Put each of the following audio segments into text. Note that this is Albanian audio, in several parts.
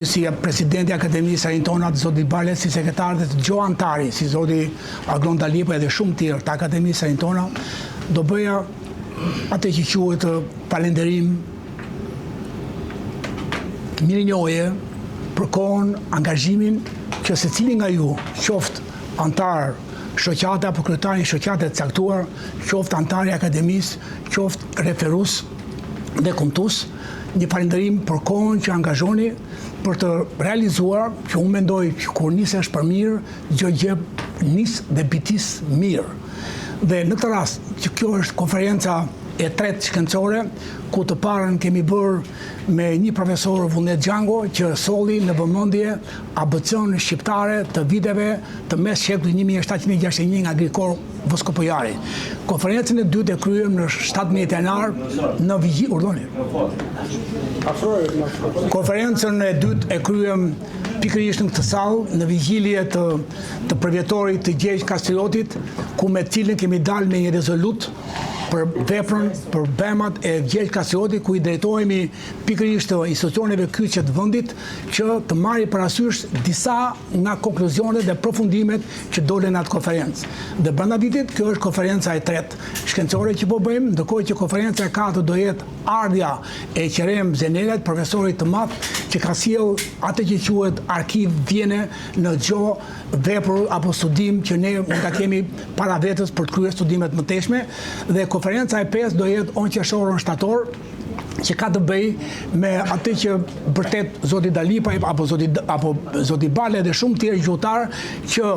Si presidenti Akademisë Arintonat, zoti Bale, si sekretarët Gjo Antari, si zoti Agron Dalipa edhe shumë tjerë të Akademisë Arintona, do bëja atë që quhet falënderim mirënjohje për kohën, angazhimin që secili nga ju, qoftë antar shoqate apo kryetari shoqate të caktuar, qoftë antari akademisë, qoftë referues dhe kumtues, një falënderim për kohën që angazhoni për të realizuar, që unë mendoj që kur nisesh për mirë, gjë gjë nis dhe bitis mirë. Dhe në këtë rast, që kjo është konferenca e tretë shkencore, ku të parën kemi bërë me një profesor Vullnet Gjango, që solli në vëmendje ABC-n shqiptare të viteve të mes shekullit 1761 nga Grigor Voskopojari. Konferencën e dytë e kryem në 17 janar në vigjilje, urdhoni. Konferencën e dytë e kryem pikërisht në këtë sallë në vigjilje të përvjetorit të Gjergj Kastriotit, ku me cilën kemi dalë me një rezolut për veprën, për bemat e Gjergj Kastriotit, ku i drejtohemi pikërisht të institucioneve kyçe të vendit që të marrë parasysh disa nga konkluzionet dhe përfundimet që dolen në atë konferencë. Dhe brenda vitit, kjo është konferenca e tretë shkencore që po bëjmë, ndërkohë që konferenca e katërt do jetë ardhja e Qerem Zenelet, profesorit të madh, që ka sjell atë që quhet Arkiv Vjene në çdo vepër apo studim që ne mund ta kemi para vetes për të kryer studimet më teshme, dhe konferenca e pestë do jetë qershor shtator, që ka të bëj me atë që vërtet zoti Dalipa apo zoti Bale dhe shumë tjerë gjuhëtar, që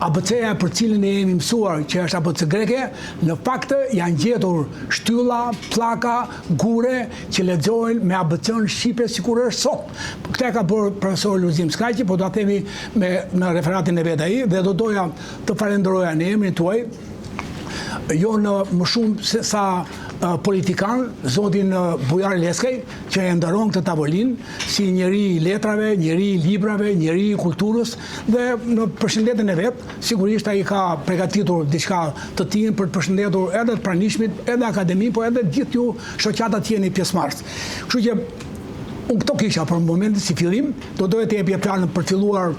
ABC-ja për cilën ne jemi mësuar, që është ABC greke, në fakt janë gjetur shtylla, pllaka, gure që lexohen me ABC-n shqipe sikur është sot. Këtë ka bërë profesor Luzim Skaqi, po do ta themi në referatin e vet ai, dhe do doja të falenderoja në emrin tuaj, jo në më shumë se sa politikan, zotin Bujar Leskaj, që e ndaron këtë tavolinë si njeri i letrave, njeri i librave, njeri i kulturës, dhe në përshëndetjen e vet, sigurisht ai ka përgatitur diçka të tillë për të përshëndetur edhe të pranishmit, edhe akademin, po edhe gjithë ju shoqata që jeni pjesëmarrës. Kështu që unë këto kisha për momentin si fillim, do doja të jepja fjalën për të filluar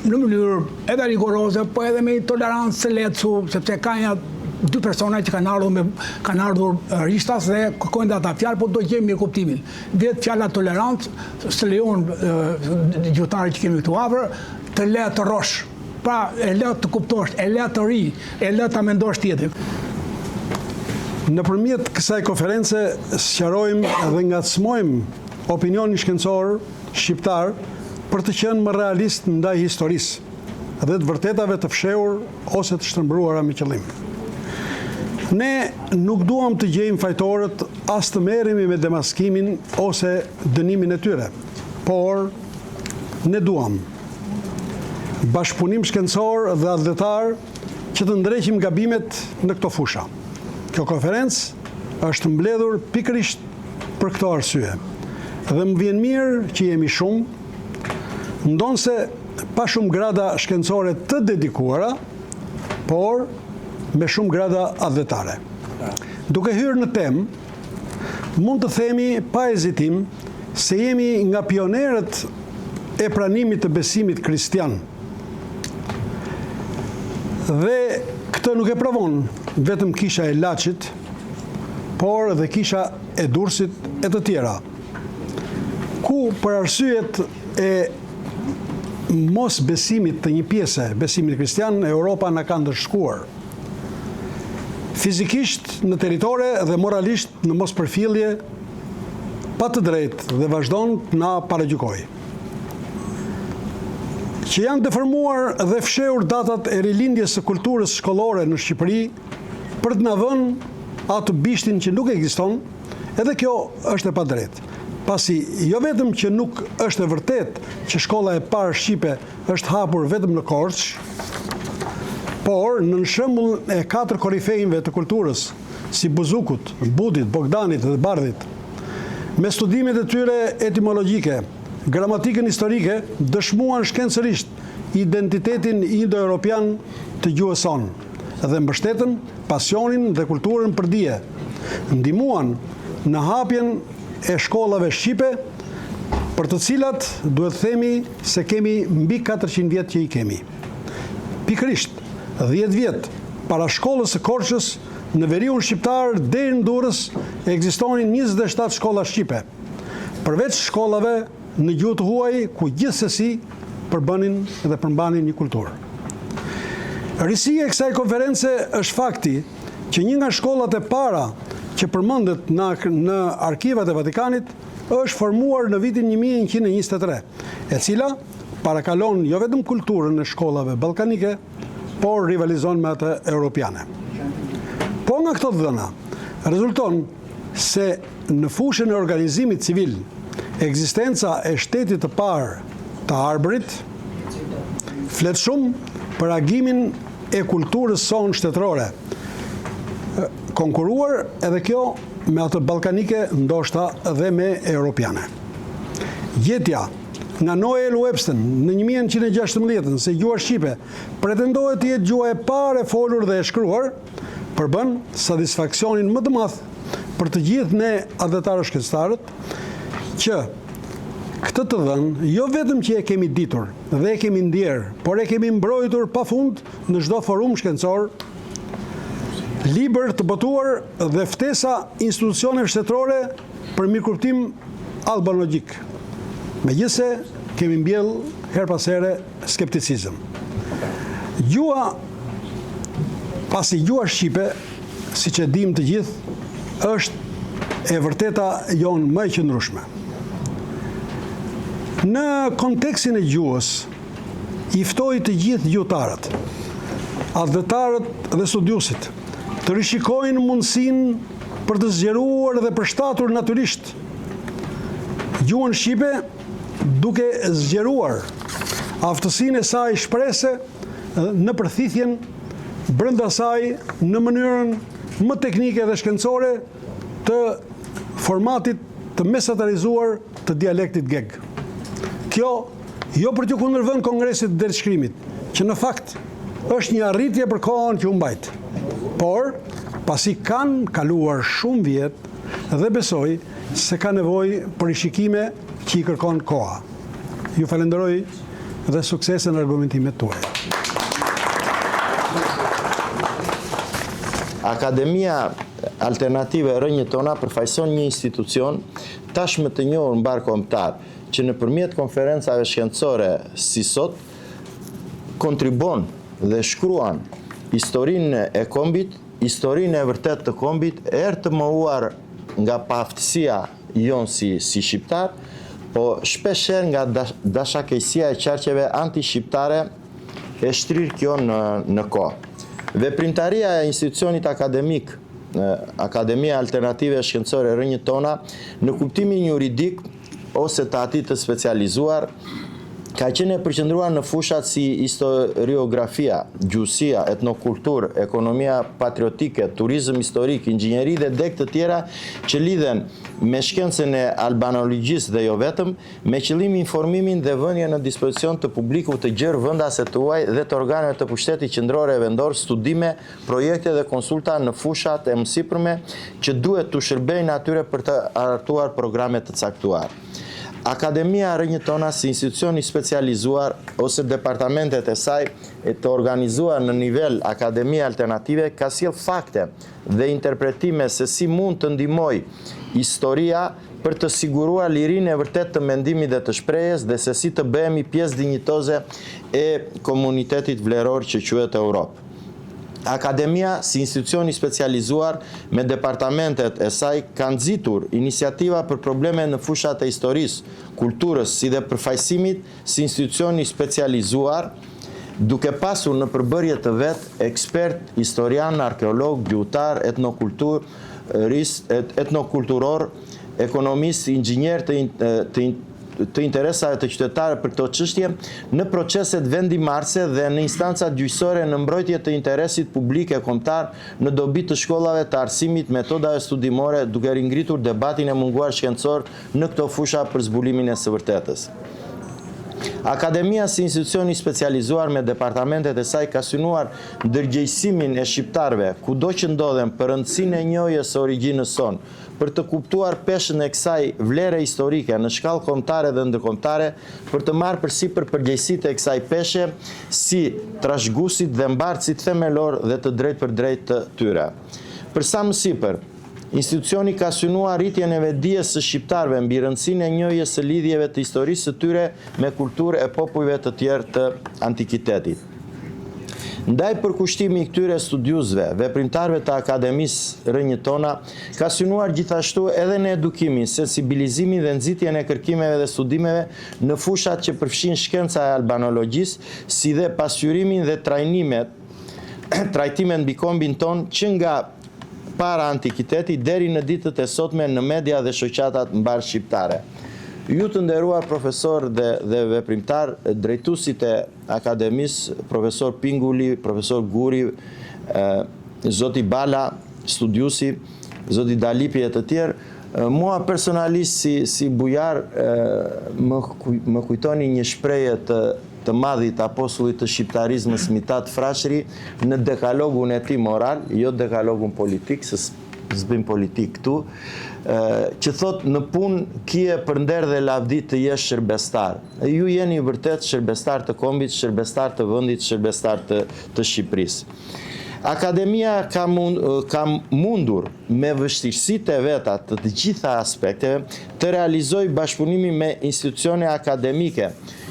në mënyrë edhe rigoroze, po edhe me tolerancë së lehtësu, sepse ka një dy persona që kanë ardhur rishtas dhe kërkojnë dhe ata fjalë, po do të gjejmë mirë kuptimin. Vjet fjala tolerancë, së lejon gjuhëtarit që kemi këtu afër, të le të rrosh. Pra, e le të kuptosh, e le të ri, e le ta mendosh tjetër. Nëpërmjet kësaj konference sqarojmë dhe ngacmojmë opinionin shkencor shqiptar për të qenë më realist ndaj historisë dhe të vërtetave të fshehur ose të shtrembruara me qëllim. Ne nuk duam të gjejmë fajtorët as të merremi me demaskimin ose dënimin e tyre, por ne duam bashkëpunim shkencor dhe atletar që të ndreqim gabimet në këto fusha. Kjo konferencë është mbledhur pikërisht për këto arsye. Dhe më vjen mirë që jemi shumë, ndonse pa shumë grada shkencore të dedikuara, por me shumë grada atletare. Duke hyrë në temë, mund të themi pa hezitim se jemi nga pionerët e pranimit të besimit kristian. Dhe këtë nuk e provon vetëm kisha e Laçit, por edhe kisha e Durrësit e të tjera, ku për arsyet e mos besimit të një pjese besimit kristian, Europa na ka ndërshkuar fizikisht në territore dhe moralisht në mos përfillje, pa të drejtë dhe vazhdon na paragjykoj. Që janë deformuar dhe fshehur datat e rilindjes së kulturës shkollore në Shqipëri për të na vënë atë bishtin që nuk ekziston, edhe kjo është e padrejtë. Pasi jo vetëm që nuk është e vërtetë që shkolla e parë shqipe është hapur vetëm në Korçë, por në shembull e 4 korifejve të kulturës, si Buzukut, Budit, Bogdanit dhe Bardhit, me studimet e tyre etimologjike, gramatikën historike, dëshmuan shkencërisht identitetin indo-europian të gjuhës sonë dhe mbështetën pasionin dhe kulturën për dije. Ndihmuan në hapjen e shkollave shqipe për të cilat duhet themi se kemi mbi 400 vjet që i kemi. Pikërisht, 10 vjet para shkollës së Korçës, në veriun shqiptar deri në Durrës ekzistonin 27 shkolla shqipe, përveç shkollave në gjuhë të huaj ku gjithsesi përbënin dhe përmbanin një kulturë. Risia e kësaj konference është fakti që një nga shkollat e para që përmendet në arkivat e Vatikanit është formuar në vitin 1123, e cila parakalon jo vetëm kulturën e shkollave ballkanike, por rivalizon me atë europiane. Po nga këto dhëna, rezulton se në fushën e organizimit civil, ekzistenca e shtetit të parë të arbërit flet shumë për agimin e kulturës sonë shtetërore, konkuruar edhe kjo me atë ballkanike, ndoshta dhe me europiane. Gjetja nga Noel Webster në 1916 se gjuha shqipe pretendohet të jetë gjuha e parë e folur dhe e shkruar, përbën satisfaksionin më të madh për të gjithë ne adhetarë shkencëtarët që këtë të dhënë jo vetëm që e kemi ditur dhe e kemi ndjerë, por e kemi mbrojtur pafund në çdo forum shkencor, libër të botuar dhe ftesa institucioneve shtetërore për mirëkuptim albanologjik. Megjithse kemi mbjell her pas here skepticizëm. Pasi gjuha shqipe, siç e dim të gjithë, është e vërteta jonë më e qëndrueshme. Në kontekstin e gjuhës, i ftoj të gjithë gjuhëtarët, adhetarët dhe studiuesit të rishikojnë mundësinë për të zgjeruar dhe përshtatur natyrisht gjuhën shqipe, duke zgjeruar aftësinë e saj shprese në përthithjen brenda saj në mënyrën më teknike dhe shkencore të formatit të mesatarizuar të dialektit geg. Kjo jo për t'ju kundërvënë Kongresit të Drejtshkrimit, që në fakt është një arritje për kohën që u mbajt, por pasi kanë kaluar shumë vjet dhe besoj se ka nevojë për rishikime që i kërkon koha. Ju falenderoj dhe suksese në argumentimet tuaja. Akademia Alternative e Rënjë Tona përfaqëson një institucion tashmë të njohur mbar kombëtar, që nëpërmjet konferencave shkencore si sot kontribon dhe shkruan historinë e kombit, historinë e vërtet të kombit, të mohuar nga paaftësia jonë si shqiptar, po shpeshherë nga dashakejësia e qarqeve anti-shqiptare e shtrir kjo në kohë. Veprimtaria e institucionit akademik, Akademia Alternative Shkencore Rënjë Tona, në kuptimin juridik ose të atij të specializuar, ka qenë e përqendruar në fushat si historiografia, gjuhësia, etnokulturë, ekonomia patriotike, turizëm historik, inxhinieri dhe deg të tjera që lidhen me shkencën e albanologjisë dhe jo vetëm, me qëllim informimin dhe vënje në dispozicion të publikut të gjerë vendase të huaj dhe të organeve të pushtetit qendror e vendor, studime, projekte dhe konsulta në fushat e mësipërme që duhet të shërbejnë atyre për të hartuar programe të caktuar. Akademia Rënjë Tona si institucion i specializuar ose departamentet e saj e të organizuar në nivel akademie alternative ka sjell fakte dhe interpretime se si mund të ndihmoj historia për të siguruar lirinë e vërtet të mendimit dhe të shprehjes dhe se si të bëhemi pjesë dinjitoze e komunitetit vleror që quhet Europë. Akademia, si institucion i specializuar me departamentet e saj, ka nxitur iniciativa për probleme në fushat e historisë, kulturës, si dhe përfaqësimit si institucion i specializuar, duke pasur në përbërje të vet ekspert, historian, arkeolog, gjuhëtar, etnokulturor, ekonomist, inxhinier të interesave të qytetarëve për këto çështje në proceset vendimarrëse dhe në instancat gjyqësore në mbrojtje të interesit publik e kombëtar në dobi të shkollave të arsimit, metodave studimore, duke ringritur debatin e munguar shkencor në këto fusha për zbulimin e së vërtetës. Akademia si institucion i specializuar me departamentet e saj ka synuar ndërgjegjësimin e shqiptarëve kudo që ndodhen për rëndësinë e njohjes së origjinës sonë, për të kuptuar peshën e kësaj vlere historike në shkallë kombëtare dhe ndërkombëtare, për të marrë përsipër përgjegjësitë e kësaj peshe si trashëguesit dhe mbartësit themelor dhe të drejtë për drejtë të tyre. Për sa më sipër, institucioni ka synuar rritjen e vetdijes së shqiptarëve mbi rëndësinë e njohjes së lidhjeve të historisë së tyre me kulturë e popujve të tjerë të antikitetit. Ndaj përkushtimi i këtyre studiusve, veprimtarëve të Akademisë rrënjë tona, ka synuar gjithashtu edhe në edukimin, sensibilizimin dhe nxitjen e kërkimeve dhe studimeve në fushat që përfshin shkenca e albanologjisë, si dhe pasqyrimin dhe trajtimet mbi kombin ton që nga para antikiteti deri në ditët e sotme në media dhe shoqatat mbar shqiptare. Ju të nderuar profesor dhe veprimtar, drejtuesit e Akademisë, profesor Pinguli, profesor Guri, zoti Bala, studiusi, zoti Dalipi e të tjerë, mua personalisht si bujar më kujtoni një shprehje të madhit apostullit të shqiptarizmës Mitat Frashëri në dekalogun e tij moral, jo dekalogun politik, se s'bëm politik këtu, që thot në punë kije për nder dhe lavdi të jesh shërbestar. Ju jeni vërtet shërbestar të kombit, shërbestar të vendit, shërbestar të Shqipërisë. Akademia ka mundur me vështirësitë e veta të gjitha aspekteve të realizojë bashkëpunimin me institucione akademike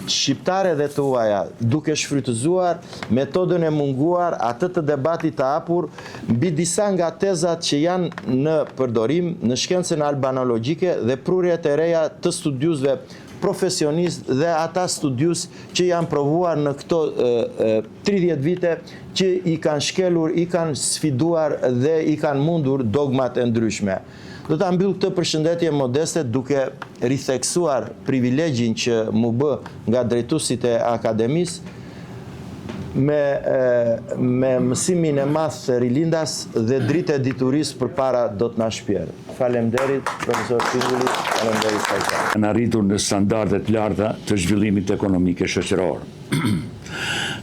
shqiptare dhe të huaja, duke shfrytëzuar metodën e munguar atë të debatit të hapur mbi disa nga tezat që janë në përdorim në shkencën albanologjike dhe prurjet e reja të studiusve profesionist dhe ata studius që janë provuar në këto 30 vite që i kanë shkelur, i kanë sfiduar dhe i kanë mundur dogmat e ndryshme. Do ta mbyll këtë përshëndetje modeste duke ritheksuar privilegjin që mu bë nga drejtuesit e Akademisë me mësimin e madh të rilindas dhe dritë e diturisë përpara do të na shpjerë. Faleminderit profesor Pingulli, faleminderit Sajta. Kanë arritur në standarde të larta të zhvillimit ekonomik e shoqëror.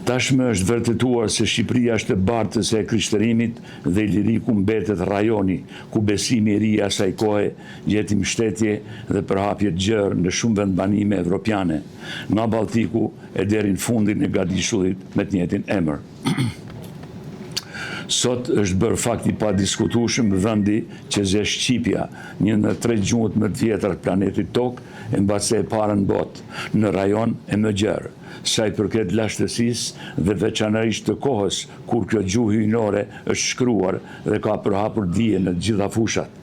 Tashmë është vërtetuar se Shqipëria është e bartës e krishtërimit dhe Iliriku mbetet rajoni ku besimi i ri i asaj kohe gjeti mbështetje dhe përhapje të gjerë në shumë vendbanime evropiane, nga Balltiku e deri në fundin e Gadishullit me të njëjtin emër. Sot është bërë fakt i padiskutueshëm vendi që zë Shqipja, një në 3 gjuhët më të vjetra të planetit Tokë, e mbase e para në botë, në rajon e më gjerë, sa i përket lashtësisë dhe veçanërisht të kohës kur kjo gjuhë hyjnore është shkruar dhe ka përhapur dije në të gjitha fushat.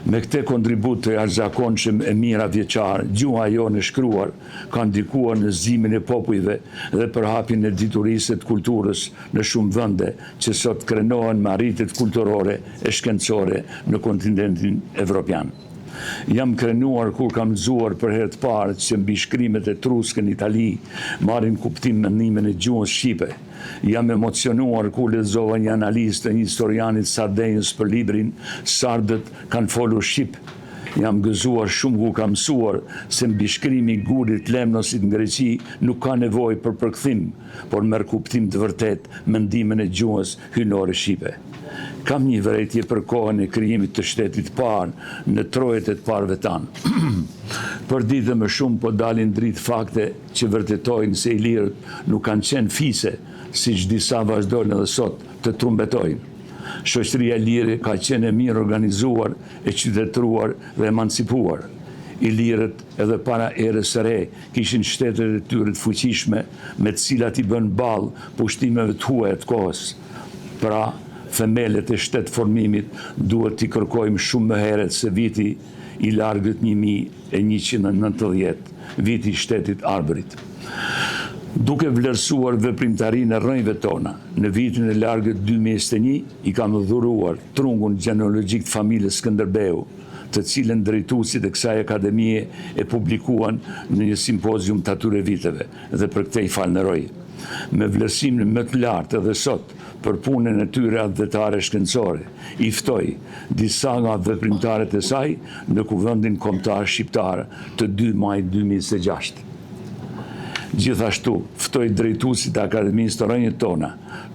Me këte kontribut të jashtëzakonshëm e mira vjeçar, gjuha jonë e shkruar ka ndikuar në zgjimin e popujve dhe përhapjen e diturisë të kulturës në shumë vende që sot krenohen me arritjet kulturore e shkencore në kontinentin evropian. Jam krenuar kur kam lexuar për herë të parë që mbi shkrimet e Truskën në Itali marrin kuptim mendimin e gjuhës shqipe. Jam emocionuar kur lexova një analizë të një historianit Sardenjës për librin Sardët kanë folur shqip. Jam gëzuar shumë ku kam mësuar se mbi shkrimi i Gurit Lemnosit në Greqi nuk ka nevojë për përkthim, por merr kuptim të vërtet mendimin e gjuhës hyjnore shqipe. Kam një vërejtje për kohën e krijimit të shtetit parë në trojet e të parëve tanë. Për ditë më shumë po dalin dritë fakte që vërtetojnë se ilirët nuk kanë qenë fise, siç disa vazhdojnë edhe sot të trumbetojnë. Shoqëria ilire ka qenë e mirë organizuar, e qytetëruar dhe emancipuar. Ilirët edhe para erës së re kishin shtetet e tyre të fuqishme me të cilat i bën ballë pushtimeve të huaja të kohës. Pra, themelet e shtetformimit duhet t'i kërkojmë shumë më herët se viti i largët 1190, viti i shtetit Arbërit. Duke vlerësuar veprimtarinë e rrënjve tona, në vitin e largët 2021 i kam dhuruar trungun gjenealogjik të familjes Skënderbeu, të cilën drejtuesit e kësaj akademie e publikuan në një simpozium të atyre viteve, dhe për këtë i falënderoj. Me vlerësimin më të lartë edhe sot për punën e tyre adhetare shkencore, i ftoj disa nga veprimtarët e saj në Kuvendin Kombëtar Shqiptar të 2 maj 2026. Gjithashtu, ftoj drejtuesit e Akademisë të Rënjët tona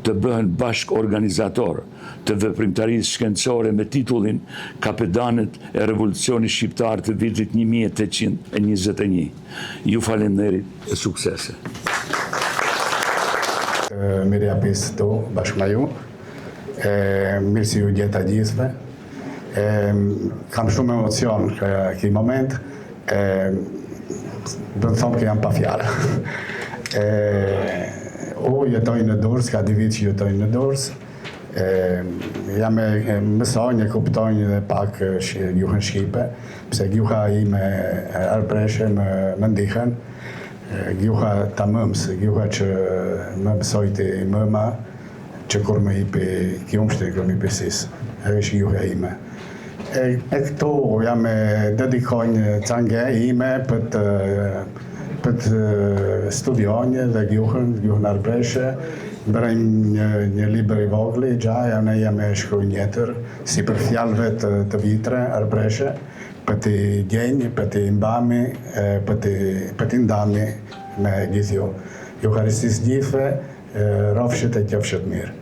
të bëhen bashk organizator të veprimtarisë shkencore me titullin Kapedanët e Revolucionit Shqiptar të vitit 1821. Ju falenderit e suksese. Mirja pisë tu, bashkë me ju. Mirë si ju gjeta gjithve. Kam shumë emocion këj moment. Do të thomë që jam pa fjallë. Jetoj në Durrës, ka 2 vite që jetoj në Durrës. Jam e mësonj e kuptonj dhe pak gjuhën shqipe, pse gjuha ime arpreshe më ndihen. Gjuha ta mëms, gjuha që më mësojti mëma, që kur më hipi kjumshti, kur më hipi sis. Edhe është gjuha ime. E këtu jam e dedikonj cange ime për të studionjë dhe gjuhën arbreshe. Bërëm një libër i vogli, gjaja ne jam e shkruj njëtër, si për fjallëve të vitre arbreshe, për t'i gjenjë, për t'i mbami, për t'i ndami me gjithë ju. Ju haristis gjithve, rofshët e qëfshët mirë.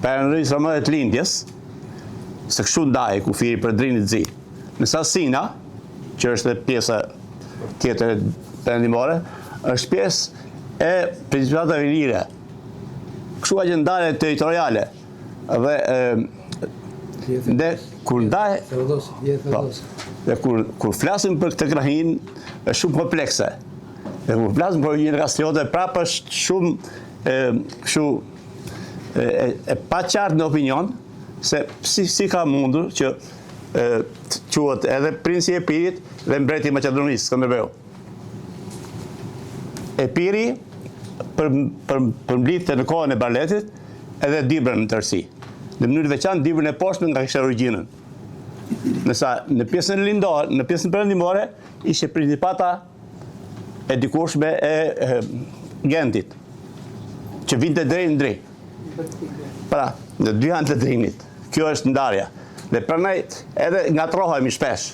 Perëndërisë Ramazanit lindjes, se kështu ndaj kufiri për drinit zi. Në Sasina, që është pjesa tjetër perëndimore, është pjesë e Principatave Ilire. Kështu ka që ndarje territoriale. Dhe kur ndaj, dhe kur flasim për këtë krahin, është shumë komplekse. Dhe kur flasim për një kastriote, prapë është shumë e pa qartë në opinion se si ka mundur që quhet edhe princi Epirit dhe mbreti i Maqedonisë, Skënderbeu. Epiri përmbledhte në kohën e Barletit edhe Dibrën në tërësi. Në mënyrë veçantë Dibrën e poshtme nga kishte origjinën. Nësa në pjesën lindore, në pjesën perëndimore ishte principata e dikurshme e Gentit, që vinte drejt në drejt. Pra, në 2 anë të drinit. Kjo është ndarja. Dhe prandaj edhe ngatrohemi shpesh.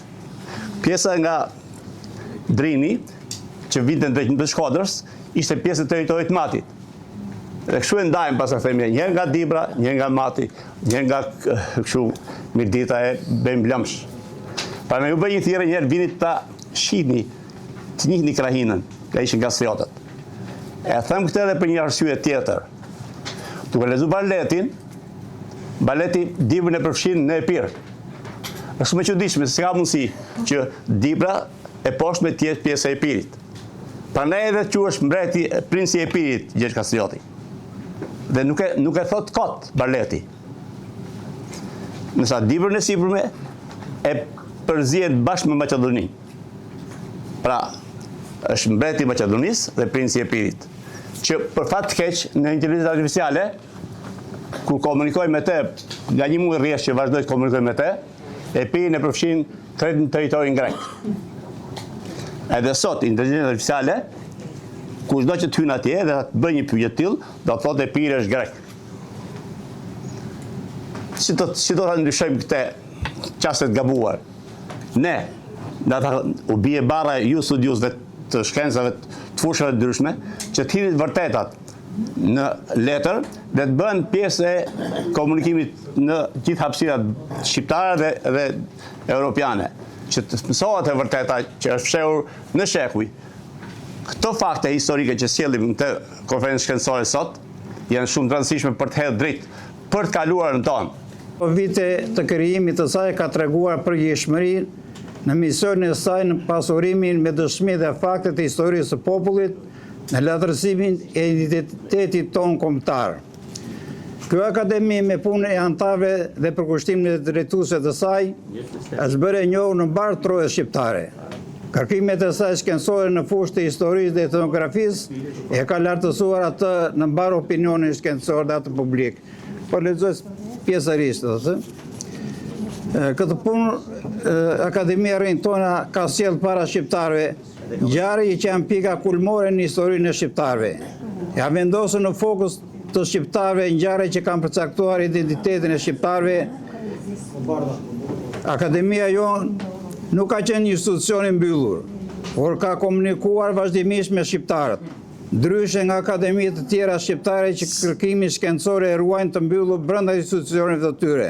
Pjesa nga drini, që vinte drejt në Shkodrës, ishte pjesë e territorit Matit. Dhe kështu e ndajmë pas themi, njërë nga Dibra, njërë nga Mati, njërë nga kështu Mirdita e Bemblëmsh. Pra në ju bëj një thirrje njërë vinit ta shihni, të njihni krahinën, ka ishin kastriotët. E them këtë edhe për një arsye tjetër. Duke lezu Barletin, Barleti Dibrën e përfshin në Epir. Është shumë e çuditshme se ka mundësi që Dibra e poshtme të jetë pjesë e Epirit. Prandaj edhe quhesh mbreti, princi i Epirit, Gjergj Kastrioti. Dhe nuk e thot kot Barleti. Nësa Dibrën e sipërme e përzihet bashkë me Maqedoninë. Pra, është mbreti i Maqedonisë dhe princi i Epirit. Që për fat të keq në inteligencë artificiale, kur komunikoj me te, nga një muaj rresht që vazhdoj të komunikoj me te, Epirin e përfshin krejt në territorin grek. Edhe sot, inteligencë artificiale, kushdo që të hyn atje dhe të bëj një pyetje të tillë, do të thotë Epiri është grek. Si do ta ndryshojmë këtë çaste të gabuar? Ne, u bie barra ju studiusve të shkencave të fushave të ndryshme, që të hinit vërtetat në letër dhe të bëhen pjesë e komunikimit në gjithë hapësirat shqiptare dhe europiane, që të mësohet e vërteta që është fshehur në shekuj. Këto fakte historike që sjellim në këtë konferencë shkencore sot janë shumë të rëndësishme për të hedhur drejt për të kaluarën tonë. Vite të krijimit të saj ka treguar përgjegjshmëri në misionin e saj në pasurimin me dëshmi dhe faktet e historisë së popullit në latërsimin e identitetit tonë kombëtar. Kjo akademi me punë e anëtarëve dhe përkushtimin e drejtuesve të saj është bërë e njohur në mbar trojën shqiptare. Kërkimet e saj shkencore në fushë të historisë dhe etnografisë e ka lartësuar atë në mbar opinionin shkencor dhe atë publik. Po lexoj pjesërisht thotë. Këtë punë Akademia Rënjë tona ka sjellë para shqiptarëve ngjarje që janë pika kulmore në historinë e shqiptarëve. Ja vendosën në fokus të shqiptarëve ngjarje që kanë përcaktuar identitetin e shqiptarëve. Akademia jonë nuk ka qenë një institucion i mbyllur, por ka komunikuar vazhdimisht me shqiptarët, ndryshe nga akademitë të tjera shqiptare që kërkimin shkencor e ruajnë të mbyllur brenda institucioneve të tyre,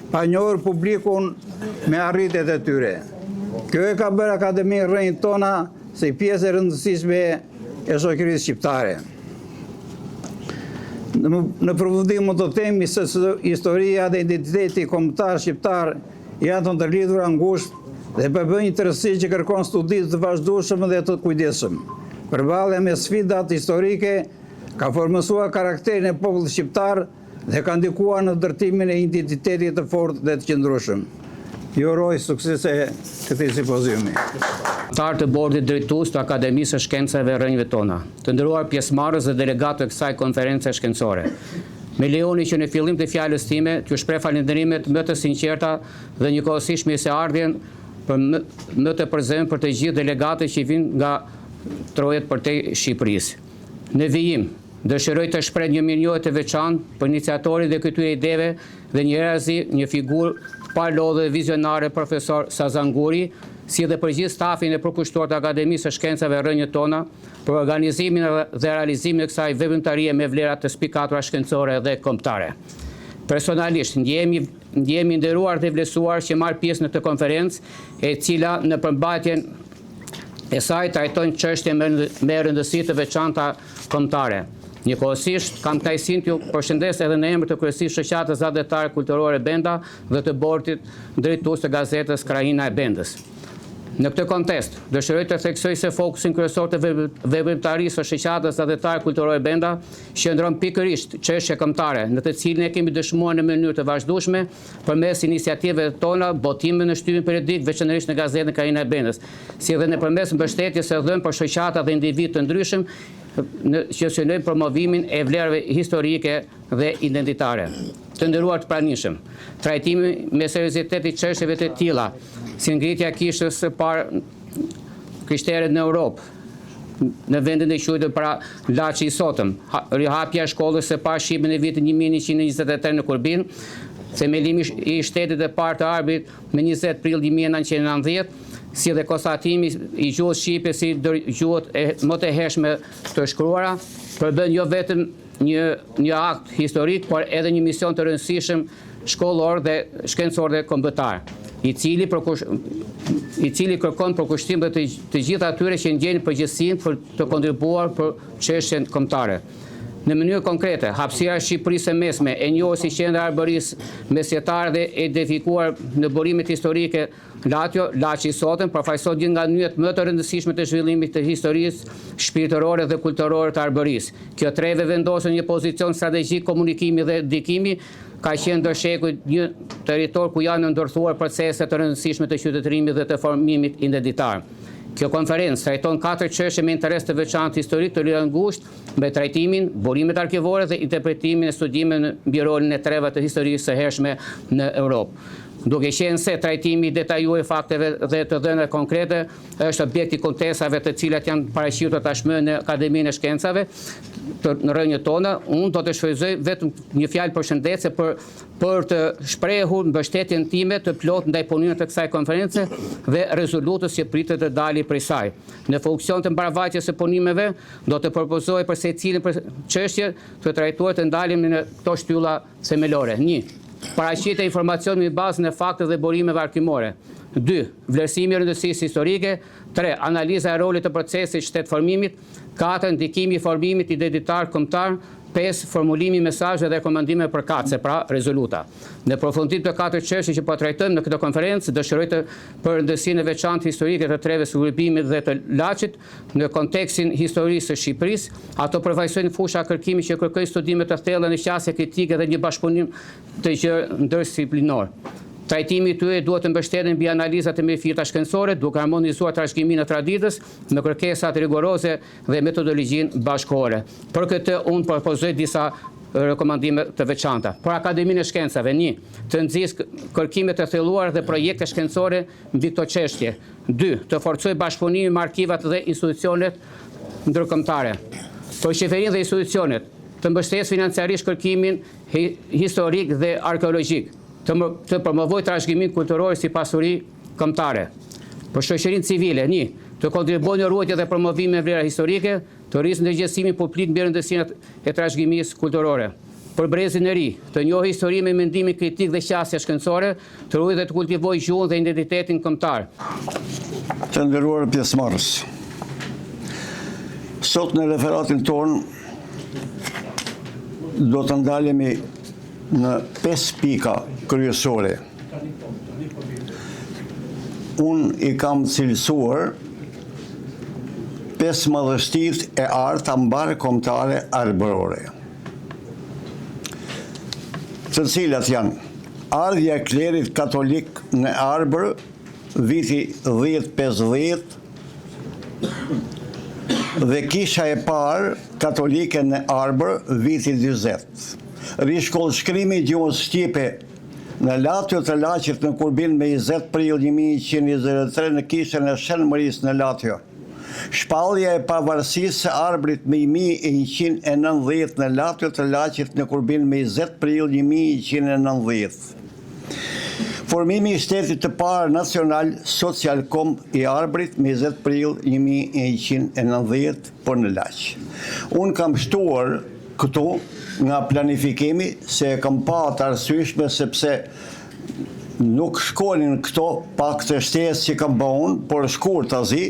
pa njohur publikun me arritjet e tyre. Kjo e ka bërë Akademinë Rrënjë Tona si pjesë e rëndësishme e shoqërisë shqiptare. Në përfundim mund të themi se historia dhe identiteti kombëtar shqiptar janë të ndërlidhura ngushtë dhe përbën një tërësi që kërkon studi të vazhdueshëm dhe të kujdesshëm. Përballje me sfidat historike ka formësuar karakterin e popullit shqiptar dhe ka ndikuar në ndërtimin e identitetit të fortë dhe të qëndrueshëm. Ju uroj suksese këtij simpoziumi. Anëtar të bordit drejtues të Akademisë së Shkencave Rrënjve Tona, të nderuar pjesëmarrës dhe delegatë të kësaj konference shkencore. Me lejoni që në fillim të fjalës time t'ju shpreh falënderimet më të sinqerta dhe njëkohësisht mirëseardhjen për më të përzemër për të gjithë delegatët që vijnë nga trojet përtej Shqipërisë. Në vijim dëshiroj të shpreh një mirënjohje të veçantë për iniciatorin dhe këtyre ideve dhe njëherëzi një figurë palodhe dhe vizionare profesor Sazan Guri, si dhe për gjithë stafin e përkushtuar të Akademisë së Shkencave Rrënjë Tona për organizimin dhe realizimin e kësaj veprimtarie me vlera të spikatura shkencore dhe kombëtare. Personalisht ndjehemi nderuar dhe vlerësuar që marr pjesë në këtë konferencë, e cila në përmbajtjen e saj trajton çështje me rëndësi të veçanta kombëtare. Njëkohësisht, kam kënaqësinë t'ju përshëndes edhe në emër të kryesisë shoqatës adhetare kulturore Benda dhe të bordit drejtues të gazetës Krajina e Bendës. Në këtë kontekst, dëshiroj të theksoj se fokusin kryesor të veprimtarisë së shoqatës adhetare kulturore Benda qëndron pikërisht çështje kombëtare, në të cilin e kemi dëshmuar në mënyrë të vazhdueshme përmes iniciativave tona, botime në shtypin periodik, veçanërisht në gazetën Krajina e Bendës, si edhe nëpërmes mbështetjes së dhënë për shoqata dhe individ të ndryshëm që synojnë promovimin e vlerave historike dhe identitare. Të nderuar të pranishëm, trajtimi me seriozitet i çështjeve të tilla, si ngritja e kishës së parë krishtere në Europë, në vendin e quajtur para Laçi i Sotëm, rihapja e shkollës së parë shqipe në vitin 1123 në Kurbin, themelimi i shtetit e parë të Arbërit me 20 prill 1990, si dhe konstatimi i gjuhës shqipe si gjuhët më të hershme të shkruara, përbën jo vetëm një akt historik, por edhe një mision të rëndësishëm shkollor dhe shkencor dhe kombëtar, i cili kërkon përkushtim dhe të gjithë atyre që ndjejnë përgjegjësinë për të kontribuar për çështjen kombëtare. Në mënyrë konkrete, hapësira e Shqipërisë së Mesme, e njohur si qendër arbërisë mesjetare dhe e identifikuar në burimet historike Laçi i Sotëm, përfaqëson një nga nyjet më të rëndësishme të zhvillimit të historisë shpirtërore dhe kulturore të arbërisë. Kjo treve vendosën një pozicion strategjik komunikimi dhe ndikimi, ka qenë ndër shekuj një territor ku janë ndërthuar procese të rëndësishme të qytetërimit dhe të formimit identitar. Kjo konferencë trajton 4 çështje me interes të veçantë historik të lirë ngushtë, me trajtimin, burimet arkivore dhe interpretimin e studimeve në mbi rolin e treve të historisë së hershme në Europë. Duke qenë se trajtimi i detajuar i fakteve dhe të dhënave konkrete është objekt i kontestave të cilat janë paraqitur tashmë në Akademinë e Shkencave në Rrënjë Tona, unë do të shfrytëzoj vetëm një fjalë përshëndetse për të shprehur mbështetjen time të plotë ndaj punimit të kësaj konference dhe rezolutës që pritet të dalë prej saj. Në funksion të mbarvajtjes së punimeve, do të propozoj për secilin çështje të trajtuar të ndalim në këto shtylla themelore. 1. Paraqitja e informacionit me bazën e fakteve dhe burimeve arkimore. 2. Vlerësimi i rëndësisë historike. 3. Analiza e rolit të procesit shtetformimit. 4. Ndikimi i formimit identitar kombëtar. 5. Formulimi i mesazhe dhe rekomandime përkatëse, pra rezoluta. Në përfundim të 4 çështje që po trajtojmë në këtë konferencë, dëshiroj të për rëndësinë e veçantë historike të treve së Kurbimit dhe të Laçit në kontekstin historisë së Shqipërisë, ato përfaqësojnë fusha kërkimi që kërkojnë studime të thella në qasje kritike dhe një bashkëpunim të gjerë ndërdisciplinor. Trajtimi i tyre duhet të mbështeten mbi analizat e mirëfirta shkencore, duke harmonizuar trashëgiminë e traditës me kërkesat rigoroze dhe metodologjinë bashkëkohore. Për këtë unë propozoj disa rekomandime të veçanta. Për Akademinë e Shkencave, 1. Të nxjisë kërkime të thelluara dhe projekte shkencore mbi këto çështje. 2. Të forcojë bashkëpunimin me arkivat dhe institucionet ndërkombëtare. Për qeverinë dhe institucionet, të mbështesë financiarisht kërkimin historik dhe arkeologjik. Të promovoj trashëgimin kulturor si pasuri kombëtare. Për shoqërinë civile, 1. Të kontribuojë në ruajtje dhe promovimin e vlera historike, të rrisë ndërgjegjësimin publik mbi rëndësinë e trashëgimisë kulturore. Për brezin e ri, të njohë histori me mendimin kritik dhe qasje shkencore, të ruajë dhe të kultivojë gjuhën dhe identitetin kombëtar. Të nderuar pjesëmarrës, sot në referatin tonë do të ndalemi në 5 pika kryesore. Unë i kam cilësuar 5 madhështit e arta mbar kombëtare arbërore, të cilat janë ardhja e klerit katolik në Arbër viti 1050 dhe kisha e parë katolike në Arbër viti 40. Rishkollëshkrimi i gjuhës shqipe në Latjo të Laqit në Kurbin me 20 prill 1123 në kishën e Shenmërisë në Latjo. Shpallja e pavarësisë së Arbrit me 1190 në Latjo të Laqit në Kurbin me 20 prill 1190. Formimi i shtetit të parë nacional Socialkom i Arbrit me 20 prill 1190 por në Laq. Unë kam shtuar këtu nga planifikimi se e kam pa të arsyeshme sepse nuk shkonin këto pak të shtesë që kam bëun, por shkurtazi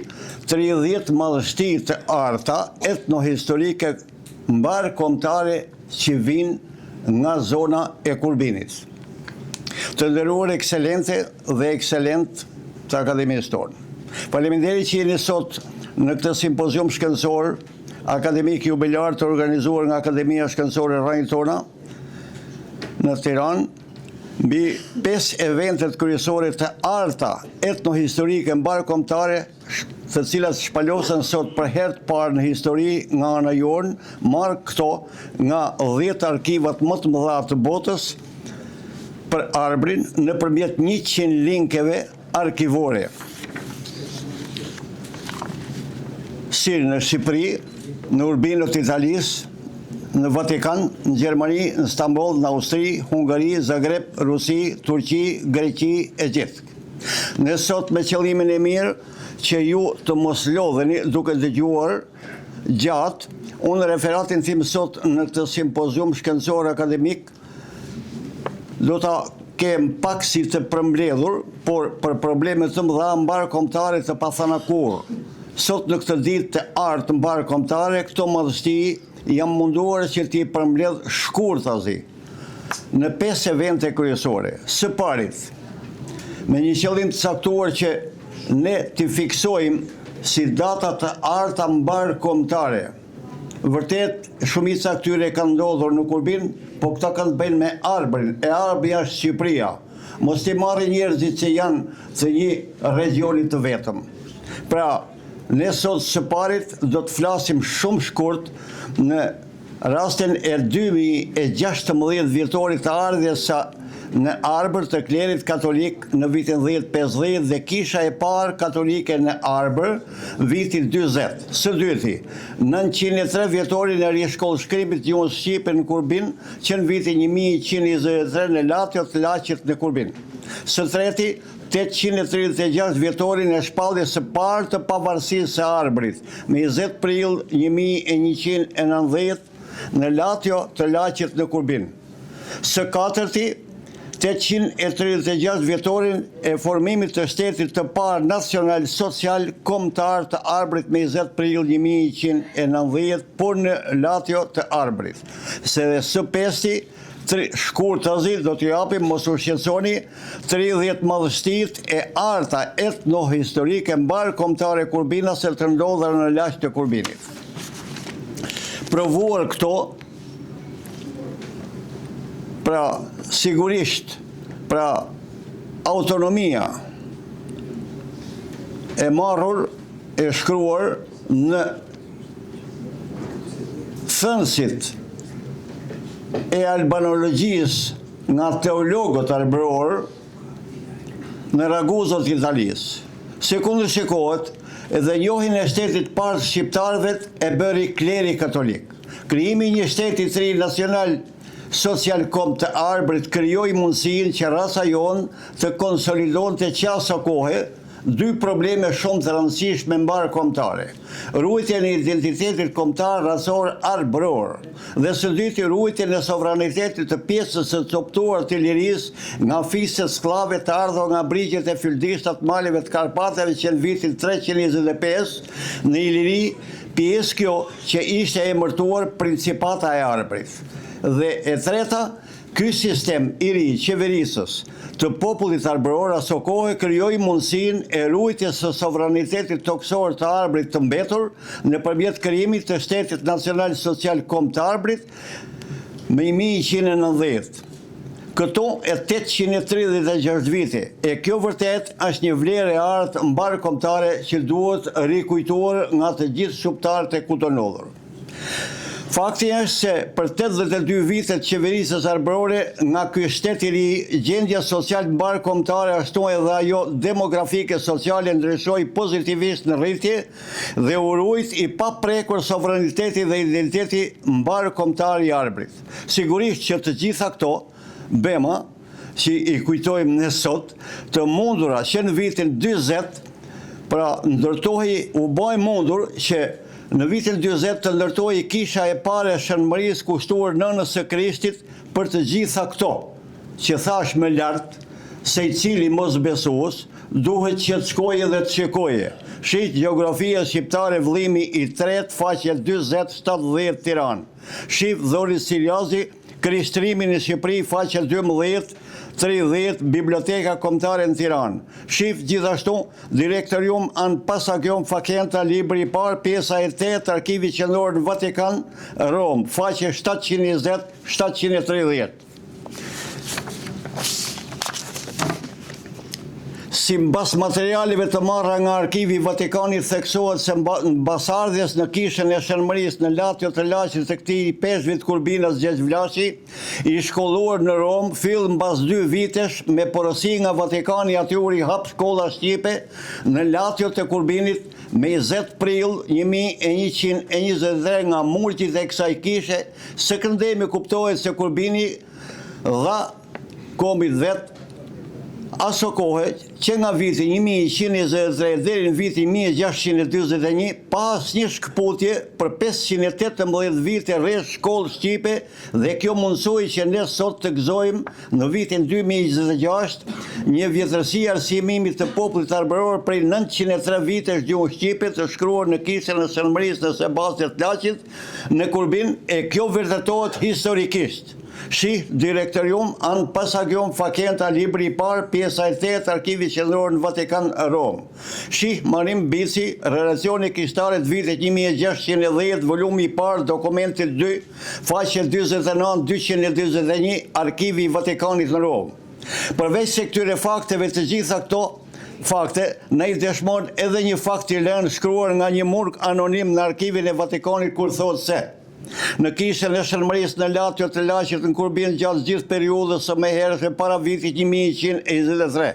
30 madhështi të arta etnohistorike mbar kombëtare që vinë nga zona e Kurbinit. Të nderuar ekselente dhe ekselent të akademisë tonë. Faleminderit që jeni sot në këtë simpozium shkencor akademik jubilar të organizuar nga Akademia Shkencore Rajtona në Tiranë, mbi 5 eventet kryesore të arta etnohistorike mbar kombëtare, të cilat shpalosen sot për herë të parë në histori nga ana jonë, marrë këto nga 10 arkivat më të mëdha të botës për Arbrin nëpërmjet 100 linkeve arkivore. Si në Shqipëri, në Urbinët të Italisë, në Vatikan, në Gjermani, në Stamboll, në Austri, Hungari, Zagreb, Rusi, Turqi, Greqi, Egjipt. Ne sot me qëllimin e mirë që ju të mos lodheni duke dëgjuar gjatë, unë referatin tim sot në këtë simpozium shkencor akademik do ta kem pak si të përmbledhur, por për probleme të mëdha mbar kombëtare të pathanakur. Sot në këtë ditë të artë mbar kombëtare, këto madhështi jam munduar që t'i përmbledh shkurtazi në 5 evente kryesore. Së parit, me një qëllim të caktuar që ne t'i fiksojmë si data të arta mbar kombëtare. Vërtet, shumica këtyre kanë ndodhur në Kurbin, po këta kanë të bëjnë me Arbrin, e Arbri është Shqipëria. Mos t'i marrë njerëzit që janë të një regionit të vetëm. Pra, ne sot së parit do të flasim shumë shkurt në rastin e 2016 vjetorit të ardhjes sa në Arbër të klerit katolik në vitin 1050 dhe kisha e parë katolike në Arbër vitin 40. Së dyti, 903 vjetorin e rishkollëshkrimit gjuhës shqipe në Kurbin që në vitin 1123 në Latjo të Laqit në Kurbin. Së treti, 836 vjetorin e shpalljes së parë të pavarësisë së Arbrit me 20 prill 1190 në Latjo të Laqit në Kurbin. Së katërti, 836 vjetorin e formimit të shtetit të parë nacional social kombëtar të Arbrit me 20 prill 1190 por në Latjo të Arbrit. Se dhe së pesti, shkurtazi do t'ju japim, mos u shqetësoni, 30 madhështit e arta etnohistorike mbar kombëtare kurbinase të ndodhura në lagj të Kurbinit. Provuar këto, pra sigurisht, pra autonomia e marrur e shkruar në thënësit e albanologjisë nga teologët arbror në Raguzot Italisë. Sekundë shikohet, edhe njohin e shtetit parë shqiptarëve e bëri kleri katolik. Krijimi një shteti i ri nacional Socialcom të Arbrit krijoi mundësinë që rasa jonë të konsolidonte qasa kohe dy probleme shumë të rëndësishme mbar kombëtare. Ruajtja e identitetit kombëtar rasor arbror dhe së dyti ruajtjen e sovranitetit të pjesës së coptuar të lirisë nga fisët skllave të ardhur nga brigjet e fyldistat maleve të Karpateve që në vitin 325 në Iliri, pjesë kjo që ishte emërtuar Principata e Arbrit. Dhe e treta, ky sistem i ri qeverisës të popullit arbror aso kohë krijoi mundësinë e ruajtjes së sovranitetit toksor të Arbrit të mbetur nëpërmjet krijimit të Shtetit Nacional Social Kom të Arbrit me 1190. Këto e 836 vite. E kjo vërtet është një vlerë e artë mbar kombëtare që duhet rikujtuar nga të gjithë shqiptarët e kutonodhur. Fakti është se për 82 vitet qeverisës arbrore nga ky shtet i ri, gjendja social mbar kombëtare ashtu edhe ajo demografike sociale ndryshoi pozitivisht në rritje dhe u ruajt i paprekur sovraniteti dhe identiteti mbar kombëtar i Arbrit. Sigurisht që të gjitha këto bema që i kujtojmë ne sot, të mundura që në vitin 40, pra ndërtohej u bë mundur që në vitin 40 të ndërtohej kisha e parë e Shënmërisë kushtuar nënës së Krishtit për të gjitha këto, që thash më lart se i cili mosbesues duhet që të shkojë dhe të shikoje. Shit Gjeografia Shqiptare vëllimi i 3, faqe 20-70 Tiranë. Shif Dhori Siljazi, Krishtrimin në Shqipëri, faqe 12-30 Biblioteka Kombëtare në Tiranë. Shif gjithashtu Direktorium an Pasagion Fakenta, libri i parë, pjesa e 8, Arkivi Qendror në Vatikan, Rom, faqe 720-730. Si mbas materialeve të marra nga Arkivi i Vatikanit theksohet se mbasardhjes në kishën e Shënmërisë në Latjo të Laqit të këtij i peshqvit Kurbinas Gjegjë Vlashi, i shkolluar në Rom, fill mbas 2 vitesh me porosi nga Vatikani atyri hap shkolla shqipe në Latjo të Kurbinit me 20 prill 1123 nga multit e kësaj kishe. Së këndemi kuptohet se Kurbini dha kombit vet aso kohë që nga viti 1123 deri në vitin 1641 pas një shkputje për 518 vite rreth shkollë shqipe dhe kjo mundsoi që ne sot të gëzojmë në vitin 2026 një vjetërsi arsimimit të popullit arbror prej 903 vitesh gjuhë shqipe të shkruar në kishën e Shënmërisë në Sebastian të Laqit në Kurbin, e kjo vërtetohet historikisht. Shih Direktorium an Pasagion Fakenta, libri i parë, pjesa e 8, Arkivi Qendror në Vatikan, Rom. Shih Marim Bici, Relacioni Kishtare të vitit 1610, volumi i parë, dokumenti 2, faqe 29-221, Arkivi i Vatikanit në Rom. Përveç se këtyre fakteve të gjitha këto fakte, ne i dëshmon edhe një fakt i lënë shkruar nga një murg anonim në Arkivin e Vatikanit kur thotë se në kishën e Shënmërisë në Latjo të Laqit në Kurbin gjatë gjithë periudhës së mëhershme para vitit 1123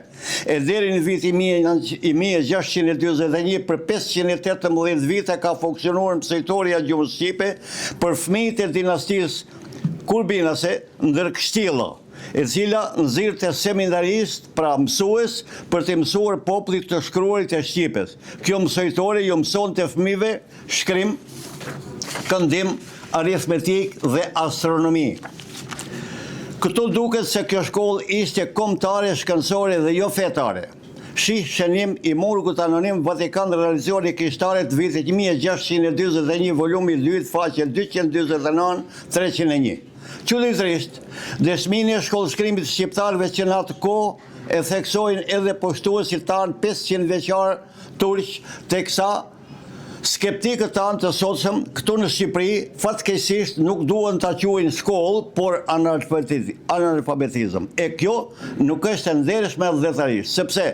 e deri në vitin 1641 për 518 vite ka funksionuar mësojtoria gjuhës shqipe për fëmijët e dinastisë Kurbinase ndër kështilla, e cila nxirrte seminarist, pra mësues, për të mësuar popullit të shkruarit e shqipes. Kjo mësojtore ju mësonte fëmijëve shkrim, këndim, aritmetik dhe astronomi. Këtu duket se kjo shkollë ishte kombëtare, shkencore dhe jo fetare. Shih shënim i murgut anonim Vatikan, Relacioni Kishtare të vitit 1621, volumi 2, faqe 249-301. Çuditërisht, dëshminë e shkollëshkrimit shqiptarëve që në atë kohë e theksojnë edhe poshtuesit tanë 500 vjeçar turq, teksa skeptikët tanë të sotshëm këtu në Shqipëri fatkeqësisht nuk duan ta quajnë shkollë, por analfabetizëm. E kjo nuk është e ndershme dhetarisht, sepse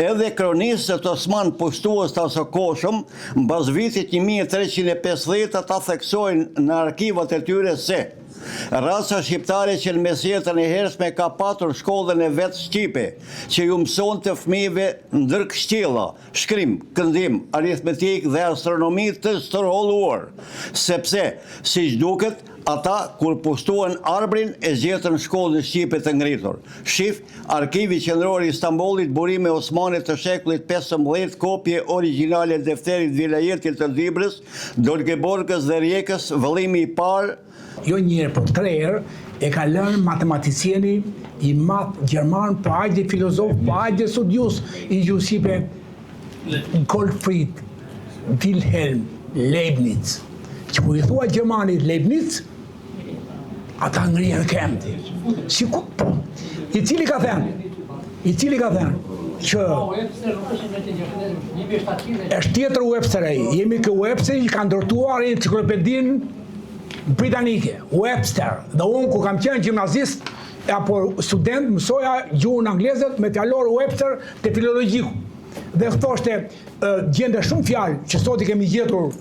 edhe kronistët osman poshtues të asokoshëm mbas vitit 1350 ta theksojnë në arkivat e tyre se Rasa shqiptare që në mesjetën e hershme ka patur shkollën e vetë shqipe, që ju mëson të fëmijëve ndër kështjella, shkrim, këndim, aritmetik dhe astronomi të stërholluar, sepse, siç duket, ata, kur pushtuan arbrin, e zgjetën shkollën shqipe të ngritur. Shif, Arkivi Qendror i Istanbulit, burime osmane të shekullit 15, kopje origjinale defterit vilajetit të Dibrës, Dolgeborgës dhe Rijekës, vëllimi i parë. Jo njëherë, por 3 herë e ka lënë matematicieni i madh gjerman, po ajde filozof, po ajde studius i gjuhës shqipe, Gottfried Wilhelm Leibniz. Që kur i thua gjermanit Leibniz, ata ngrihen këmbë. Sikur po. I cili ka thënë që është tjetër Webster ai. Jemi kë Webster që ka ndërtuar enciklopedinë britanike, Webster. Dhe unë ku kam qenë gjimnazist apo student, mësoja gjuhën angleze me fjalor Webster te filologjiku. Dhe thoshte gjende shumë fjalë që sot i kemi gjetur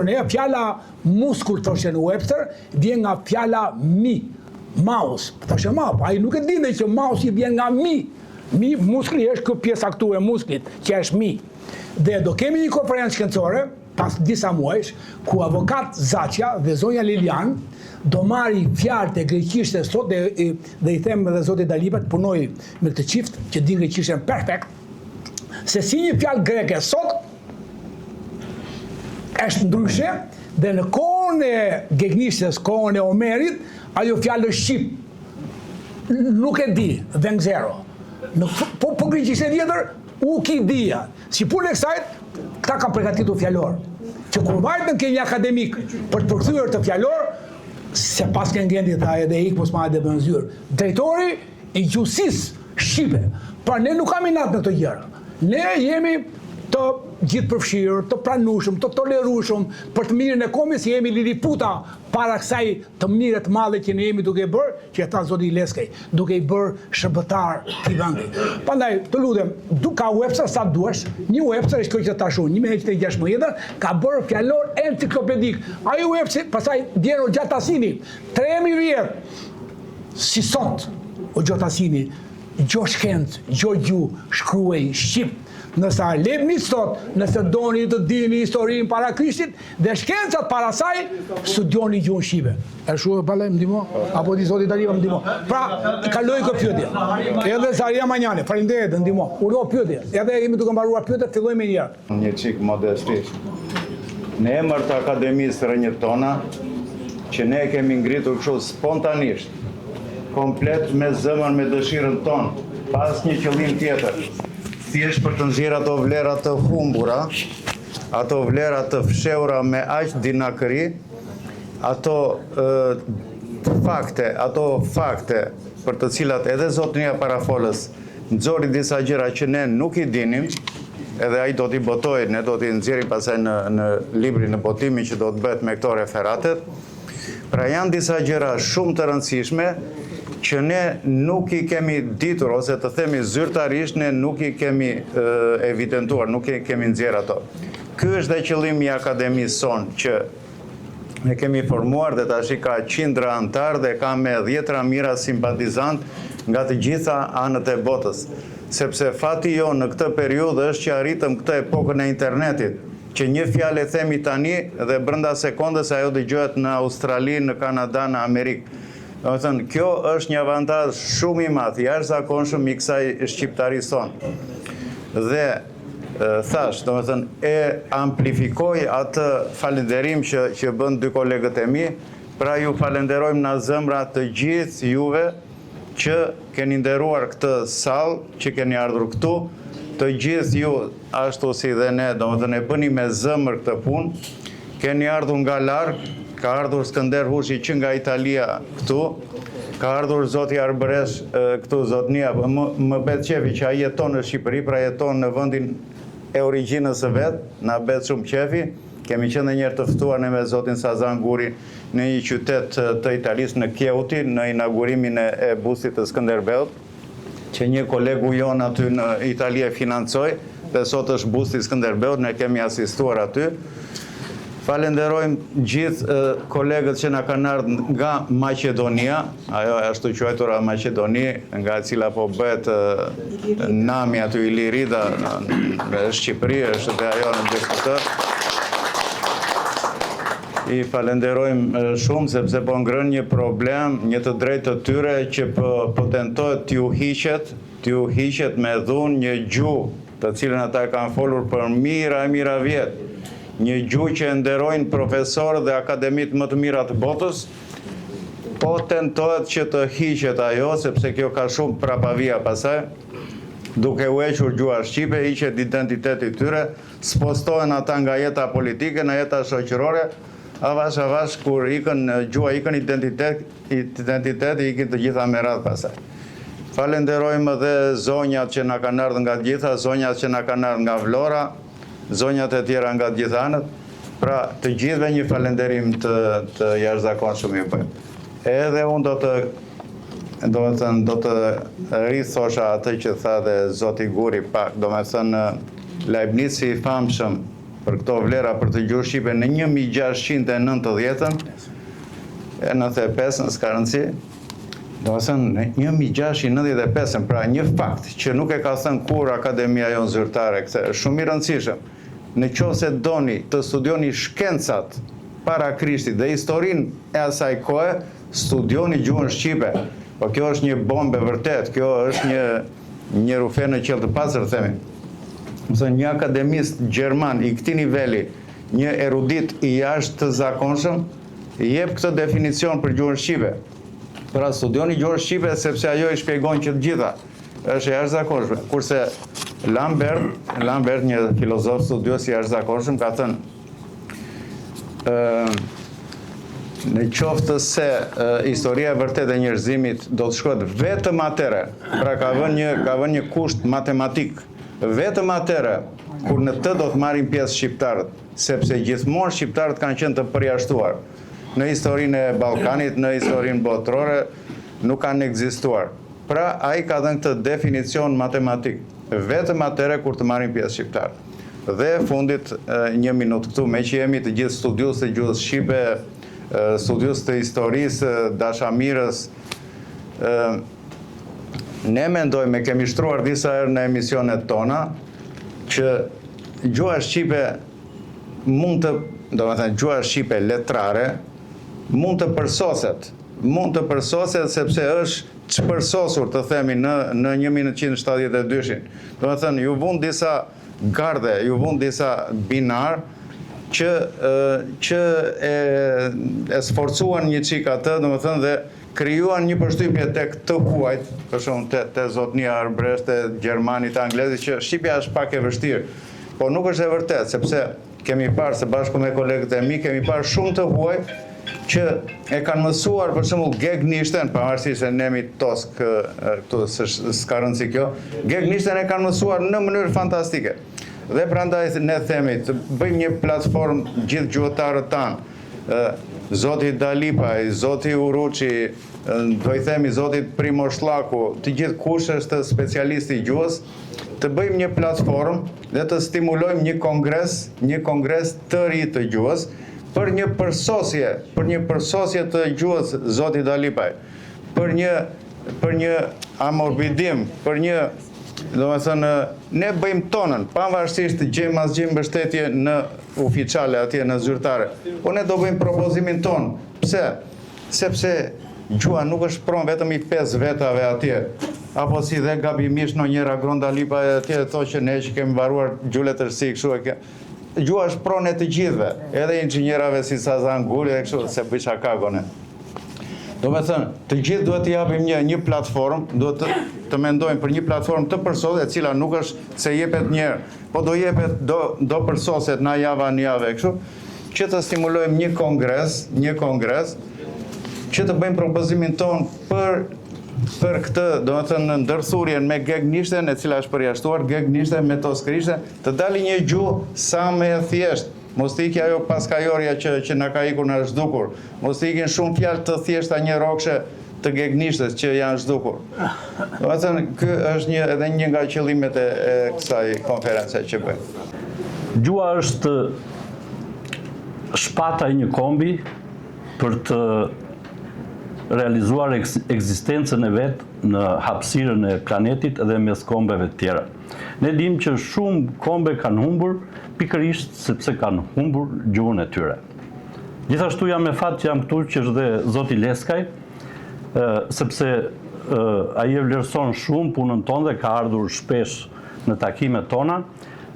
ne, fjala muskull, thoshte në Webster, vjen nga fjala mi, mouse. Thoshte ai nuk e dinte që mouse i vjen nga mi. Mi, muskli është kjo pjesa këtu e musklit, që është mi. Dhe do kemi një konferencë shkencore, pas disa muajsh, ku avokat Zaçja dhe zonja Lilian do marri fjalë të greqishte sot dhe i them edhe zotit Dalipat, punoj me këtë çift që din greqishtën perfekt, se si një fjalë greke sot është ndryshe dhe në kohën e Gegnishtës, kohën e Omerit, ajo fjalë është shqip. Nuk e di, dhe në zero. Po greqishtë e vjetër, u ki dhia. Si punë e kësajt, këta ka përgatitur fjalor. Që kur vajtën ke një akademik për të përkthyer të fjalor, se pas ke ngendi tha edhe ik mos ma edhe bënzyr. Drejtori i gjuhësisë shqipe. Pra ne nuk kam inat në të gjëra. Ne jemi të gjithë përfshirë, të pranueshëm, të tolerueshëm, për të mirën e kombit, si jemi liliputa para kësaj të mirë të madhe që ne jemi duke bërë, që e tha zoti Leskaj, duke i bërë shërbëtar këtij vendi. Prandaj, të lutem, ka Webster sa duash, një Webster është kjo që tash unë, 1916, ka bërë fjalor enciklopedik. Ai Webster, pastaj Diero Gjatasini, 3000 vjet, si sot, o Gjatasini, gjo shkencë, gjo gjuhë, shkruaj shqip. Nëse Leibniz thot, nëse doni të dini historinë para Krishtit dhe shkencat para saj, studioni gjuhën shqipe. E shu e ballaj më ndihmo? Apo di zoti Daliva më ndihmo? Pra, kaloj këtë pyetje. Edhe Zaria Manjani, faleminderit, ndihmo. Urdhë pyetje. Edhe jemi duke mbaruar pyetjet, fillojmë me një. Një çik modestisht. Në emër të Akademisë Rënjëtona, që ne kemi ngritur kështu spontanisht, komplet me zemër, me dëshirën tonë, pas një qëllim tjetër. Thjesht për të nxjerrë ato vlera të humbura, ato vlera të fshehura me aq dinakëri, ato fakte për të cilat edhe zotënia parafolës nxori disa gjëra që ne nuk i dinim, edhe ai do t'i botojë, ne do t'i nxjerrim pastaj në librin e botimit që do të bëhet me këto referatet. Pra janë disa gjëra shumë të rëndësishme që ne nuk i kemi ditur, ose të themi zyrtarisht, ne nuk i kemi evidentuar, nuk i kemi nxjerrë ato. Ky është dhe qëllimi i akademisë sonë, që ne kemi formuar dhe tash ka qindra antar dhe ka me 10 mira simpatizant nga të gjitha anët e botës. Sepse fati jo në këtë periudhë është që arritëm këtë epokën e internetit, që një fjalë e themi tani dhe brenda sekondës ajo dëgjohet në Australi, në Kanada, në Amerikë. Domethënë, kjo është një avantazh shumë i madh, jashtëzakonshëm i kësaj shqiptarisë sonë. Dhe thash, domethënë, e amplifikoj atë falënderim që bën dy kolegët e mi, pra ju falenderojmë nga zemra të gjithë juve që keni nderuar këtë sallë, që keni ardhur këtu, të gjithë ju ashtu si dhe ne, domethënë e bëni me zemër këtë punë, keni ardhur nga larg. Ka ardhur Skënder Hushi që nga Italia këtu, ka ardhur zoti Arbëresh këtu, zotnia, më bet qefi që ai jeton në Shqipëri, pra jeton në vendin e origjinës së vet, na bet shumë qefi. Kemi qenë njëherë të ftuar me zotin Sazan Guri në një qytet të Italisë, në Keuti, në inaugurimin e bustit të Skënderbeut, që një kolegu jon aty në Itali e financoi, dhe sot është busti i Skënderbeut, ne kemi asistuar aty. Falenderojmë gjithë kolegët që na kanë ardhur nga Maqedonia, ajo ashtu quajtura Maqedoni, nga e cila po bëhet nami aty Ilirida në Shqipëri, është dhe ajo në diskutër. I falenderojmë shumë sepse po ngrën një problem, një të drejtë të tyre që po tentohet t'ju hiqet me dhunë një gjuhë të cilën ata kanë folur për mira e mira vjet. Një gjuhë që nderojnë profesorët dhe akademit më të mira të botës, po tentohet që të hiqet ajo, sepse kjo ka shumë prapavija pasaj, duke u hequr gjuha shqipe, hiqet identiteti tyre, spostohen ata nga jeta politike, nga jeta shoqërore, avash kur ikën gjuha, ikën identiteti, ikën të gjitha me radhë pasaj. Falenderojmë dhe zonjat që na kanë ardhur nga të gjitha, zonjat që na kanë ardhur nga Vlora, zonjat e tjera nga të gjitha anët, pra të gjithve një falenderim të jashtëzakonshëm ju bëjmë. Edhe unë do të rithosha atë që tha dhe zoti Guri pak, do me thënë Leibnizi i famshëm për këto vlera për të gjuhë shqipe në 1690-ën, e 95-ën, s'ka rëndësi, do me thënë në 1695-ën, pra një fakt që nuk e ka thënë kur Akademia jonë zyrtare, këtë është shumë i rëndësishëm. Në qoftë se doni të studioni shkencat para Krishtit dhe historinë e asaj kohe, studioni gjuhën shqipe. Po kjo është një bombe vërtet, kjo është një rufe në qelë të pastër, themi. Një akademist gjerman i këtij niveli, një erudit i jashtëzakonshëm, jep këtë definicion për gjuhën shqipe. Pra studioni gjuhën shqipe sepse ajo i shpjegon që të gjitha. Është e jashtëzakonshme. Kurse Lambert, një filozof studios i jashtëzakonshëm, ka thënë në qoftë se historia e vërtetë e njerëzimit do të shkohet vetëm atëre, pra ka vënë një kusht matematik, vetëm atëre kur në të do të marrin pjesë shqiptarët, sepse gjithmonë shqiptarët kanë qenë të përjashtuar. Në historinë e Ballkanit, në historinë botërore nuk kanë ekzistuar. Pra ai ka dhënë këtë definicion matematik, vetëm atëre kur të marrin pjesë shqiptarët. Dhe fundit 1 minutë këtu, me që jemi të gjithë studius të gjuhës shqipe, studius të historisë, dashamirës, ne mendojmë, kemi shtruar disa herë në emisionet tona, që gjuha shqipe gjuha shqipe letrare mund të përsoset sepse është çpërsosur, të themi, në 1972-shin. Do të thënë, ju vun disa garde, ju vun disa binar që e sforcuan një çik atë, do të thënë, dhe krijuan një përshtypje tek të huajt, për shembull te zotnia Arbrecht, te gjermanit, anglezit, që shqipja është pak e vështirë. Po nuk është e vërtetë, sepse kemi parë se bashkë me kolegët e mi, kemi parë shumë të huaj që e kanë mësuar, për shembull, gegnishten, pavarësisht se nemi tosk këtu, s'ka rëndësi kjo, gegnishten e kanë mësuar në mënyrë fantastike. Dhe prandaj ne themi të bëjmë një platformë gjithë gjuhëtarët tanë, zoti Dalipaj, zoti Uruçi, do i themi zotit Primož Llaku, të gjithë kush është specialisti i gjuhës, të bëjmë një platformë dhe të stimulojmë një kongres të ri të gjuhës për një përsosje të gjuhës zoti Dalipaj, për një amorbidim, për një, do me thënë, ne bëjmë tonën, pavarësisht gjejmë mbështetje në oficiale atje në zyrtare, po ne do bëjmë propozimin ton. Pse? Sepse gjuha nuk është pronë vetëm i 5 vetave atje, apo si dhe gabimisht në njëra Gronda Lipa atje e thosht që ne që kemi mbaruar gjuletërsi, kështu e kjo. Gjuha është pronë e të gjithve, edhe inxhinierave si Sazan Guli e kështu, se bëjqa kagone. Do me thënë, të gjithë duhet të japim një platformë, duhet të mendojmë për një platformë të përsoset, e cila nuk është se jepet njerë, po do përsoset na java në jave, kështu, që të stimulojmë një kongres, që të bëjmë propozimin tonë për këtë, do me thënë, ndërthurjen me gegnishten, e cila është përjashtuar, gegnishten me toskrishten, të dali një gjuhë sa me thjeshtë. Mos të iki ajo paskajorja që na ka ikur në zhdukur. Mos të ikin shumë fjalë të thjeshta një rrokshe të gegnishtes që janë zhdukur. Do të thënë, ky është edhe një nga qëllimet e kësaj konference që bëjmë. Gjuha është shpata e një kombi për të realizuar ekzistencën e vetë në hapësirën e planetit edhe mes kombeve të tjera. Ne dim që shumë kombe kanë humbur pikërisht sepse kanë humbur gjuhën e tyre. Gjithashtu jam me fat që jam këtu që është dhe Zoti Leskaj, sepse ai e vlerëson shumë punën tonë dhe ka ardhur shpesh në takimet tona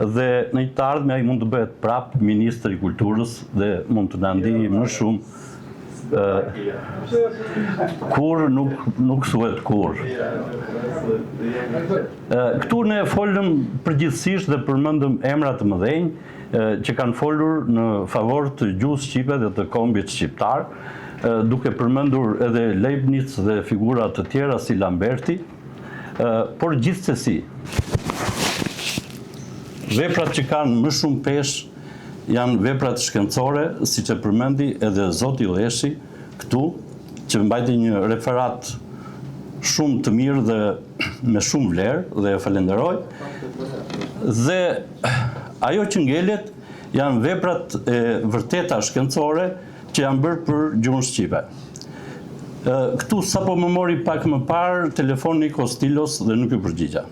dhe në të ardhmen ai mund të bëhet prap Ministri i Kulturës dhe mund të na ndihmë më shumë. Kur nuk thuhet kur. Këtu ne folëm përgjithsisht dhe përmendëm emra të mëdhenj që kanë folur në favor të gjuhës shqipe dhe të kombit shqiptar, duke përmendur edhe Leibniz dhe figura të tjera si Lamberti, por gjithsesi veprat që kanë më shumë peshë janë veprat shkencore, siç e përmendi edhe Zoti Leshi këtu, që mbajti një referat shumë të mirë dhe me shumë vlerë dhe e falenderoj. Dhe ajo që ngelet janë veprat e vërteta shkencore që janë bërë për gjuhën shqipe. Këtu sapo më mori pak më parë telefon Niko Stilos dhe nuk ju përgjigja.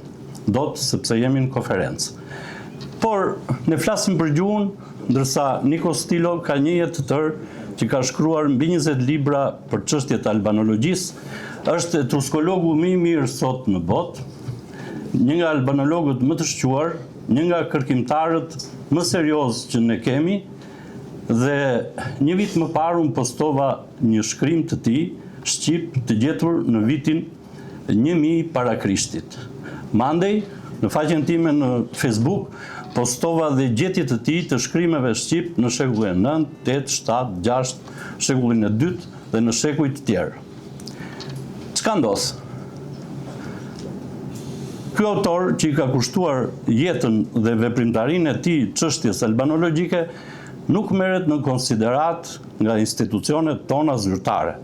Dot sepse jemi në konferencë. Por ne flasim për gjuhën, ndërsa Niko Stilo ka një jetë të tërë që ka shkruar mbi 20 libra për çështjet e albanologjisë, është etruskologu më i mirë sot në botë, një nga albanologët më të shquar, një nga kërkimtarët më serioz që ne kemi, dhe një vit më parë unë postova një shkrim të tij shqip të gjetur në vitin 1000 para Krishtit. Mandej, në faqen time në Facebook, postova dhe gjetje të tij të shkrimeve shqip në shekullin 9, 8, 7, 6, shekullin e 2 dhe në shekuj të tjerë. Çka ndos? Ky autor që i ka kushtuar jetën dhe veprimtarinë e tij çështjes albanologjike nuk merret në konsiderat nga institucionet tona zyrtare.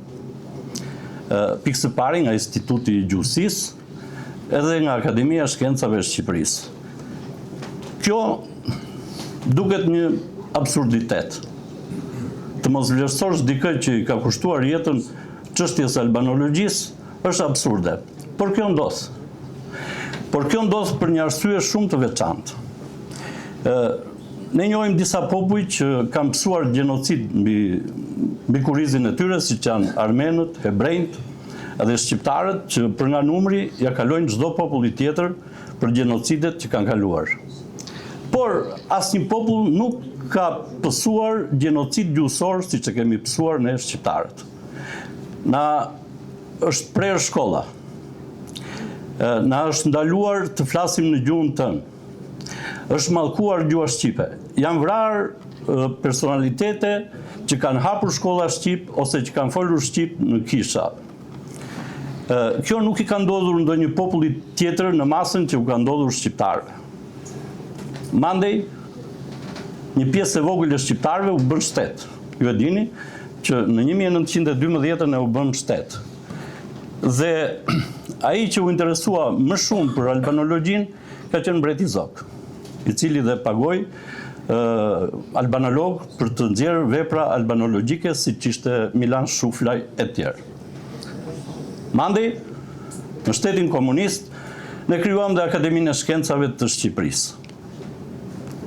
Pikë së pari nga Instituti i Gjuhësisë edhe nga Akademia e Shkencave e Shqipërisë. Kjo duket një absurditet. Të mos vlerësosh dikë që i ka kushtuar jetën çështjes albanologjisë është absurde. Por kjo ndos. Por kjo ndos për një arsye shumë të veçantë. Ne njohim disa popull që kanë pësuar gjenocid mbi kurrizin e tyre, siç janë armenët, hebrejt dhe shqiptarët, që për nga numri ja kalojnë çdo populli tjetër për gjenocidet që kanë kaluar. Por asnjë popull nuk ka pësuar gjenocid gjuhësor siç e kemi pësuar ne shqiptarët. Na është prerë shkolla. Na është ndaluar të flasim në gjuhën tënë. Është mallkuar gjuha shqipe. Janë vrarë personalitete që kanë hapur shkolla shqip ose që kanë folur shqip në kisha. Kjo nuk i ka ndodhur ndonjë populli tjetër në masën që u ka ndodhur shqiptarëve. Mandej, një pjesë e vogël e shqiptarëve u bën shtet. Ju e dini që në 1912 u bën shtet. Dhe ai që u interesua më shumë për albanologjinë ka qenë Mbreti Zok, i cili dhe pagoi albanolog për të nxjerrë vepra albanologjike siç ishte Milan Shuflaj e tjerë. Mandej, në shtetin komunist, ne krijuam dhe Akademinë e Shkencave të Shqipërisë.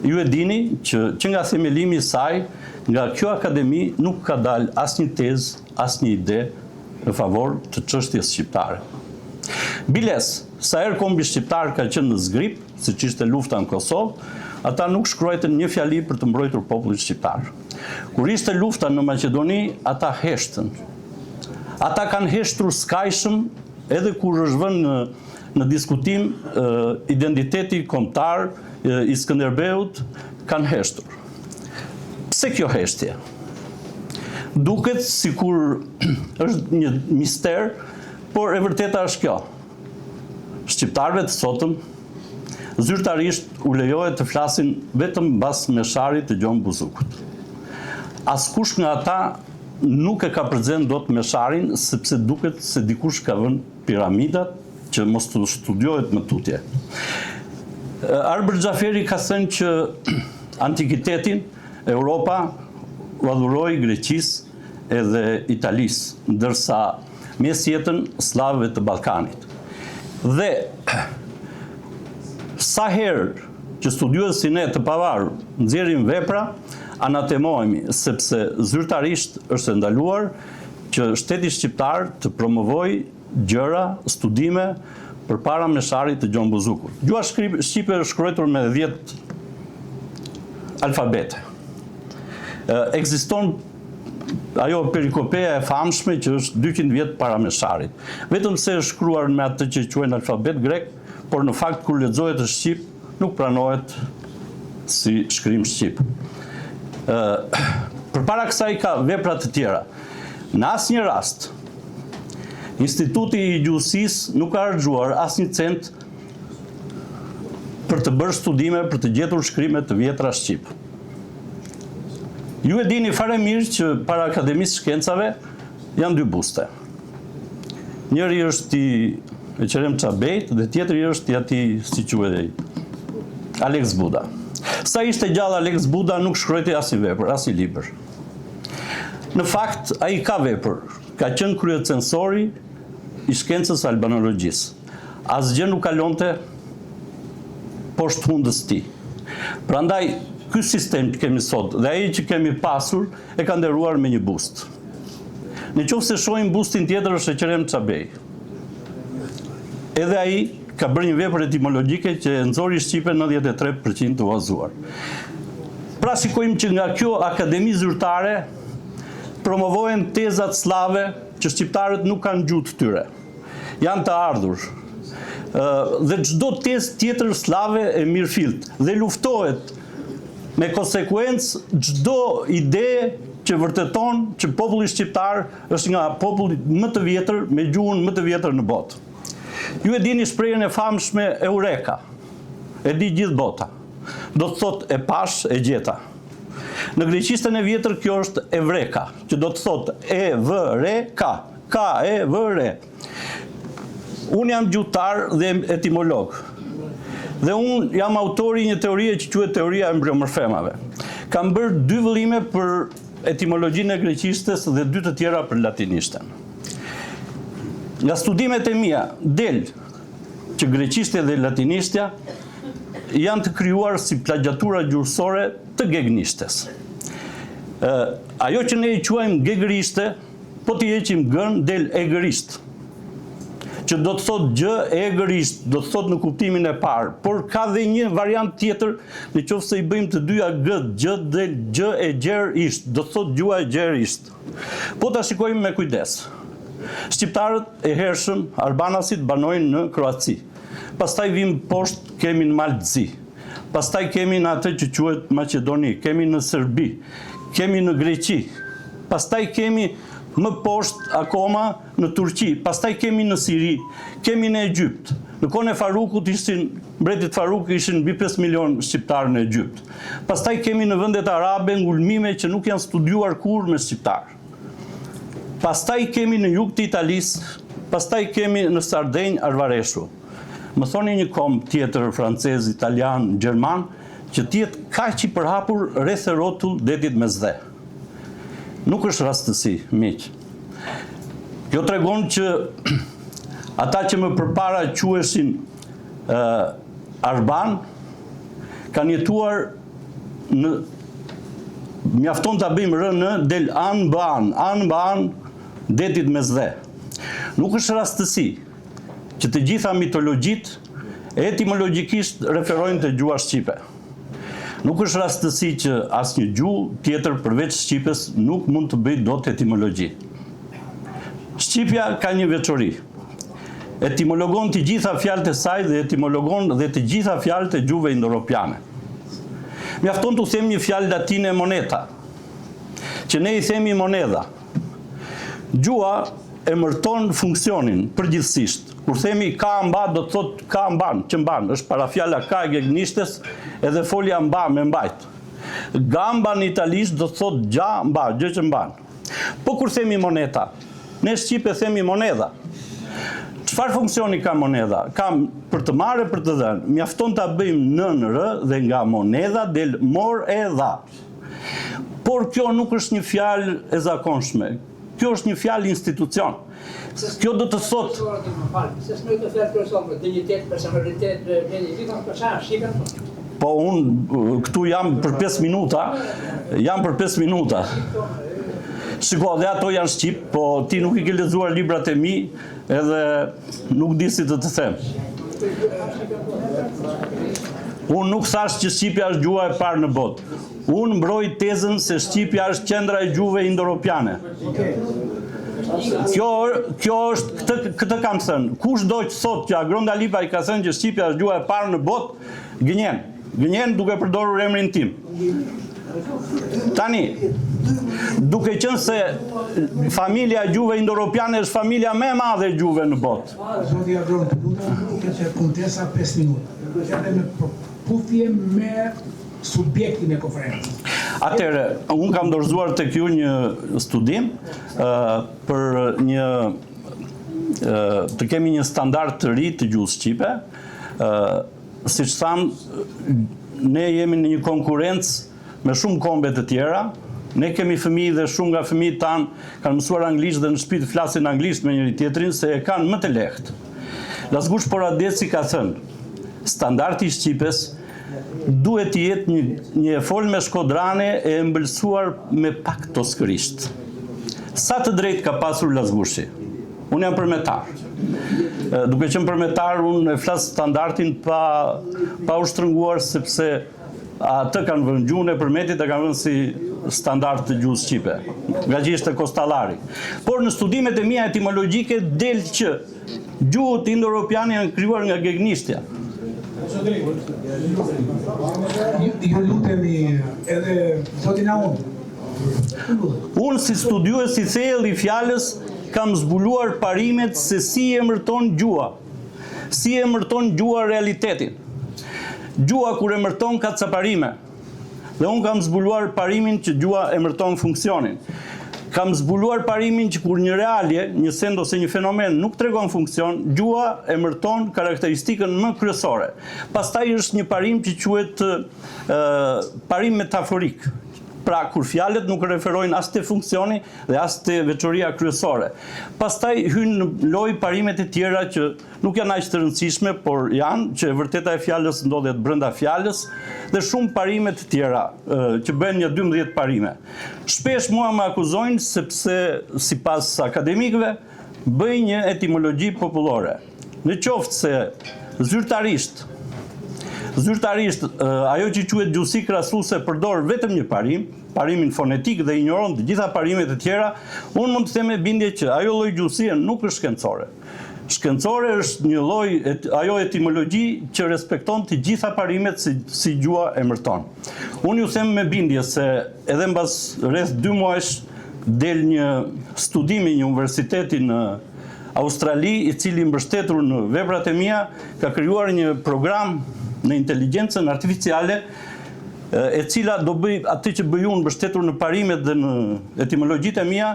Ju e dini që nga themelimi i saj, nga kjo akademi nuk ka dalë asnjë tezë, asnjë ide në favor të çështjes shqiptare. Biles, sa herë kombi shqiptar ka qenë në zgrip, siç ishte lufta në Kosovë, ata nuk shkruajtën një fjali për të mbrojtur popullin shqiptar. Kur ishte lufta në Maqedoni, ata heshtën. Ata kanë heshtur skajshëm edhe kur është vënë në diskutim identiteti kombëtar i Skënderbeut, kanë heshtur. Pse kjo heshtje? Duket sikur është një mister, por e vërteta është kjo. Shqiptarëve të sotëm zyrtarisht u lejohet të flasin vetëm mbas mesharit të Gjon Buzukut. Askush nga ata nuk e ka përzier dot mesharin, sepse duket se dikush ka vënë piramidat që mos të studiohet më tutje. Arber Xhaferi ka thënë që antikitetin Europa u adhuroi Greqisë edhe Italisë, ndërsa mes jetën slavëve të Ballkanit. Dhe sa herë që studiuesi ne të pavarur nxjerrim vepra, anatemohemi sepse zyrtarisht është ndaluar që shteti shqiptar të promovojë gjëra, studime përpara mesharit të Gjon Buzukut. Gjuha shqipe është shkruar me 10 alfabete. Ekziston ajo perikopeja e famshme që është 200 vjet para mesharit. Vetëm se është shkruar me atë që quhen alfabet grek, por në fakt kur lexohet në shqip nuk pranohet si shkrim shqip. Përpara kësaj ka vepra të tjera. Në asnjë rast Instituti i Gjuhësisë nuk ka harxuar asnjë cent për të bërë studime për të gjetur shkrime të vjetra shqip. Ju e dini fare mirë që para Akademisë Shkencave janë 2 buste. Njëri është i Qerem Çabejt dhe tjetri është i atij, si quhet, Alex Buda. Sa ishte gjallë Alex Buda nuk shkruajti asnjë vepër, asnjë libër. Në fakt, ai ka vepër, ka qenë kryecensori i shkencës albanologjisë. Asgjë nuk kalonte poshtë hundës tij. Prandaj, ky sistem që kemi sot dhe ai që kemi pasur e ka nderuar me një bust. Nëse shohim bustin tjetër është Qerem Çabej. Edhe ai ka bërë një vepër etimologjike që e nxori shqipe 93% të huazuar. Pra shikojmë që nga kjo akademi zyrtare promovohen tezat slave që shqiptarët nuk kanë gjuhë të tyre. Janë të ardhur. Dhe çdo tezë tjetër slave e mirëfillt dhe luftohet me konsekuencë çdo ide që vërteton që populli shqiptar është nga populli më të vjetër me gjuhën më të vjetër në botë. Ju e dini shprehjen e famshme Eureka. E di gjithë bota. Do të thotë e pash, e gjeta. Në greqistën e vjetër kjo është Evreka, që do të thotë E-V-R-E-K. K-E-V-R-E. Unë jam gjuhëtar dhe etimolog. Dhe unë jam autori një teorie që quhet teoria e mbrëmërfemave. Kam bërë 2 vëllime për etimologjinë e greqishtës dhe 2 të tjera për latinishtën. Nga studimet e mia del që greqishtja dhe latinishtja janë të krijuar si plagjatura gjuhësore të gegnishtes. Ajo që ne i quajmë gegrishte, po t'i heqim gën del egrisht, që do të thotë gjë e egrisht, do të thotë në kuptimin e parë, por ka dhe një variant tjetër, nëse i bëjmë të dyja g, gjë del gjë e gjerisht, do të thotë gjua e gjerisht. Po ta shikojmë me kujdes. Shqiptarët e hershëm, arbanasit banojnë në Kroaci. Pastaj vim poshtë kemi në Maltzi. Pastaj kemi në atë që quhet Maqedoni, kemi në Serbi, kemi në Greqi. Pastaj kemi më poshtë akoma në Turqi, pastaj kemi në Siri, kemi në Egypt. Në kohën e Farukut mbretit Faruk ishin mbi 5 milion shqiptarë në Egypt. Pastaj kemi në vendet arabe ngulmime që nuk janë studiuar kurrë me shqiptar. Pastaj kemi në jug të Italisë, pastaj kemi në Sardenjë Arvareshu. Më thoni një kom tjetër francez, italian, gjerman, që tjetë kaq i përhapur rreth e rrotull detit Mesdhe. Nuk është rastësi, miq. Kjo tregon që ata që më përpara quheshin Arban kanë jetuar në mjafton ta bëjmë rënë del an detit Mesdhe. Nuk është rastësi që të gjitha mitologjitë etimologjikisht referojnë te gjuha shqipe. Nuk është rastësi që asnjë gjuhë tjetër përveç shqipes nuk mund të bëjë dot etimologji. Shqipja ka një veçori. Etimologon të gjitha fjalët e saj dhe etimologon dhe të gjitha fjalët e gjuhëve indoeuropiane. Mjafton të them një fjalë latine moneta, që ne i themi moneda. Gjuha emërton funksionin përgjithsisht. Kur themi ka mba, do të thot ka mban, që mban, është parafjala ka e gegnishtes edhe folja mba me mbajt. Gamba në italisht do të thot gja mba, gjë që mban. Po kur themi moneta, ne shqipe themi moneda. Çfarë funksioni ka moneda? Ka për të marrë, për të dhënë. Mjafton ta bëjmë n në r dhe nga moneda del mor e dha. Por kjo nuk është një fjalë e zakonshme. Kjo është një fjalë institucion. Kjo do të thotë po unë këtu jam për 5 minuta. Shiko, dhe ato janë Shqip, po ti nuk I ke lexuar librat e mi, edhe nuk di si të them. Unë nuk thash që Shqipja është gjuha e parë në botë. Unë mbroj tezën se Shqipja është qendra e gjuhëve indo-europiane. Kjo është, këtë kam thënë. Kush do që thotë që Agron Dalipa I ka thënë që Shqipja është gjuha e parë në botë, gënjen duke përdorur emrin tim. Tani, duke qenë se familja e gjuhëve indo-europiane është familja më e madhe e gjuhëve në botë. Zoti Agron, që kontesa 5 minuta. Edhe me përputhje me subjektin e konferencës. Atëherë, unë kam dorëzuar tek ju një studim për të kemi një standard të ri të gjuhës shqipe. Siç tham, ne jemi në një konkurrencë me shumë kombe të tjera. Ne kemi fëmijë dhe shumë nga fëmijët tanë kanë mësuar anglisht dhe në shtëpi flasin anglisht me njëri tjetrin se e kanë më të lehtë. Lasgush Poradeci ka thënë, standardi I shqipes duhet të jetë një folme shkodrane e ëmbëlsuar me pak toskërisht. Sa të drejtë ka pasur Lasgushi? Unë jam përmetar. Duke qenë përmetar, unë e flas standardin pa u shtrënguar sepse atë kanë vënë gjuhën e përmetit e kanë vënë si standard të gjuhës shqipe, nga që ishte Kostallari. Por në studimet e mia etimologjike del që gjuhët indo-europiane janë krijuar nga gegnishtja. Ju lutemi edhe zotin Aon. Unë si studiues I thellë I fjalës kam zbuluar parimet se si emërton gjuha. Si emërton gjuha realitetin. Gjuha kur emërton ka ca parime. Dhe unë kam zbuluar parimin që gjuha emërton funksionin. Kam zbuluar parimin që kur një realje, një send ose një fenomen nuk tregon funksion, gjuha emërton karakteristikën më kryesore. Pastaj është një parim që quhet parim metaforik. Pra, kur fjalët nuk referojnë as te funksioni dhe as te veçoria kryesore. Pastaj hyn në lojë parimet e tjera që nuk janë aq të rëndësishme, por janë që e vërteta e fjalës ndodhet brenda fjalës dhe shumë parime të tjera që bëjnë një 12 parime. Shpesh mua më akuzojnë sepse sipas akademikëve bëj një etimologji popullore. Në qoftë se zyrtarisht, ajo që quhet gjuhësi krahasuese përdor vetëm një parim, parimin fonetik dhe ignoron të gjitha parimet e tjera, unë mund të them me bindje që ajo lloj gjuhësie nuk është shkencore. Shkencore është një lloj ajo etimologji që respekton të gjitha parimet si gjuha emërton. Unë ju them me bindje se edhe mbas rreth 2 muajsh del një studim I një universiteti në Australi, I cili mbështetur në veprat e mia ka krijuar një program në inteligjencën artificiale e cila do bëj atë që bëj unë mbështetur në parimet dhe në etimologjitë e mia,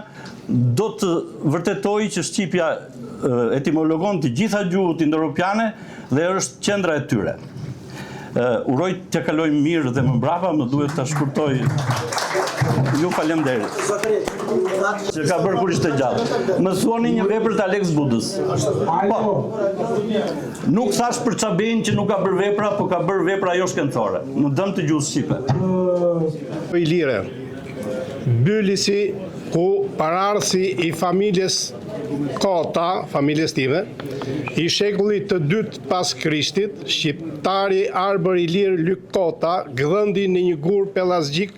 do të vërtetoj që Shqipja etimologon të gjitha gjuhët indo-europiane dhe është qendra e tyre. Uroj t'ja kalojmë mirë dhe më mbrapa, më duhet ta shkurtoj. Ju falemnderit. Që ka bërë kur ishte gjatë. Më thuani një vepër të Alex Budës. Po. Nuk thash për Çabejn që nuk ka bërë vepra, po ka bërë vepra jo shkencore, në dëm të gjuhës shqipe. I lire. Bylisi ku parardhësi I familjes Kota, familjes time, I shekullit të 2 pas Krishtit, shqiptari Arbër I Lir Lyk Kota gdhëndi në një gur pellazgjik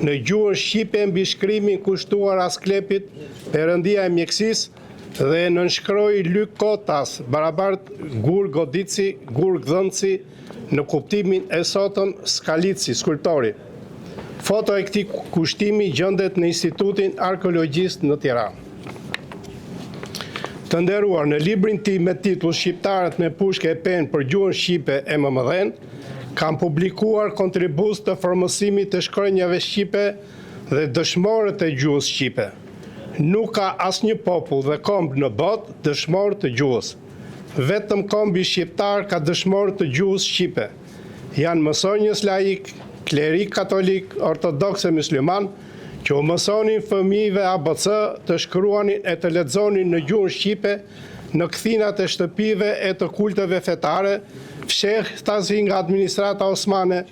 në gjuhën shqipe mbi shkrimin kushtuar Asklepit, perëndia e mjekësisë dhe nënshkroi Lyk Kotas, barabart gur godici, gur gdhëndsi në kuptimin e sotëm Skalici, skulptori. Foto e këtij kushtimi gjendet në Institutin Arkeologjist në Tiranë. Të nderuar, në librin tim me titull Shqiptarët me pushke e penë për gjuhën shqipe e më mëdhen, kam publikuar kontribus të formësimit të shkronjave shqipe dhe dëshmorët e gjuhës shqipe. Nuk ka asnjë popull dhe komb në botë dëshmor të gjuhës. Vetëm kombi shqiptar ka dëshmor të gjuhës shqipe. Janë mësonjës laik, klerik katolik, ortodoks e musliman, që u mësonin fëmijëve ABC të shkruanin e të lexonin në gjuhën shqipe në kthinat e shtëpive e të kulteve fetare, fshehtasi nga administrata osmane,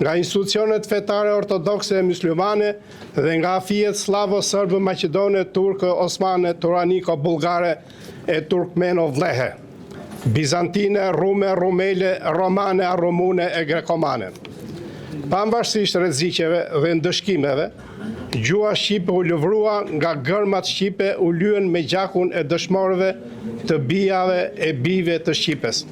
nga institucionet fetare ortodokse e muslimane dhe nga afijet slavo-sërbë, maqedone, turkë, osmane, turaniko, bulgare e turkmeno-vlehe, bizantine, rume, rumele, romane, arumune e grekomane. Pavarësisht rreziqeve dhe ndëshkimeve, gjua shqipe u lëvrua nga gërmat shqipe u lyen me gjakun e dëshmorëve të bijave e bijve të Shqipes.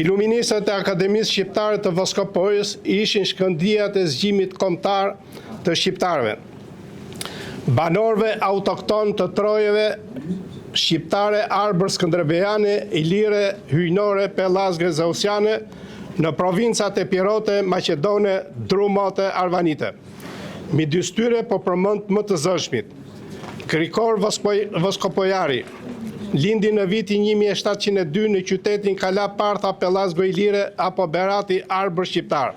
Iluministët e Akademisë Shqiptare të Voskopojës ishin shkëndijat e zgjimit kombëtar të shqiptarëve. Banorëve autokton të trojeve shqiptare arbër skënderbejane, ilire, hyjnore, pellazgre, zeusiane në provincat e Pirote, Maqedone, Drumote, Arvanite. Midis tyre po përmend më të zëshmit. Krikor Voskopojari, lindi në vitin 1702 në qytetin Kala Partha, Pellazgo Ilire apo Berati, arbër shqiptar.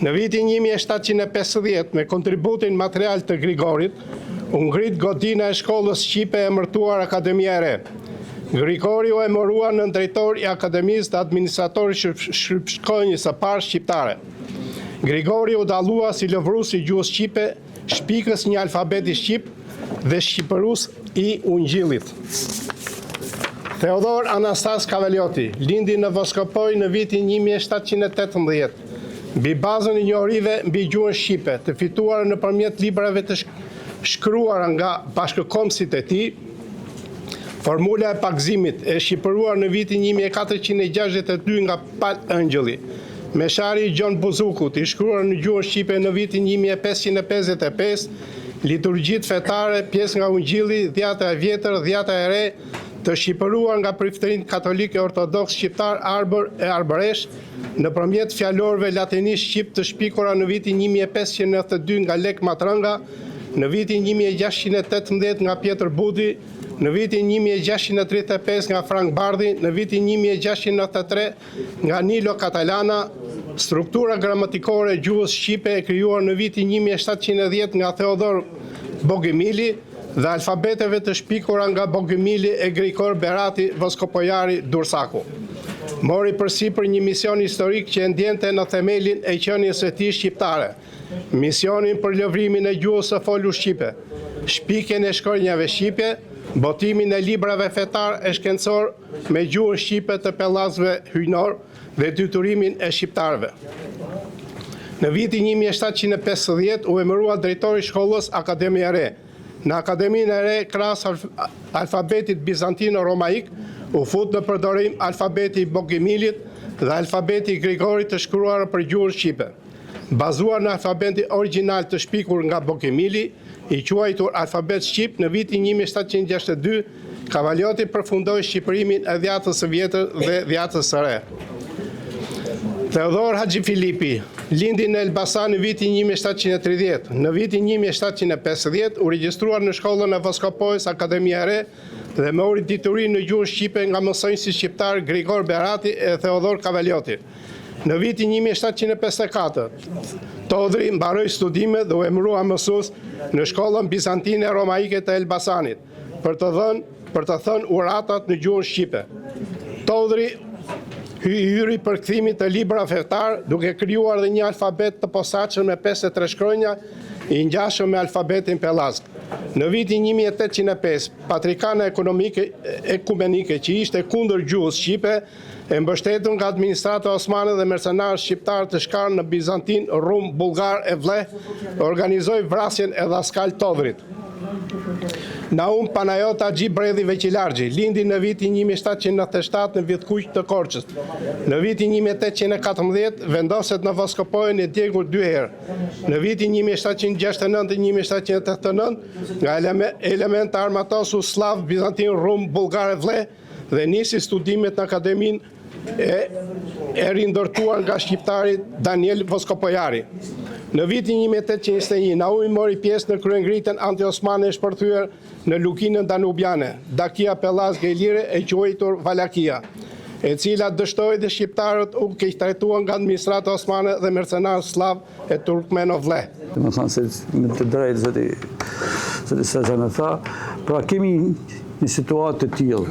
Në vitin 1750, me kontributin material të Grigorit, u ngrit godina e shkollës shqipe e emërtuar Akademia e Re. Grigori u emërua në drejtor i Akademisë të administratorit shkronjës së parë shqiptare. Grigori u dallua si lëvrues i gjuhës shqipe, shpikës një alfabeti shqip dhe shqipërus i ungjillit. Theodor Anastas Kavalioti lindi në Voskopoj në vitin 1718, mbi bazën e njohurive mbi gjuhën shqipe, të fituar nëpërmjet librave të shkruara nga bashkëkombësit e tij. Formula e pagëzimit e shqipëruar në vitin 1462 nga Pal Ëngjëlli. Meshari Gjon Buzukut, i shkruar në gjuhën shqipe në vitin 1555, liturgjit fetare, pjesë nga ungjilli, dhjata e vjetër, dhjata e re, të shqipëruar nga priftërinë katolik e ortodoks shqiptar arbër e arbëresh, nëpërmjet fjalorëve latinisht shqip të shpikura në vitin 1592 nga Lek Matrënga, në vitin 1618 nga Pjetër Budi, në vitin 1635 nga Frank Bardhi, në vitin 1693 nga Nilo Catalana. Struktura gramatikore e gjuhës shqipe e krijuar në vitin 1710 nga Theodor Bogimili dhe alfabeteve të shpikura nga Bogimili e Grigor Berati, Voskopojari, Dursaku. Mori përsipër një mision historik që ndjente në themelin e qenies së tij shqiptare, misionin për lëvrimin e gjuhës së folur shqipe, shpikjen e shkronjave shqipe, botimin e librave fetar e shkencor me gjuhën shqipe të pellazëve hyjnor dhe deturimin e shqiptarëve. Në vitin 1750 u emërua drejtori i shkollës Akademia e Re. Në Akademinë e Re, krahas alfabetit bizantino-romaik, u fut në përdorim alfabeti i Bogimilit dhe alfabeti i Grigorit të shkruar për gjuhën shqipe. Bazuar në alfabeti origjinal të shpikur nga Bogimili, i quajtur alfabet shqip, në vitin 1762, Kavalioti përfundoi shqipërimin e dhjatës së vjetër dhe dhjatës së re. Theodor Haxhi Filipi lindi në Elbasan në vitin 1730. Në vitin 1750 u regjistruar në shkollën e Voskopojës Akademia e Re dhe mori diturinë në gjuhën shqipe nga mësonjësi shqiptar Grigor Berati e Theodor Kavalioti. Në vitin 1754, Todri mbaroi studimet dhe u emërua mësues në shkollën bizantine romaike të Elbasanit, për të thënë uratat në gjuhën shqipe. Todri hyri për kthimit të libra fetar, duke krijuar dhe një alfabet të posaçëm me 53 shkronja, i ngjashëm me alfabetin pellazg. Në vitin 1805, Patrikana Ekumenike, që ishte kundër gjuhës shqipe, e mbështetur nga administrata osmane dhe mercenarë shqiptar të shkarë në Bizantin, Rum, Bulgar e Vleh, organizoi vrasjen e Daskal Todrit. Naum Panajot Haxhi Bredhi Veqilargji lindi në vitin 1797 në Vitkuq të Korçës. Në vitin 1814 vendoset në Voskopojën e djegur 2 herë. Në vitin 1769 dhe 1789 nga element armatosu slav, bizantin, rum, bulgar e Vleh dhe nisi studimet në Akademinë e rindërtuar nga shqiptari Daniel Voskopojari. Në vitin 1821, Naumi mori pjesë në kryengritjen anti-osmane e shpërthyer në lukinën danubiane, Dakia Pellazgë e Ilire e quajtur Valakia. e cila dështoi dhe shqiptarët u keqtrajtuan nga administrata osmane dhe mercenar slav e Turkmenovle. Më thënë se me të drejtë zoti Sezan e tha, pra kemi një situatë të tillë.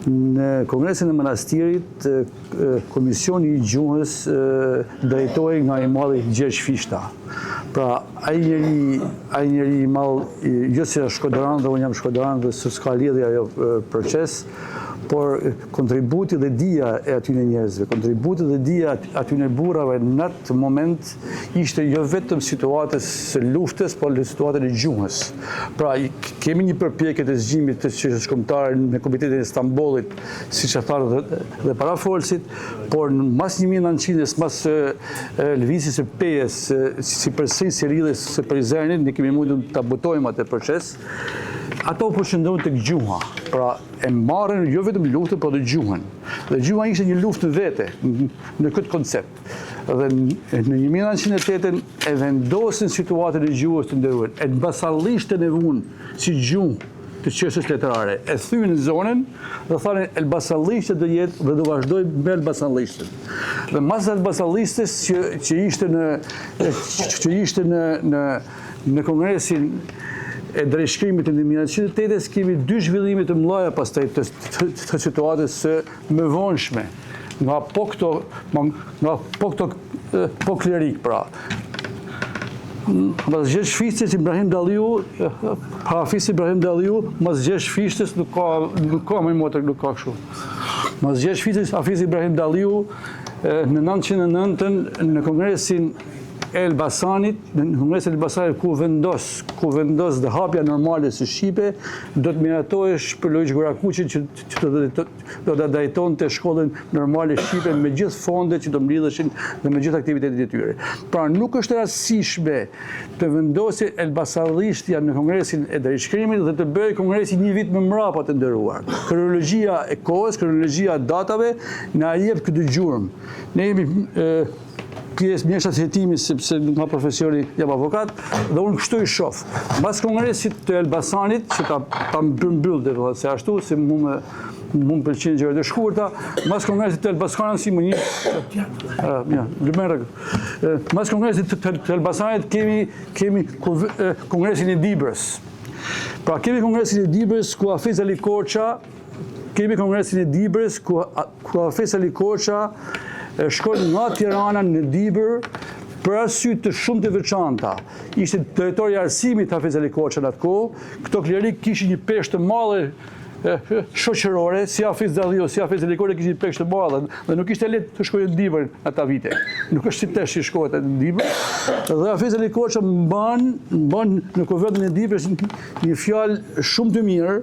Në Kongresin e Manastirit, Komisioni i Gjuhës drejtohej nga i madhi Gjergj Fishta. Pra, ai njeri i madh, jo se është shkodran dhe unë jam shkodran dhe s'ka lidhje ajo proces, por kontributi dhe dija e atyre njerëzve, kontributi dhe dija atyre burrave në atë moment ishte jo vetëm situatës së luftës, por situatën e gjuhës. Pra, kemi një përpjekje të zgjimit të çështës kombëtare në Komitetin e Stambollit, siç e tharë dhe parafolsit, por mas 1900-s, mas lëvizjes së PE-s, si përsëri si rrjedhjes së Prizrenit, ne kemi mundur ta botojmë atë proces. Ato përqendrohen tek gjuha. Pra, e marrën jo vetëm luftën, por edhe gjuhën. Dhe gjuha ishte një luftë vete në këtë koncept. Dhe në 1908 e vendosin situatën e gjuhës të ndërruar, e basallisht e nevun si gjuhë të çështës letrare. E thyen në zonën dhe thanë Elbasallisht do jetë dhe do vazhdoj me Elbasallishtin. Dhe mas Elbasallistes që ishte në Kongresin e drejtshkrimit të 1908-s kemi dy zhvillime të mëdha pastaj të situatës së mëvonshme. Nga po klerik pra. Mas Gjergj Fishtes, Ibrahim Dalliu, Hafiz Ibrahim Dalliu, mas Gjergj Fishtes nuk ka më motor, nuk ka kështu. Mas Gjergj Fishtes, Hafiz Ibrahim Dalliu në 1909 në Kongresin e Elbasanit, në Kongresin e Elbasanit ku vendos dhe hapja normale së Shqipe, do të miratohesh për Lojz Gorakuqin që do të drejton të shkollën normale Shqipe me gjithë fondet që do mblidheshin dhe me gjithë aktivitetet e tyre. Pra nuk është rastësishme të vendosë Elbasallistja në Kongresin e drejtshkrimit dhe të bëjë Kongresi një vit më mbrapa të nderuar. Kronologjia e kohës, kronologjia e datave na jep këtë gjurmë. Ne jemi pjesë mjeshtat e hetimit sepse nga profesioni jam avokat dhe unë kështu i shoh. Mbas Kongresit të Elbasanit, që ta mbyll dhe se ashtu, se mu më pëlqen gjërat e shkurta, mbas Kongresit të Elbasanit si më mbas Kongresit të Elbasanit kemi Kongresin e Dibrës. Pra kemi Kongresin e Dibrës ku Hafiz Ali Korça, Hafiz Ali Korça shkon nga Tirana në Dibër për arsye të shumë të veçanta. Ishte drejtori i arsimit Hafiz Ali Korça në atë kohë. Këto klerik kishin një peshë të madhe shoqërore, si Hafiz Dalliu, si Hafiz Ali Korça kishin një peshë të madhe dhe nuk ishte lehtë të shkojë në Dibër ata vite. Nuk është si tash që shkohet në Dibër. Dhe Hafiz Ali Korça mban në kuvertën e Dibrës një fjalë shumë të mirë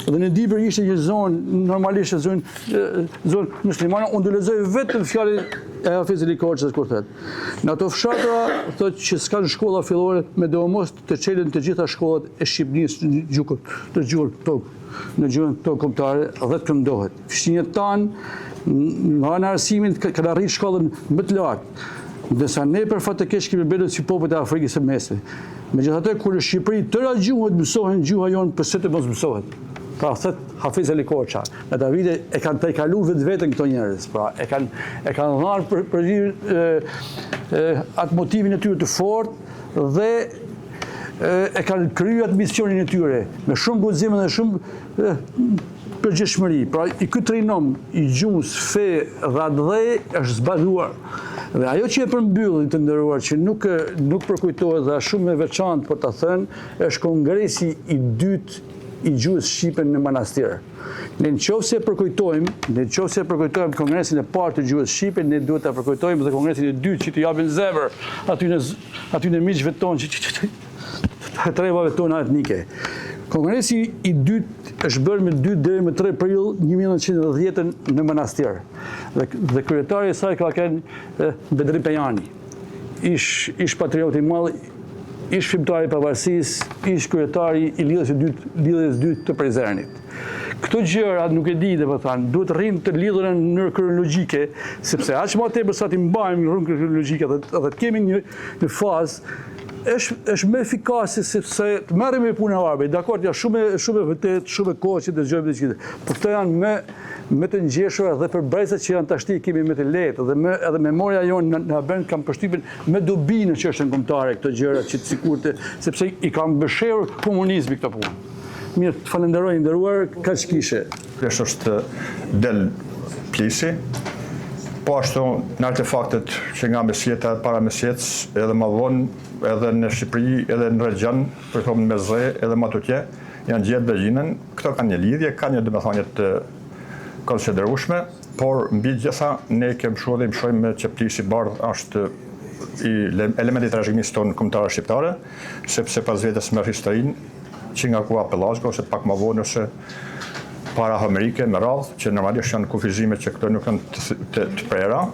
dhe në Dibër ishte një zonë, normalisht zonë muslimane, unë do lexoj vetëm fjalën e Hafiz Ali Korçës kur thotë. Në ato fshatra thotë që s'kan shkolla fillore me domos të çelën të gjitha shkollat e Shqipërisë në gjuhën tonë kombëtare dhe të këndohet. Fshinjët tanë nga ana arsimit kanë arrit shkollën më të lartë. Ndërsa ne për fat të keq kemi bërë si popujt e Afrikës së Mesme. Megjithatë kur në Shqipëri tëra gjuhët mësohen, gjuha jonë pse të mos mësohet. Pra thot Hafiz Ali Korça, në ata vite e kanë tejkaluar vetën këto njerëz. Pra e kanë dhënë për atë motivin e tyre të fortë dhe e kanë kryer atë misionin e tyre me shumë guxim dhe shumë përgjegjësi. Pra i ky trinom i gjuhës, fe dhe adhë është zbaluar. Dhe ajo që e përmbyll të nderuar që nuk përkujtohet dhe është shumë e veçantë për ta thënë, është kongresi i dytë i gjuhës shqipe në Manastir. Ne nëse përkujtojmë kongresin e parë të gjuhës shqipe, ne duhet ta përkujtojmë dhe kongresin e dytë që t'i japin zemër aty në miqve tonë që trevave tona etnike. Kongresi i dytë është bërë me 2 deri më 3 prill 1910 në Manastir. Dhe kryetari i saj ka qenë Bedri Pejani. Ish patrioti i madh, ish shqiptari i pavarësisë, ish kryetari i lidhjes së dytë të Prizrenit. Këto gjëra nuk e di, duhet rrinë të lidhura në mënyrë kronologjike, sepse aq më tepër sa ti mbajmë në rrugë kronologjike dhe të kemi një fazë është më efikase sepse të merrem me punën e arbëjt. Dakor, ja shumë vërtet, shumë kohë që dëgjojmë të gjithë. Por këto janë me të ngjeshura dhe për brezat që janë tashti kemi me të lehtë dhe edhe memoria jonë na bën kam përshtypjen me dobi në çështën kombëtare këto gjëra që sikurte sepse i kanë mbëshërur komunizmi këto punë. Mirë, të falenderoj nderuar, kaq kishe. Plesh është del plisi, po ashtu në artefaktet që nga mesjeta para mesjetës edhe më vonë, edhe në Shqipëri, edhe në regjon, për thonë me zë, edhe më tutje, janë gjetë dëgjinën. Këto kanë një lidhje, kanë një domethënie të konsiderueshme, por mbi gjitha ne kemi shojmë që plisi bardh është i elementi i trashëgimisë tonë kombëtare shqiptare, sepse pas vetes me historinë që nga koha Pellashko ose pak më vonë ose para Amerike me radhë, që normalisht janë kufizime që këto nuk janë të prera.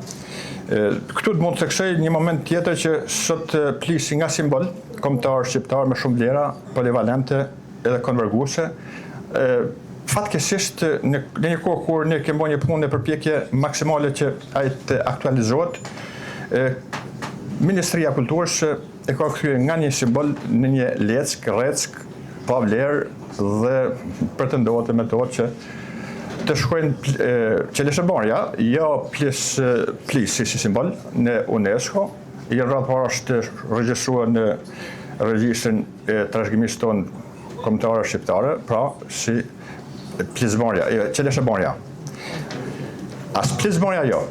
Këtu mund të theksoj një moment tjetër që sot plisi nga simbol kombëtar shqiptar me shumë vlera polivalente edhe konverguese, fatkeqësisht në një kohë kur ne kemi bërë një punë në përpjekje maksimale që ai të aktualizohet, Ministria e Kulturës e ka kthyer nga një simbol në një leck, pa vlerë dhe pretendohet me to që të shkojnë Qeleshëborja, jo pjesë plisi si simbol në UNESCO, i rreth para është regjistruar në regjistrin e trashëgimisë tonë kombëtare shqiptare, pra si Plisborja, Qeleshëborja. As Plisborja jo.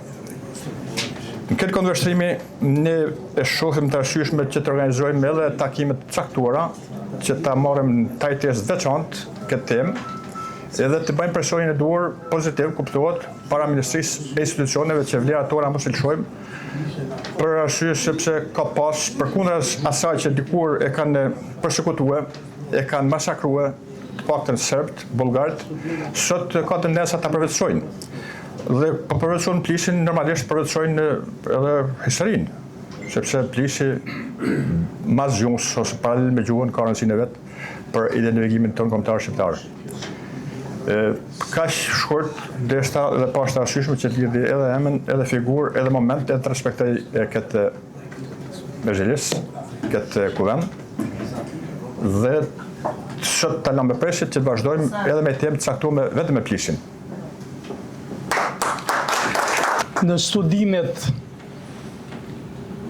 Në këtë konverstrimi ne e shohim të arsyeshme që të organizojmë edhe takimet caktuara që ta marrim në tajtesë veçantë këtë temë, edhe të bëjmë presionin e duhur pozitiv, kuptohet, para ministrisë e institucioneve që vlerat tona mos i lëshojmë, për arsye sepse ka pas përkundër asaj që dikur e kanë përsekutuar, e kanë masakruar të paktën serbt, bullgarët, sot ka tendenca ta përvetësojnë. Dhe po përvetësojnë plisin, normalisht përvetësojnë edhe historinë, sepse plisi mas gjuhës ose paralel me gjuhën ka rëndësinë e vet për identifikimin tonë kombëtar shqiptar. Kaq shkurt desta dhe pashta arsyeshme që lidhi edhe emën, edhe figurë, edhe moment, edhe të respektoj këtë mezhlis, këtë kuvend. Dhe sot ta lëmë presit që të vazhdojmë edhe me temë të caktuar vetëm me plisin. Në studimet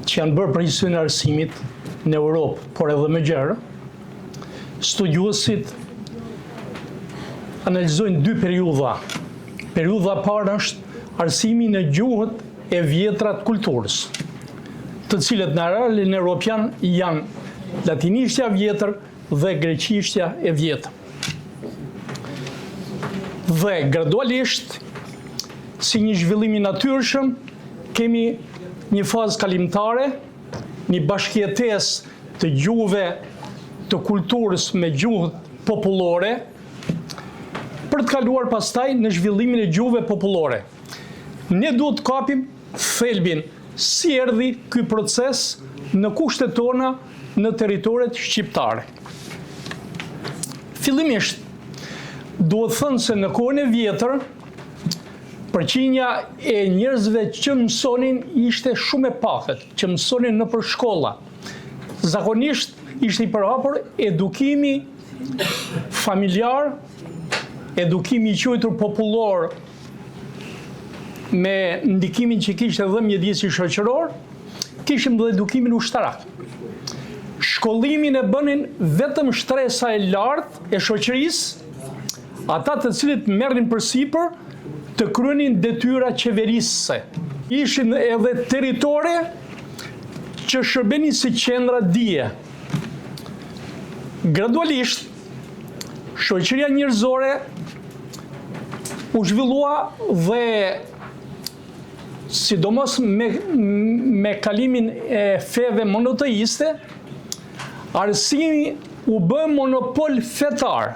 që janë bërë për historinë e arsimit në Europë, por edhe më gjerë, studiuesit analizojnë dy periudha. Periudha parë është arsimi në gjuhët e vjetra të kulturës, të cilët në realin europian janë latinishtja vjetër dhe greqishtja e vjetër. Dhe gradualisht, si një zhvillim i natyrshëm, kemi një fazë kalimtare, një bashkëjetesë të gjuhëve të kulturës me gjuhët popullore, për të kaluar pastaj në zhvillimin e gjuhëve popullore. Ne duhet të kapim thelbin si erdhi ky proces në kushtet tona në territoret shqiptare. Fillimisht, duhet thënë se në kohën e vjetër, përqindja e njerëzve që mësonin ishte shumë e pakët, që mësonin në për shkolla. Zakonisht ishte i përhapur edukimi familjar, edukimi i quajtur popullor me ndikimin që kishte edhe mjedisi shoqëror, kishim dhe edukimin ushtarak. Shkollimin e bënin vetëm shtresa e lartë e shoqërisë, ata të cilët merrin përsipër të kryenin detyra qeverisëse. Ishin edhe territore që shërbenin si qendra dije. Gradualisht, shoqëria njerëzore u zhvillua dhe sidomos me kalimin e feve monoteiste, arsimi u bë monopol fetar.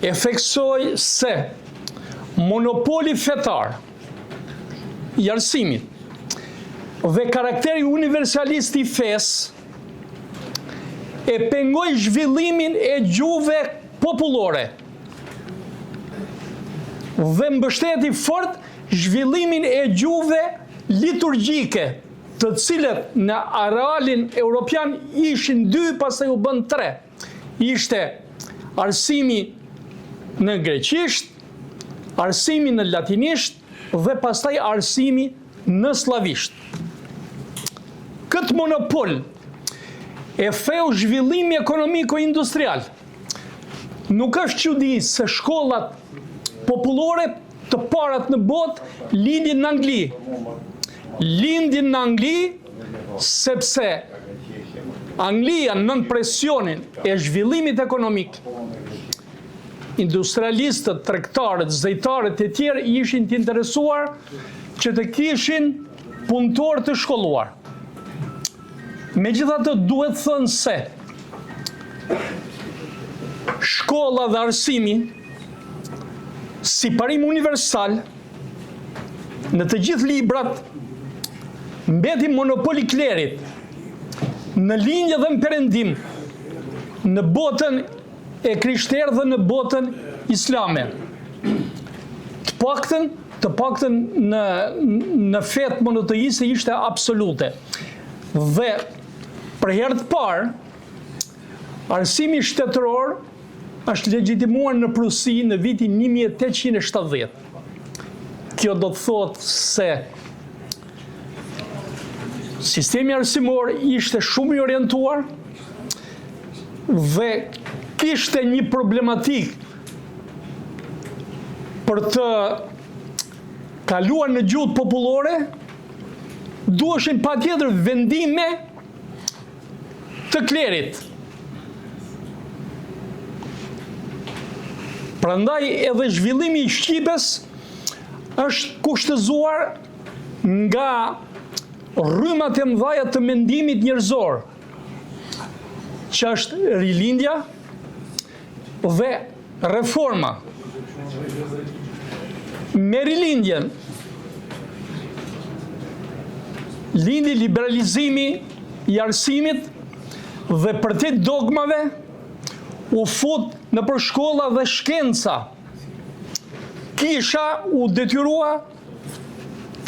E theksoj se monopoli fetar i arsimit dhe karakteri universalist i fesë e pengoj zhvillimin e gjuhëve popullore, dhe mbështeti fort zhvillimin e gjuhëve liturgjike, të cilët në arealin europian ishin 2, pastaj u bën 3. Ishte arsimi në greqisht, arsimi në latinisht dhe pastaj arsimi në slavisht. Këtë monopol e theu zhvillimi ekonomiko-industrial. Nuk është çudi se shkollat popullore të parat në botë lindin në Angli. Lindin në Angli sepse Anglia nën presionin e zhvillimit ekonomik, industrialistët, tregtarët, zejtarët e tjerë ishin të interesuar që të kishin punëtor të shkolluar. Megjithatë, duhet thënë se shkolla dhe arsimi si parim universal në të gjithë librat mbeti monopoli klerit në lindje dhe në perëndim në botën e krishterë dhe në botën islame. Të paktën në fetë monoteiste ishte absolute. Dhe për herë të parë, arsimi shtetëror është legjitimuar në Prusi në vitin 1870. Kjo do të thotë se sistemi arsimor ishte shumë i orientuar dhe kishte një problematik për të kaluar në gjuhët popullore, duheshin patjetër vendime të klerit. Prandaj edhe zhvillimi i Shqipës është kushtëzuar nga rrymat e mëdha të mendimit njerëzor, që është rilindja dhe reforma. Me rilindjen lindi liberalizimi i arsimit dhe për të dogmave u fut në për shkolla dhe shkenca. Kisha u detyrua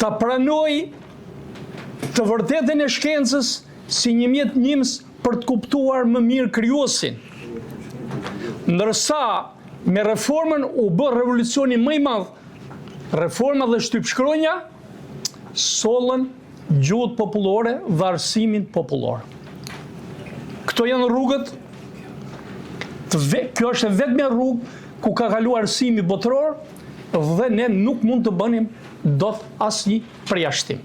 ta pranoj të vërtetën e shkencës si një mjet njims për të kuptuar më mirë krijuesin. Ndërsa me reformën u bë revolucioni më i madh, reforma dhe shtypshkronja sollën gjuhët popullore dhe arsimin popullor. Këto janë rrugët, kjo është vetëm rrugë ku ka kaluar arsimi botëror dhe ne nuk mund të bënim dot asnjë përjashtim.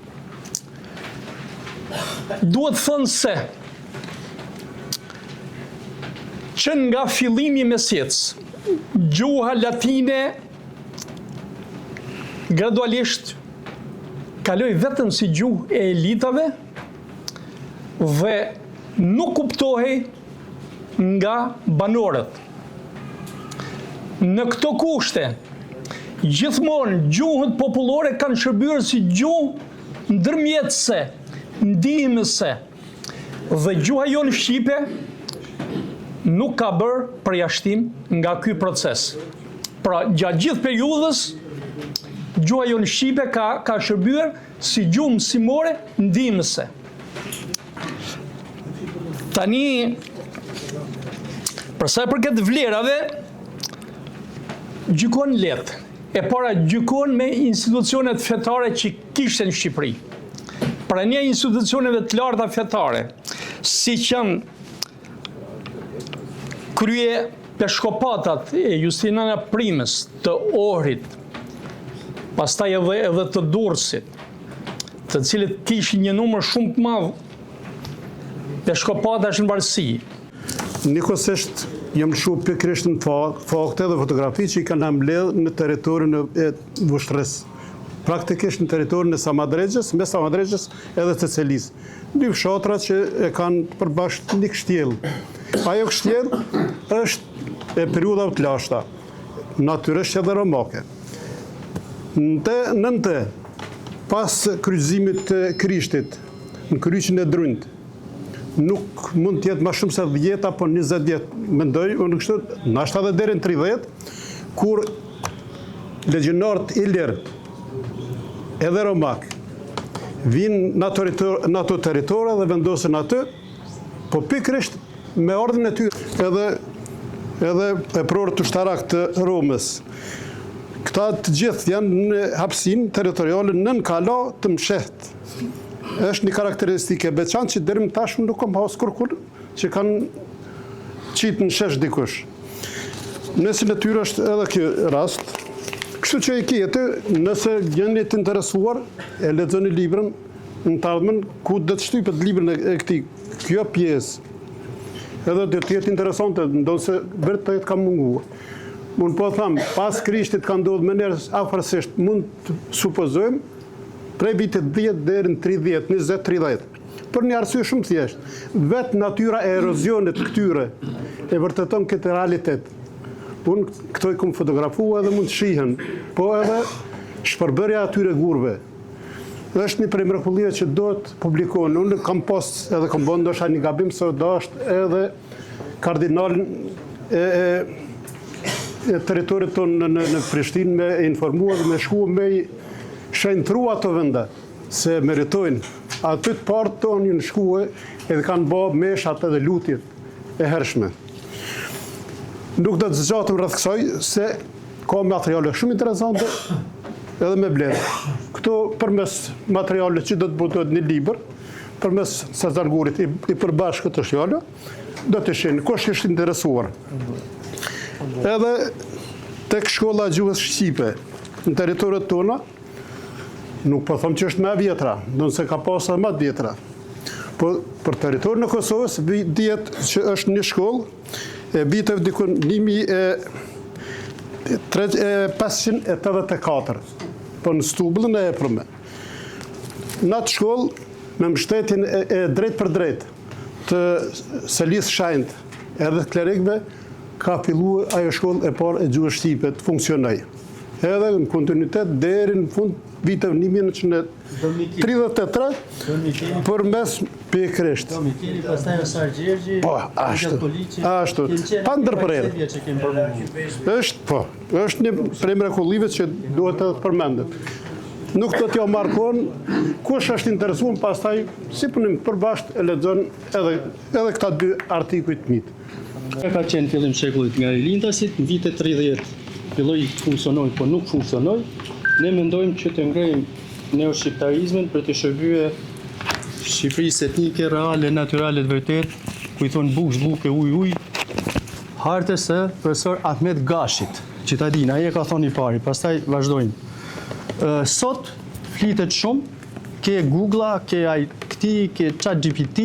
Duhet thënë se që nga fillimi i mesjetës, gjuha latine gradualisht kaloi vetëm si gjuhë e elitave dhe nuk kuptohej nga banorët. Në këto kushte, gjithmonë gjuhët popullore kanë shërbyer si gjuhë ndërmjetëse, ndihmëse, dhe gjuha jonë shqipe nuk ka bërë përjashtim nga ky proces. Pra, gjatë gjithë periudhës, gjuha jonë shqipe ka shërbyer si gjuhë mësimore ndihmëse. Tani, përsa i përket vlerave, gjykon lehtë. E para gjykon me institucionet fetare që kishte në Shqipëri. Pra një institucioneve të larta fetare, si që krye peshkopatat e Justinana Primës, të Ohrit, pastaj edhe të Durrësit, të cilët kishin një numër shumë të madh peshkopatash në varësi. Nikosisht jam shu pikërisht në fakte dhe fotografi që i kanë mbledh në territorin e Vushtrës. Praktikisht në territorin e Samadregjës, me Samadregjës edhe të Celis. Dy fshatra që e kanë përbashkët një kështjell. Ajo kështjell është e periudhave të lashta, natyrisht edhe romake. Nënte, pas kryqëzimit të Krishtit, në kryqin e Drunjt, nuk mund të jetë më shumë se 10 apo 20 vjet, mendoj, unë kështu, nashta edhe deri në 30, kur legionarët ilir edhe romak vinë në ato territore dhe vendosen aty, po pikërisht me ordin e tyre edhe e prorët ushtarak të Romës. Këta të gjithë janë në hapësinë territoriale nën kala të mshet. Është një karakteristike veçantë që deri më tash nuk kam pas kurrë që kanë qitë në shesh dikush. Nëse natyra është edhe kjo rast, kështu që e kjetë, nëse jeni të interesuar, e lexoni librin në të ardhmen, ku do të shtypet librin e këtij, kjo pjesë. Edhe do të jetë interesante, ndonse vërtet ka munguar. Mund po them, pas Krishtit ka ndodhur më njerëz afërsisht, mund të supozojmë, prej vitit 10 deri në 30, 20, 30. Për një arsye shumë thjeshtë. Vetë natyra e erozionit këtyre e vërteton këtë realitet. Unë këto i kam fotografuar edhe mund të shihen, po edhe shpërbërja atyre gurve. Është një prej mrekullive që do të publikohen. Unë kam pas edhe kam bën ndoshta një gabim se do është edhe kardinalin e territorit tonë në Prishtinë me informuar, me shkuar me shenjtru ato vende se meritojnë. Aty të partë tonë në shkuar edhe kanë bë meshat edhe lutjet e hershme. Nuk do të zgjatëm rreth kësaj se ka materiale shumë interesante edhe me blerë. Këto përmes materiale që do të botohet një libër, përmes Sazar Gurit i përbashkët të shjallë, do të shenë, kush është interesuar. Edhe tek shkolla e gjuhës shqipe në territoret tona, nuk po them që është më e vjetra, ndonse ka pasur më të vjetra. Po për territorin e Kosovës dihet që është një shkollë e viteve diku 1584, po në Stubullën e Eprume. Në atë shkollë, me mbështetjen e drejt për drejt të Selis Shajnt edhe të klerikëve, ka filluar ajo shkollë e parë e gjuhës shqipe të funksionojë. Edhe në kontinuitet deri në fund viteve 1933 përmes pikërisht. Po, ashtu. Pa ndërprerje. Është një prej mrekullive që duhet të përmendet. Nuk do t'jo markon, kush është interesuar, pastaj si punim përbashkët e lexon edhe këta dy artikujt mitë. Ka qenë fillim shekullit nga rilindasit, në vitet 30 filloi funksionoi, po nuk funksionoi. Ne mendojmë që të ngrejmë neoshqiptarizmin për të shërbyer Shqipërisë etnike, reale, natyrale të vërtet, ku i thonë buk, zbuke, uj, hartës së profesor Ahmet Gashit, që ta din, ai e ka thonë i pari, pastaj vazhdojmë. Sot flitet shumë, ke Google, ke këti, ke ChatGPT,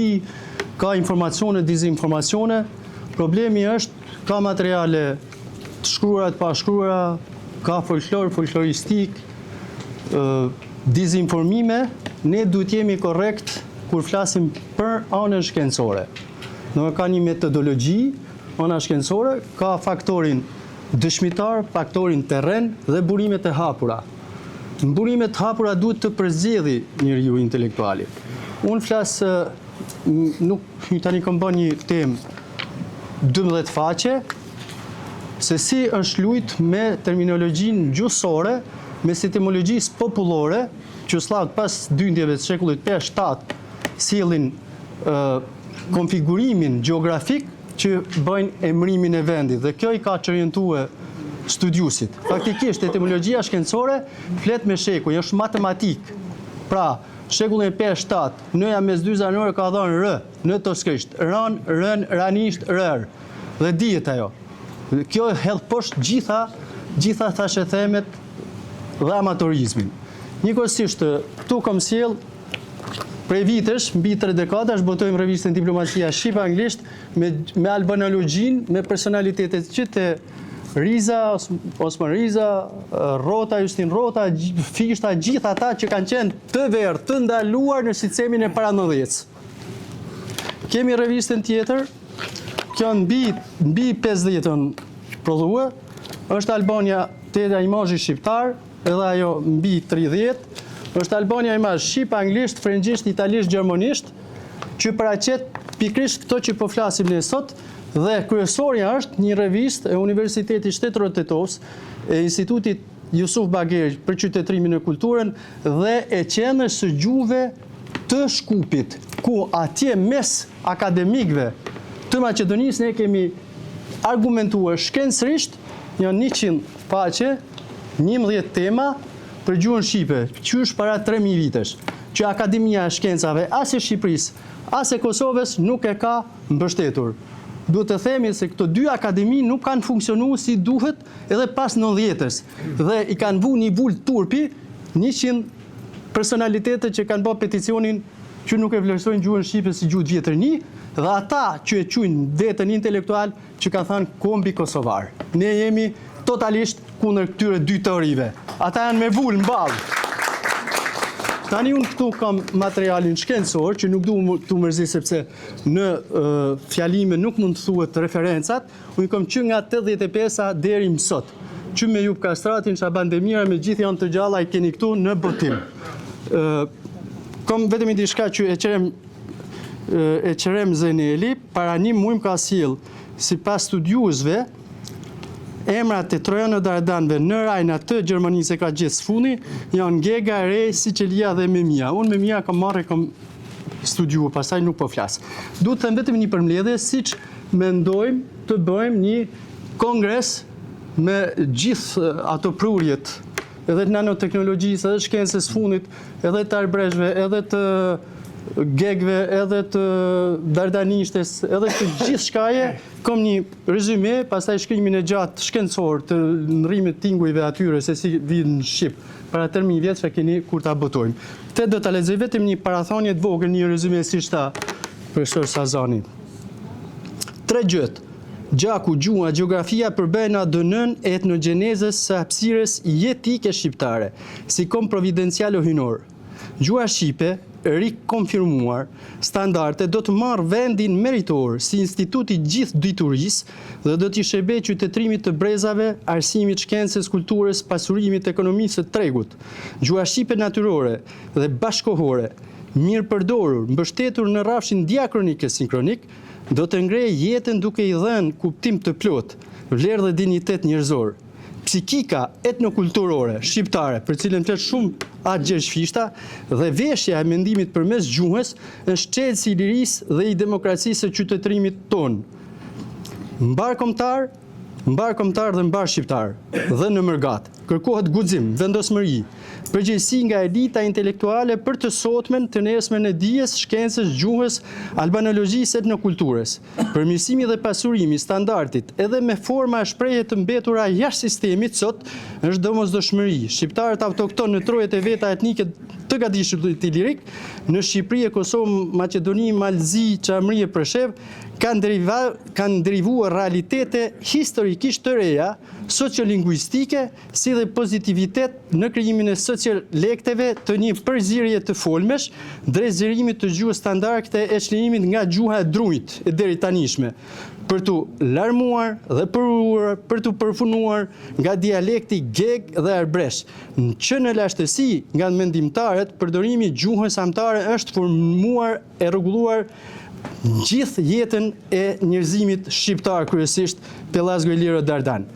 ka informacione, dizinformacione. Problemi është, ka materiale të shkruara, të pashkruara, ka folkloristik, dizinformime, ne duhet jemi korrekt kur flasim për anën shkencore. Në ka një metodologji, ana shkencore, ka faktorin dëshmitar, faktorin terren dhe burimet e hapura. Në burimet e hapura duhet të përzjedhi njeriu intelektuali. Unë flas, nuk tani kam bën një temë 12 faqe, se si është lujt me terminologjinë gjuhësore, me etimologjisë popullore, që slavët pas dyndjeve të shekullit 5-7 sjellin konfigurimin gjeografik që bëjnë emrimin e vendit, dhe kjo i ka orientuar studiusit. Faktikisht, etimologjia shkencore flet me shekuj, është matematik. Pra, shekullin 5-7, nëja mes dy zanore ka dhënë r, në toskisht, ran, rën, ranisht, rër. Dhe dihet ajo. Kjo hedh poshtë gjitha thashë themet dhe amatorizmin. Njëkohësisht, këtu kam sjell prej vitesh, mbi 3 dekadash, botojmë revistën Diplomacia Shqip-Anglisht me albanologjinë, me personalitetet që të Riza, Osman Riza, Rota, Justin Rota, Fishta, gjithë ata që kanë qenë të verë, të ndaluar në sistemin e para-90s. Kemi revistën tjetër, kjo mbi 50-ën prodhue, është Albania Teda Imazhi Shqiptar, edhe ajo mbi 30, është Albania Imazh Shqip, Anglisht, Frëngjisht, Italisht, Gjermanisht, që paraqet pikrisht këto që po flasim ne sot, dhe kryesorja është një revistë e Universitetit Shtetëror të Tetovës, e Institutit Jusuf Bageri për qytetrimin e kulturën dhe e qendrës së gjuhëve të Shkupit, ku atje mes akademikëve të Maqedonisë ne kemi argumentuar shkencërisht janë 100 faqe, 11 tema për gjuhën shqipe, qysh para 3000 vitesh, që Akademia e Shkencave as e Shqipërisë, as e Kosovës nuk e ka mbështetur. Duhet të themi se këto dy akademi nuk kanë funksionuar si duhet edhe pas 90-s dhe i kanë vu një vul turpi 100 personalitetet që kanë bërë peticionin që nuk e vlerësojnë gjuhën shqipe si gjuhë vjetërni dhe ata që e quajnë vetën intelektual që kanë thënë kombi kosovar. Ne jemi totalisht kundër këtyre dy teorive. Ata janë me vul mballë. Tani unë këtu kam materialin shkencor që nuk du të mërzi sepse në fjalime nuk mund të thuhet referencat, unë kam që nga 85-a deri më sot. Që me Jup Kastratin, Shaban Demira, me gjithë janë të gjalla i keni këtu në botim. Kam vetëm i diçka që e qerem Zeneli, para një muaj ka sjell sipas studiuesve emrat e Trojanëve dhe Dardanëve në rajna të Gjermanisë e ka gjithë sfuni, janë Gega, Rej, Siçelia dhe Memia. Unë Memia kam marrë, kam studiuar, pastaj nuk po flas. Duhet të them vetëm një përmbledhje, siç mendojmë të bëjmë një kongres me gjithë ato prurjet, edhe të nanoteknologjisë, edhe shkencës fundit, edhe të arbreshve, edhe të gegve, edhe të dardanishtes, edhe të gjithë shkaje, kom një rezume, pastaj shkrimin e gjatë shkencor të ndrrimit tingujve atyre, se si vinë në Shqip, para 3000 vjetë që keni kur ta botojmë. Te do ta lexoj vetëm një parathonje të vogël, një rezume si shta profesor Sazani. 3 gjët. Gjaku, gjuha, gjeografia përbëhen adënën e etnogjenezës së hapësirës jetike shqiptare, si kom providencial o hynor. Gjuha shqipe, rikonfirmuar, standarde do të marrë vendin meritor si instituti gjithë diturisë dhe do t'i shërbej qytetrimit të brezave, arsimit, shkencës, kulturës, pasurimit, ekonomisë të tregut. Gjuha shqipe natyrore dhe bashkohore, mirë përdorur, mbështetur në rrafshin diakronik e sinkronik, do të ngrejë jetën duke i dhënë kuptim të plot, vlerë dhe dignitet njerëzor. Psikika etnokulturore shqiptare, për cilën flet shumë atë Gjergj Fishta, dhe veshja e mendimit përmes gjuhës është çelësi i lirisë dhe i demokracisë së qytetërimit tonë. Mbar kombëtar dhe mbar shqiptar, dhe në mërgat, kërkohet guxim, vendosmëri, përgjegjësi nga elita intelektuale për të sotmen, të nesmen e dijes, shkencës, gjuhës, albanologjisë, etnokulturës, përmirësimi dhe pasurimi standardit, edhe me forma e shprehje të mbetura jashtë sistemit sot, është domosdoshmëri. Shqiptarët autokton në trojet e veta etnike të gatishullit ilirik, në Shqipëri, Kosovë, Maqedoni, Malzi, Çamri e Preshev, kanë derivuar realitete historikisht të reja, sociolingvistike, si dhe pozitivitet në krijimin e sociolekteve të një përzierje të folmesh, drejt zgjerimit të gjuhës standarde e çlirimit nga gjuha e drujt e deri tanishme, për të larmuar dhe përuar, për të përfunuar nga dialekti geg dhe arbresh, që në lashtësi nga mendimtarët, përdorimi i gjuhës amtare është formuar e rregulluar gjithë jetën e njerëzimit shqiptar, kryesisht Pellazgo Iliro Dardan.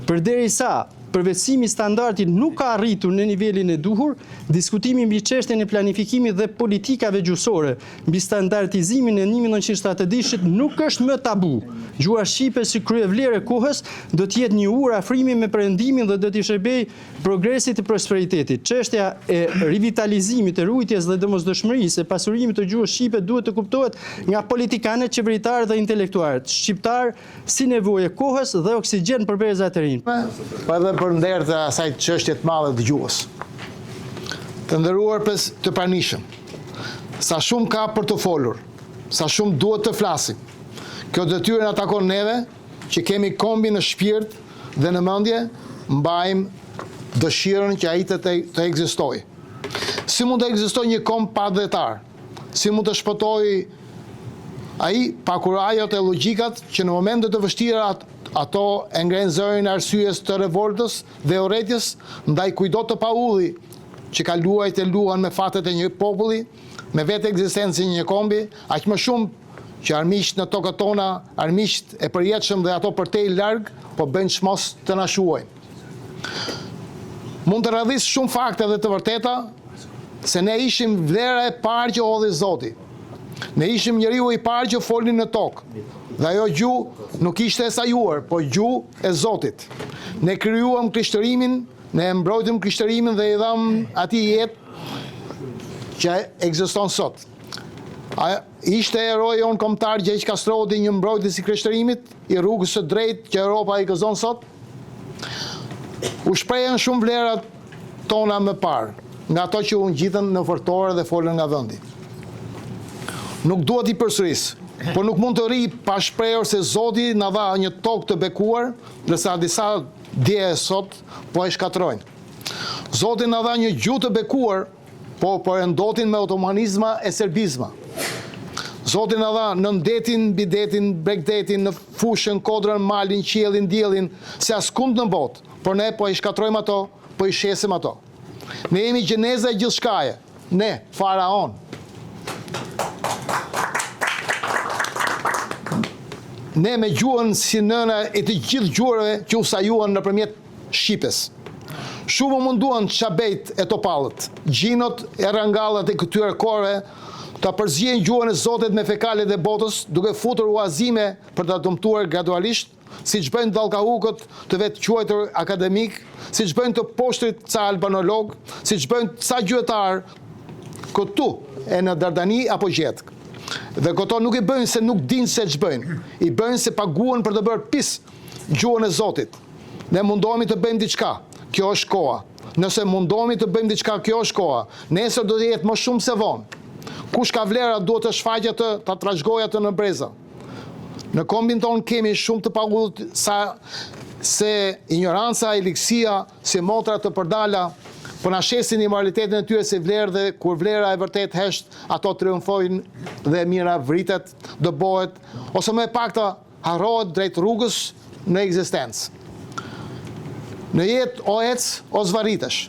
Përderisa përvetësimi i standardit nuk ka arritur në nivelin e duhur, diskutimi mbi çështjen e planifikimit dhe politikave gjuhësore mbi standardizimin e 1970-shit nuk është më tabu. Gjuha shqipe si kryevlerë e kohës do të jetë një urë afrimi me perëndimin dhe do t'i shërbej progresit e prosperitetit. Çështja e rivitalizimit, e rujtjes dhe domosdoshmërisë e pasurimit të gjuhës shqipe duhet të kuptohet nga politikanët, qeveritarë dhe intelektualët shqiptar si nevojë e kohës dhe oksigjen për brezat e rinj. Për nder të asaj çështje të madhe të gjuhës. Të nderuar të pranishëm, sa shumë ka për të folur, sa shumë duhet të flasim. Kjo detyrë na takon neve, që kemi kombi në shpirt dhe në mendje, mbajmë dëshirën që ai të ekzistojë. Si mund të ekzistojë një komb pa dretar? Si mund të shpëtojë ai pa kurajat e logjikat që në momente të vështira ato e ngrenë zërin arsyes të revoltës dhe urrëties ndaj kujdo të paulli që ka luajt e luan me fatet e një populli, me vetë ekzistencën një kombi, aq më shumë që armiqt në tokët tona, armiqt e përjetshëm dhe ato përtej larg, po bëjnë çmos të na shuojnë. Mund të radhis shumë fakte dhe të vërteta se ne ishim vlera e parë që hodhi Zoti. Ne ishim njeriu i parë që folni në tokë. Dhe ajo gjuhë nuk ishte e sajuar, po gjuhë e Zotit. Ne krijuam Krishtërimin, ne mbrojtëm Krishtërimin dhe i dham atij jetë që ekziston sot. Ishte eroi jon kombëtar Gjergj Kastroti, një mbrojtës i Krishtërimit, i rrugës së drejtë që Europa i gëzon sot. U shprehen shumë vlerat tona më parë, nga ato që u ngjitën në fortore dhe folën nga vendi. Nuk duhet i përsëris, por nuk mund të rri pa shprehur se Zoti na dha një tokë të bekuar, ndërsa disa dje sot po e shkatrojnë. Zoti na dha një gjuhë të bekuar, po e ndotin me otomanizma e serbizma. Zoti na dha në ndetin, bidetin, bregdetin, në fushën, kodrën, malin, qiellin, diellin, se askund në botë, por ne po i shkatrojmë ato, po i shesim ato. Ne jemi gjeneza e gjithçkaje, ne, faraon. Ne me gjuhën si nëna e të gjithë gjuhërave që u sajuan nëpërmjet shqipes. Shumë munduan çabejt e topallët, gjinot e rangallat e këtyre korve, ta përzien gjuhën e Zotit me fekalet e botës, duke futur uazime për ta dëmtuar gradualisht, siç bëjnë dallkahukët të vetë quajtur akademik, siç bëjnë të poshtrit ca albanolog, siç bëjnë ca gjuetar këtu e në Dardani apo Gjetk. Dhe këto nuk i bëjnë se nuk dinë se ç'bëjnë, i bëjnë se paguhen për të bërë pis gjuhën e Zotit. Ne mundohemi të bëjmë diçka, kjo është koha. Nëse mundohemi të bëjmë diçka, kjo është koha. Nesër do të jetë më shumë se vonë. Kush ka vlera duhet të shfaqet atë, ta trashëgojë atë në breza. Në kombin tonë kemi shumë të pagullur se ignoranca, eleksia, si motra të përdala, po na shesin imoralitetin e tyre si vlerë dhe kur vlera e vërtet hesht, ato triumfojnë dhe mira vritet, dëbohet, ose më e pakta harrohet drejt rrugës në ekzistencë. Në jetë o ec, o zvarritesh.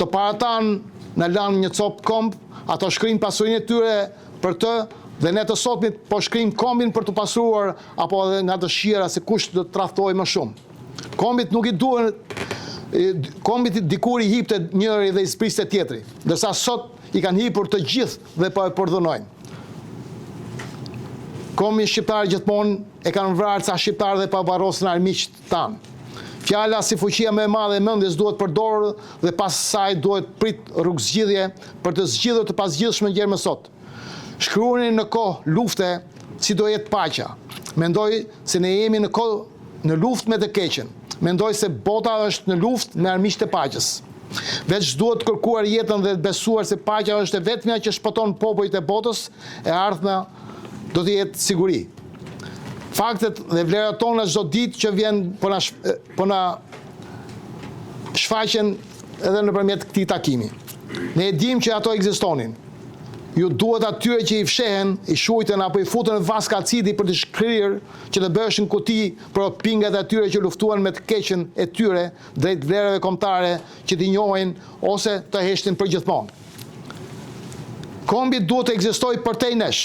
Të paratan në lanë një copë komb, ato shkrijnë pasurinë e tyre për të, dhe ne të sotmit po shkrijmë kombin për të pasuruar, apo edhe nga dëshira se kush do të tradhtojë më shumë. Kombit nuk i duhen, kombit dikur i hipte njëri dhe i spriste tjetri, ndërsa sot i kanë hipur të gjithë dhe po e përdhunojnë. Kombi shqiptar gjithmonë e kanë vrarë ca shqiptar dhe pa varrosën armiqt tanë. Fjala si fuqia më e madhe e mendjes duhet përdorur dhe pas saj duhet prit rrugëzgjidhje për të zgjidhur të pasgjidhshmën gjë më sot. Shkruani në kohë lufte si do jetë paqja. Mendoj se ne jemi në kohë në luftë me të keqen. Mendoj se bota është në luftë me armiqtë e paqes. Veç duhet kërkuar jetën dhe të besuar se paqja është e vetmja që shpëton popujt e botës, e ardhmja do të jetë siguri. Faktet dhe vlerat tona çdo ditë që vjen po na shfaqen edhe nëpërmjet këtij takimi. Ne e dimë që ato ekzistonin. Ju duhet atyre që i fshehen, i shujten apo i futën në vas kacidi për të shkrirë që të bëheshin kuti për pingat e atyre që luftuan me të keqen e tyre drejt vlerave kombëtare që t'i njohin ose të heshtin përgjithmonë. Kombi duhet të ekzistojë përtej nesh,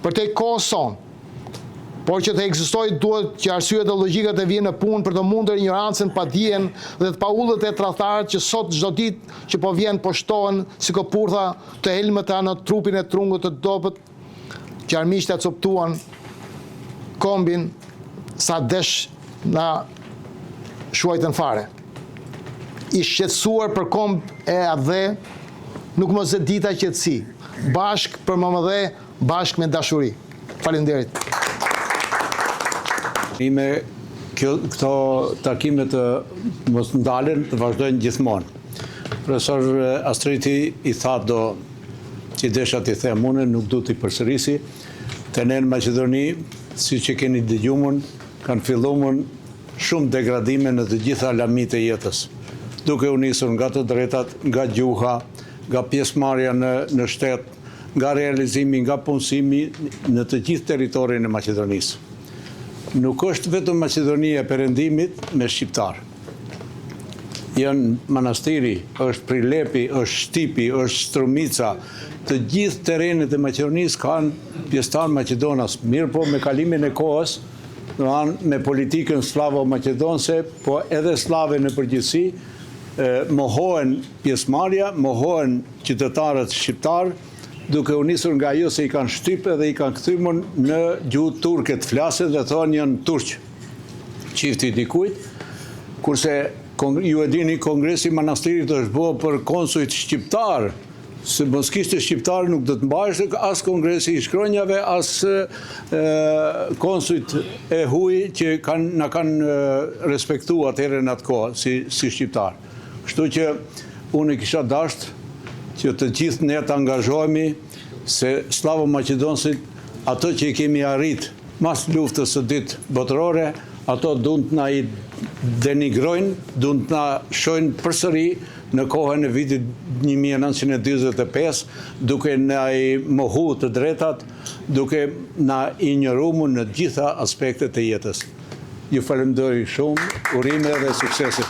përtej kohës sonë. Por që të ekzistojë duhet që arsyet dhe logjikat të vijnë në punë për të mundur ignorancën, padijen dhe të paullët e tradhtarët që sot çdo ditë që po vjen po shtohen si kopurtha të helmëta në trupin e trungut të dobët që armiqtë coptuan kombin sa desh na shuajtën fare. I shqetësuar për komb e adhe, nuk mos e dita qetësi, bashk për mëmëdhe, bashk me dashuri. Faleminderit. Këto takime të mos ndalen të vazhdojnë gjithmonë. Profesor Astriti i tha do që desha t'i them unë, nuk du t'i përsërisi, të ne në Maqedoni, si që keni dëgjumën, kanë fillumën shumë degradime në të gjitha lamit e jetës, duke u nisur nga të drejtat, nga gjuha, nga pjesëmarrja në shtet, nga realizimi, nga punësimi në të gjithë territorin e Maqedonisë. Nuk është vetëm Maqedonia e Perëndimit me shqiptar. Janë Manastiri, është Prilepi, është Shtipi, është Strumica, të gjithë terrenet e Maqedonisë kanë pjesëtar maqedonas, mirë po me kalimin e kohës, me politikën slavo-maqedonse, po edhe slave në përgjithësi, mohohen pjesëmarrja, mohohen qytetarët shqiptar, duke u nisur nga ajo se i kanë shtypë dhe i kanë kthyer në gjuhë turke të flasin dhe thonë janë turq. Qifti dikujt, kurse ju e dini Kongresi i Manastirit është bërë për konsujt shqiptar, se mos kishte shqiptar nuk do të mbaheshte as Kongresi i Shkronjave, as konsujt e huaj që na kanë respektuar atëherë në atë kohë si shqiptar. Kështu që unë kisha dashur që të gjithë ne të angazhohemi se Slavo Maqedonësit ato që i kemi arrit mas luftës së dytë botërore, ato duhet na i denigrojnë, duhet na shojnë përsëri në kohën e vitit 1945, duke na i mohu të drejtat, duke na injoruar në gjitha aspektet e jetës. Ju falenderoj shumë, urime dhe suksese.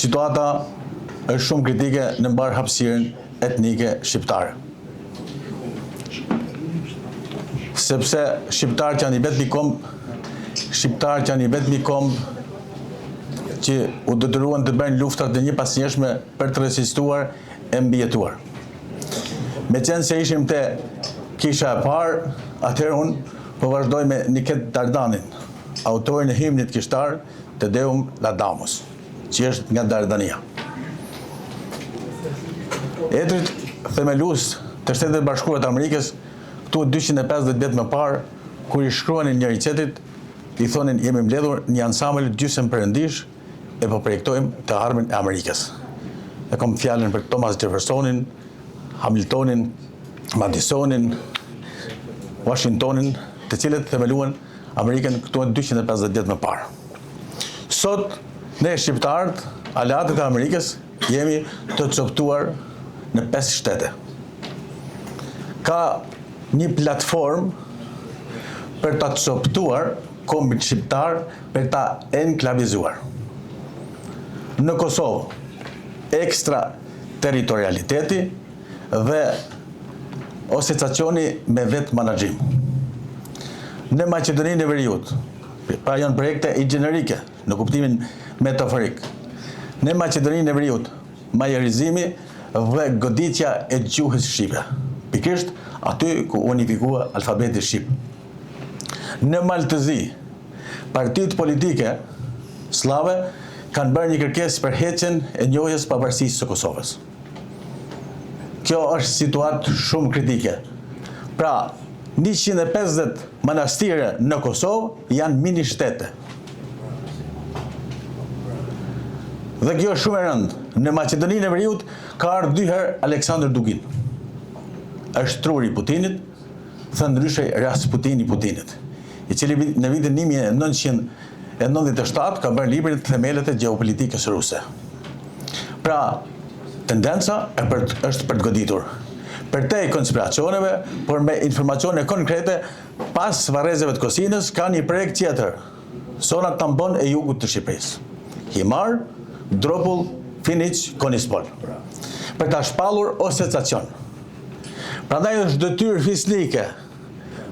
Situata është shumë kritike në mbar hapësirën etnike shqiptare. Sepse shqiptarët janë i vetmi komb që u detyruan të bëjnë luftrat e një pasnjëshme për të rezistuar e mbijetuar. Meqenëse se ishim te kisha e parë, atëherë unë po vazhdoj me Niket Dardanin, autorin e himnit kishtar Te Deum Laudamus, që është nga Dardania. Etrit themelues të Shtetet Bashkuara të Amerikës, këtu 250 vjet më parë, kur i shkruanin njëri qetrit, i thonin jemi mbledhur një ansambël gjysmë perëndish e po projektojmë të ardhmen e Amerikës. E kam fjalën për Thomas Jeffersonin, Hamiltonin, Madisonin, Washingtonin, të cilët themeluan Amerikën këtu 250 vjet më parë. Sot ne shqiptarët, aleatët e Amerikës, jemi të coptuar në 5 shtete. Ka një platformë për ta coptuar kombin shqiptar, për ta enklavizuar. Në Kosovë, ekstra territorialiteti dhe oseciacioni me vetë menaxhim. Në Maqedoninë e Veriut, pra janë projekte inxhinerike në kuptimin metaforik. Në Maqedoninë e Veriut, majorizimi dhe goditja e gjuhës shqipe. Pikërisht aty ku unifikua alfabeti shqip. Në Maltëzi, partitë politike slave kanë bërë një kërkesë për heqjen e njohjes pavarësisë së Kosovës. Kjo është situatë shumë kritike. Pra, 150 manastire në Kosovë janë mini shtete. Dhe kjo është shumë e rëndë. Në Maqedoninë e Veriut ka ardhur 2 herë Aleksandr Dugin. Është truri i Putinit, thënë ndryshe Rasputini i Putinit, i cili në vitin 1997 ka bërë librin Themelët e gjeopolitikës ruse. Pra, tendenca është për të goditur. Për te konspiracioneve, por me informacione konkrete, pas varrezeve të Kosinës, ka një projekt tjetër, zona tampon e jugut të Shqipërisë. Himar, Dropull, Finiq, Konispol. Për ta shpallur oseciacion. Prandaj është detyrë fisnike,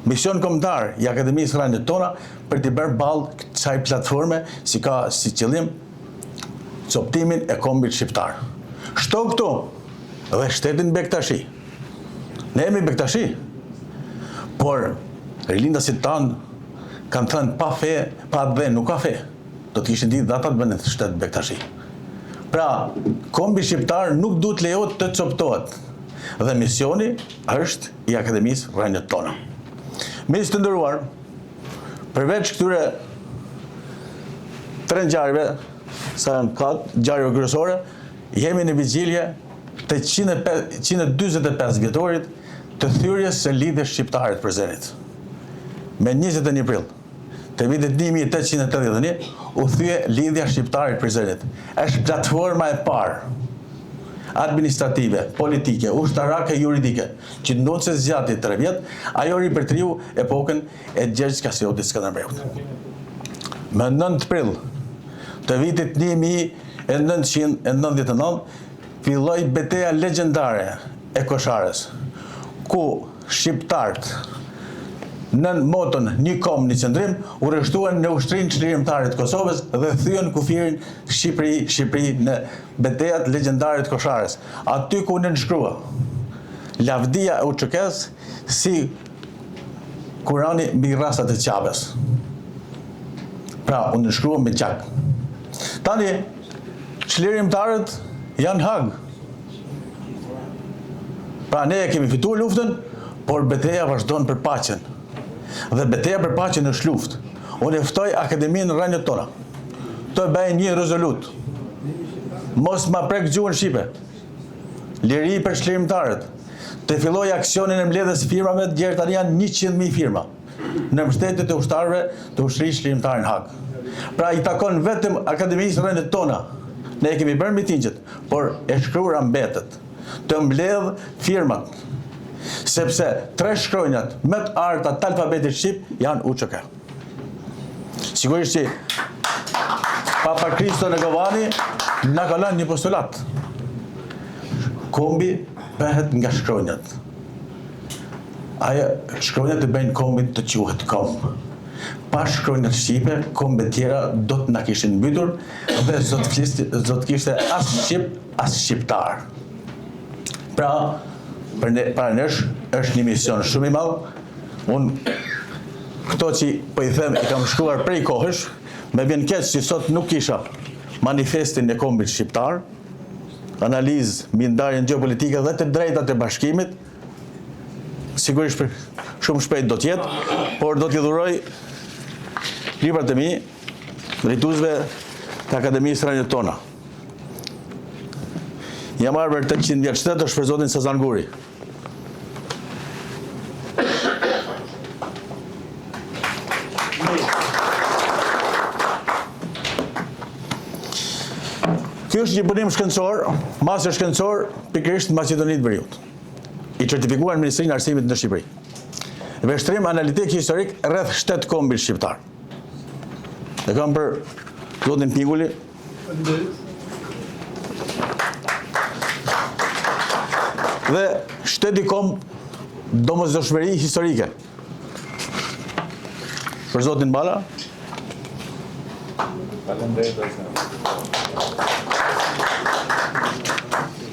mision kombëtar i Akademisë Rënjët tona për të bërë ballë kësaj platforme si ka si qëllim coptimin e kombit shqiptar. Shto këtu dhe shtetin Bektashi. Ne jemi Bektashi, por rilindasit tanë kanë thënë pa fe, pa dhe nuk ka fe. Do të kishin ditë datat bënë shtet Bektashi. Pra, kombi shqiptar nuk duhet lejohet të coptohet. Dhe misioni është i Akademisë Rënjët tona. Miq të nderuar, përveç këtyre 3 ngjarjeve, sa janë 4 ngjarje kryesore, jemi në vigjilje të 145 vjetorit të thyrjes së lidhjes shqiptare të Prezenit. Me 21 prill të vitit 1881 u thye lidhja shqiptare të Prezenit. Është platforma e parë administrative, politike, ushtarake, juridike, që ndonë se zgjati 3 vjet, ajo ripërtriu epokën e Gjergj Kastriotit Skënderbeut. Me 9 prill të vitit 1999 filloi betejë legjendare e Kosharës, ku shqiptarët nën moton një kom, një qëndrim, u rreshtuan në ushtrinë çlirimtare të Kosovës dhe thyen kufirin Shqipëri në betejat legjendare të Kosharës. Aty ku nënshkrua lavdia e UÇK-s si Kurani mbi rastat e Qabes. Pra, u nënshkrua me gjak. Tani, çlirimtarët janë Hag. Pra, ne e kemi fituar luftën, por beteja vazhdon për paqen. Dhe beteja për paqen është luftë. Unë e ftoj Akademinë Rënjët tona. Të bëjnë një rezolut. Mos ma prek gjuhën shqipe. Liri për çlirimtarët. Të filloj aksionin e mbledhjes firmave, deri tani janë 100.000 firma në mbështetje të ushtarëve të ushtrisë çlirimtare në Hag. Pra i takon vetëm Akademisë Rënjët tona. Ne kemi bërë mitingjet, por e shkruara mbetet të mbledh firmat. Sepse 3 shkronjat më të arta të alfabetit shqip janë UÇK. Sigurisht që Papa Kristo Negovani na ka lënë një postulat. Kombi bëhet nga shkronjat. Aja shkronjat të bëjnë kombin të quhet komb. Pa shkronjat shqipe, kombe tjera do të na kishin mbytur dhe zot kishte as shqip, as shqiptar. Pra, para nesh është një mision shumë i madh. Unë këto që po i them i kam shkruar prej kohësh, me vjen keq që sot nuk kisha manifestin e kombit shqiptar, analizë mbi ndarjen gjeopolitike dhe të drejtat e bashkimit. Sigurisht shumë shpejt do të jetë, por do t'i dhuroj librat e mi drejtuesve të Akademisë Rënjët tona. Jam arber 800 vjeç shtetësh për zotin Sazan Guri. Ky është një punim shkencor, master shkencor, pikërisht në Maqedoninë të Veriut, i certifikuar në Ministrinë e Arsimit në Shqipëri. Veshtrim analitik historik rreth 7 kombit shqiptar. E kam për zotin Pingulli. Dhe shteti kom domosdoshmëri historike. Për zotin Bala.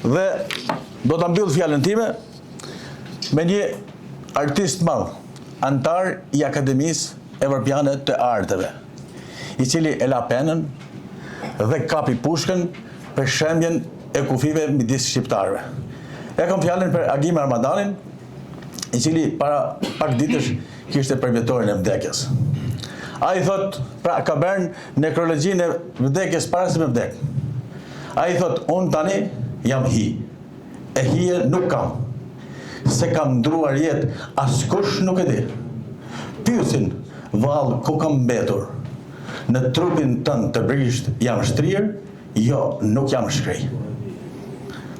Dhe do ta mbyll fjalën time me një artist madh, antar i Akademisë Evropiane të Arteve, i cili e la penën dhe kapi pushkën për shembjen e kufive midis shqiptarëve. E kam fjalën për Agim Armadanin, i cili para pak ditësh kishte përvjetorin e vdekjes. Ai thot, pra ka bërë nekrologjinë e vdekjes para se me vdek. Ai thot, unë tani jam hi. E hije nuk kam. Se kam ndruar jetë, askush nuk e di. Pyesin, vallë ku kam mbetur. Në trupin tënd të brisht jam shtrirë, jo, nuk jam shkrej.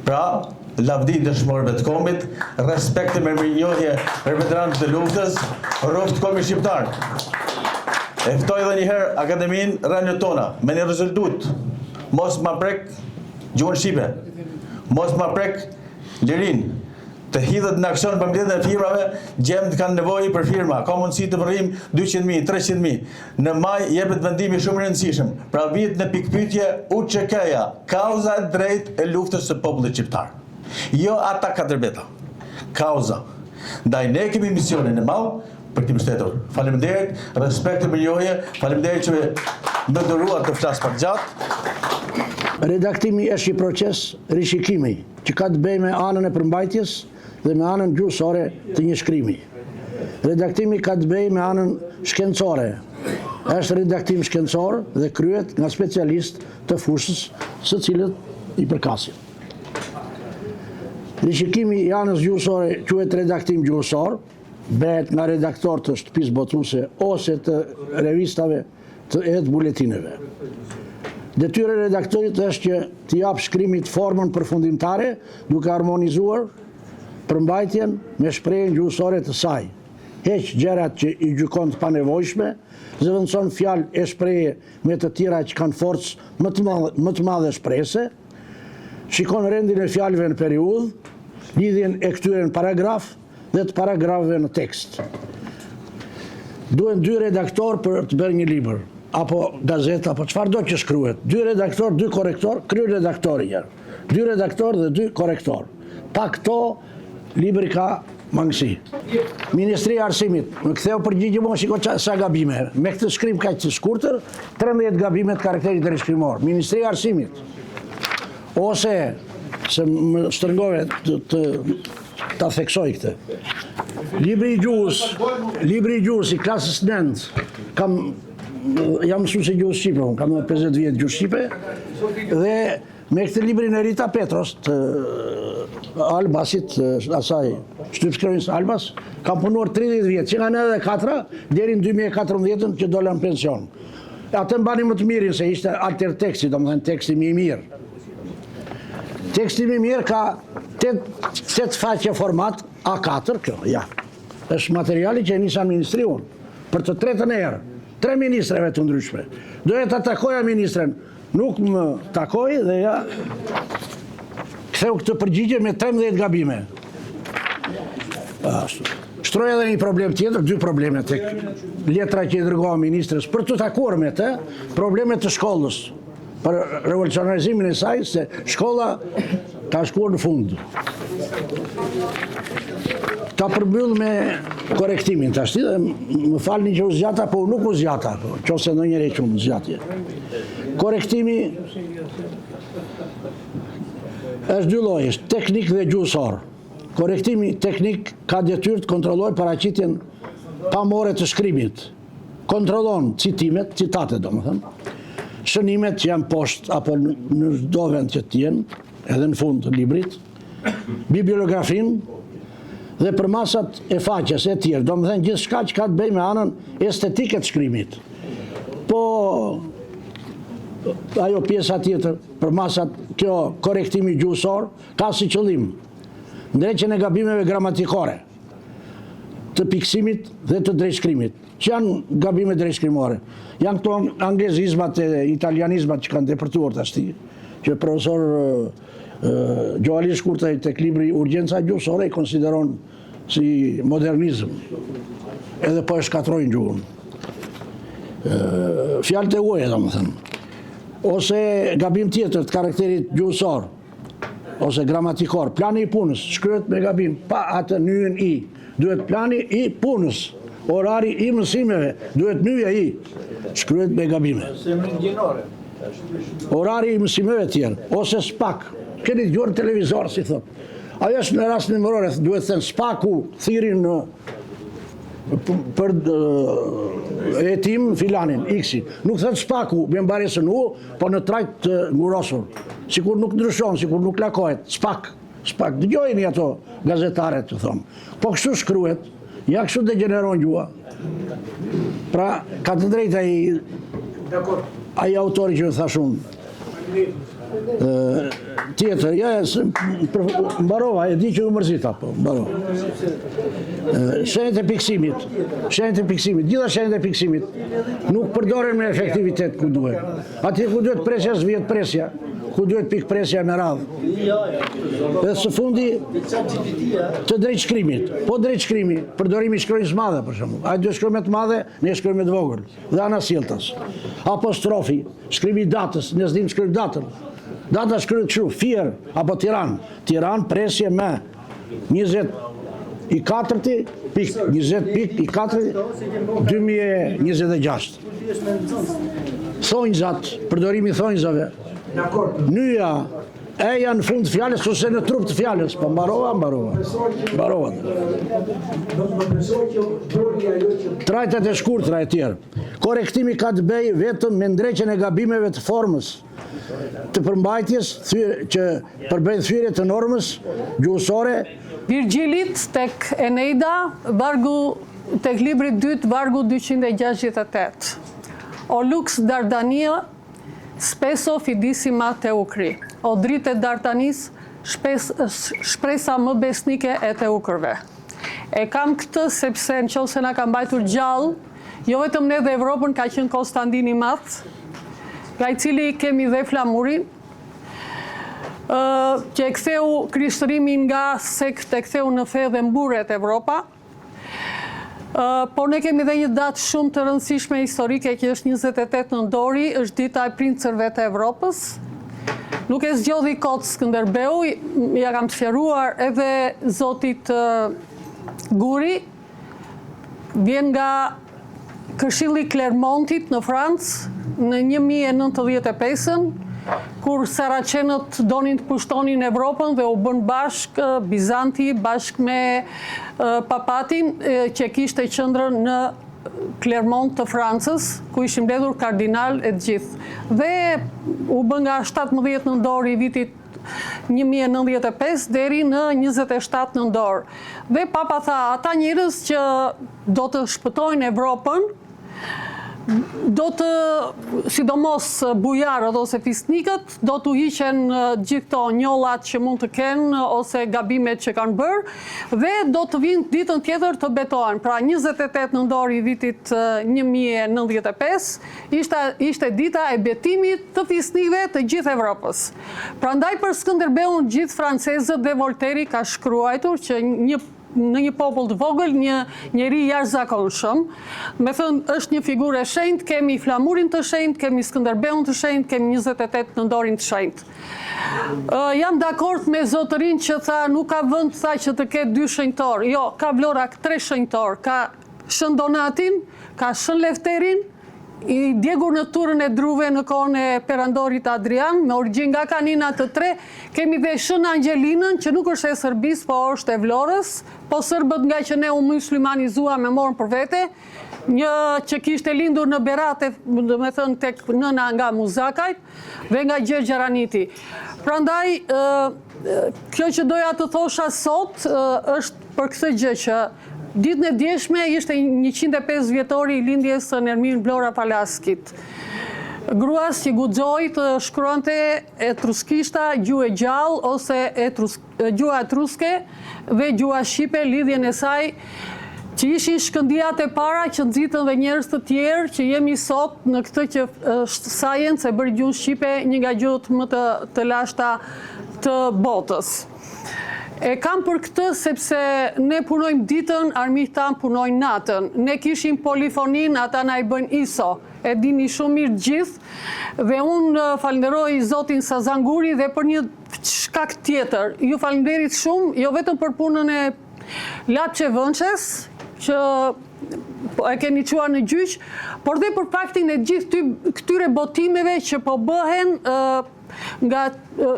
Pra, lavdi dëshmorëve të kombit, respekt e mirënjohje për veteranët e luftës, rroft kombit shqiptar. E ftoj edhe një herë Akademinë Rënjët tona, me një rezultat. Mos ma prek gjuhën shqipe, mos ma prek lirin, të hidhet në aksion për mbledhjen e firmave, gjemt kanë nevojë për firma, ka mundësi të vërrim 200.000, 300.000. Në maj jepet vendimi shumë i rëndësishëm. Pra vit në pikpyetje UÇK-ja, kauza e drejtë e luftës së popullit shqiptar. Jo ata katërbeta. Kauza. Ndaj ne kemi misionin e madh për këtë mbështetur. Faleminderit, respekt e mirënjohje, faleminderit që më dëruat të flas pak gjatë. Redaktimi është një proces rishikimi që ka të bëjë me anën e përmbajtjes dhe me anën gjuhësore të një shkrimi. Redaktimi ka të bëjë me anën shkencore. Është redaktim shkencor dhe kryhet nga specialist të fushës së cilët i përkasin. Rishikimi i anës gjuhësore quhet redaktim gjuhësor, bëhet nga redaktor të shtëpisë botuese ose të revistave të buletineve. Detyra e redaktorit është që të jap shkrimit formën përfundimtare, duke harmonizuar përmbajtjen me shprehjen gjuhësore të saj. Heq gjërat që i gjykon të panevojshme, zëvendëson fjalë e shprehje me të tjera që kanë forcë më të madhe shprehëse, shikon rendin e fjalëve në periudhë, lidhjen e këtyre në paragraf dhe të paragrafëve në tekst. Duhen 2 redaktor për të bërë një libër, apo gazeta, apo çfarë do që shkruhet. 2 redaktor, 2 korrektor, krye redaktori janë. 2 redaktor dhe 2 korrektor. Pa këto, libri ka mangësi. Ministria e Arsimit, më ktheu përgjigje më shiko sa gabime. Me këtë shkrim kaq të shkurtër, 13 gabime të karakterit rishkrimor. Ministria e Arsimit. Ose se më shtrëngove ta theksoj këtë. Libri i gjuhës i klasës 9, jam mësues i gjuhës shqipe, kam 50 vjet gjuhë shqipe, dhe me këtë librin e Rita Petros, të Albasit, asaj shtypshkronjës Albas, kam punuar 30 vjet, që nga 94 deri në 2014 që dola në pension. Atë mbani më të mirin se ishte alter teksti, domethënë teksti më i mirë. Teksti më i mirë ka 8 faqe format A4, kjo, ja. Është materiali që e nisa ministri unë, për të 3 herë, 3 ministreve të ndryshme. Doja ta takoja ministren, nuk më takoj dhe ja ktheu këtë përgjigje me 13 gabime. Shtroj edhe një problem tjetër, 2 probleme tek letra që i dërgova ministrës për të takuar me të, probleme të shkollës, për revolucionarizimin e saj, se shkolla ka shkuar në fund. Ta përmbyll me korektimin të ashti, dhe më falni që u zgjata, po nuk u zgjata, qose në njëre që unë zgjatje. Korektimi është 2 llojesh, teknik dhe gjuhësor. Korektimi teknik ka detyrë të kontrolloj paraqitjen pamore të shkrimit. Kontrollon citimet, citate domethënë, shënimet që janë poshtë apo në çdo vend që të jenë, edhe në fund të librit, bibliografin dhe përmasat e faqes e tjerë, domethënë gjithçka që ka të bëjë me anën estetike të shkrimit. Po ajo pjesa tjetër, përmasat kjo korektimi gjuhësor, ka si qëllim ndreqjen e gabimeve gramatikore, të piksimit dhe të drejtshkrimit, që janë gabime drejtshkrimore. Janë këto anglezizmat e italianizmat që kanë depërtuar tashti, që profesor Gjoali Shkurtaj tek libri Urgjenca gjuhësore i konsideron si modernizëm, edhe po e shkatrojnë gjuhën. Fjalët e huaja, domethënë. Ose gabim tjetër të karakterit gjuhësor, ose gramatikor, plani i punës, shkruhet me gabim, pa atë nyjen i. Duhet plani i punës, orari i mësimeve, duhet nyja i, shkruhet me gabime. Orari i mësimeve tjerë, ose spak, keni dëgjuar në televizor, si thot. Ajo është në rast numërore, duhet thënë spaku thirin për hetim filanin, X-in. Nuk thënë spaku, me mbarjesën u, po në trajt të ngurosur. Sikur nuk ndryshon, sikur nuk lakohet, spak. Dëgjojeni ato gazetaret të thonë. Po kështu shkruhet, ja kështu degeneron gjua. Pra, ka të drejtë ai autori që thashun. Tjetër, ja, mbarova, e di që u mërzita, po, mbarova. Shenjat e piksimit, gjitha shenjat e piksimit, nuk përdoren me efektivitet ku duhet. Ati ku duhet presja, zvijet presja, ku duhet pik presja me radhë. Dhe së fundi të drejtshkrimit. Po drejtshkrimi, përdorimi shkronjës madhe, për shembull. Ai duhet shkruaj me të madhe, ne shkruajmë me të vogël. Dhe anasjelltas. Apostrofi, shkrimi i datës, ne s'dim shkruaj datën. Data shkruhet kështu, Fier apo Tiranë. Tiranë presje me 24 pik 20 pik i 4 2026. Thonjzat, përdorimi i thonjzave. Nyja e janë në fund fjalës ose në trup të fjalës, po mbarova. Trajtet e shkurtra e tjerë. Korektimi ka të bëjë vetëm me ndreqjen e gabimeve të formës, të përmbajtjes që përbëjnë thyrje të normës gjuhësore. Virgjilit tek Eneida, tek libri 2, vargu 268. O lux Dardania, speso fidissima te ukri. O drite Dardanis, shpresa më besnike e te ukërve. E kam këtë sepse në qoftë se na ka mbajtur gjallë, jo vetëm ne dhe Evropën, ka qenë Konstantin i Madh, nga i cili kemi dhe flamurin, që e ktheu krishtërimin nga sekt e ktheu në fe dhe mburet Evropa. Por ne kemi dhe një datë shumë të rëndësishme historike që është 28 nëntori, është dita e princërve të Evropës. Nuk e zgjodhi kot Skënderbeu, ja kam të fjeruar edhe zotit Guri, vjen nga Këshilli Clermontit në Francë në 1095-ën, kur Saracenët donin të pushtonin Evropën dhe u bën bashk Bizanti bashk me papatin që kishte qendrën në Clermont të Francës, ku ishin mbledhur kardinal e gjithë. Dhe u bën nga 17 nëntor i vitit 1095 deri në 27 nëntor. Dhe papa tha, ata njerëz që do të shpëtojnë Evropën, do të, sidomos bujarët ose fisnikët, do të hiqen gjithë këto njollat që mund të kenë ose gabimet që kanë bërë, dhe do të vinë ditën tjetër të betohen. Pra 28 nëntor i vitit 1095 ishte dita e betimit të fisnikëve të gjithë Evropës. Prandaj për Skënderbeun gjithë francezët dhe Volteri ka shkruajtur që në një popull të vogël, një njeri jashtëzakonshëm. Me thënë, është një figurë e shenjtë, kemi flamurin të shenjtë, kemi Skënderbeun të shenjtë, kemi 28 nëntorin të shenjtë. Jam dakord me zotërin që tha nuk ka vend tha që të ketë 2 shenjtor. Jo, ka vlora 3 shenjtor. Ka Shën Donatin, ka Shën Lefterin, i djegur në turën e druve në kohën e perandorit Adrian, me origjinë nga Kanina të 3, kemi dhe Shën Angelinën, që nuk është e Sërbis, po është e Vlorës, po sërbët nga që ne u muslimanizua me morën për vete, një që kishte lindur në Berate, dhe me thënë tek nëna nga Muzakajt, dhe nga Gjergj Gjaraniti. Prandaj, kjo që doja të thosha sot, është për këtë gjë që ditën e djeshme ishte 105 vjetori i lindjes së Nermin Vlora Palaskit. Gruas që guxoi të shkruante etruskishta gjuhë e gjallë ose gjuha etruske dhe gjuha shqipe, lidhjen e saj që ishin shkëndijat e para që nxitën dhe njerëz të tjerë që jemi sot në këtë që është science e bërë gjuhën shqipe një nga gjuhët më të lashta të botës. E kam për këtë sepse ne punojmë ditën, armiqtë tanë punojnë natën. Ne kishim polifonin, ata na i bën ISO. E dini shumë mirë gjithë. Dhe unë falenderoj Zotin Sazanguri dhe për një shkak tjetër. Ju falenderit shumë, jo vetëm për punën e Lapçe Vënçes, që e keni quar në gjyq, por dhe për faktin e gjithë këtyre botimeve që po bëhen nga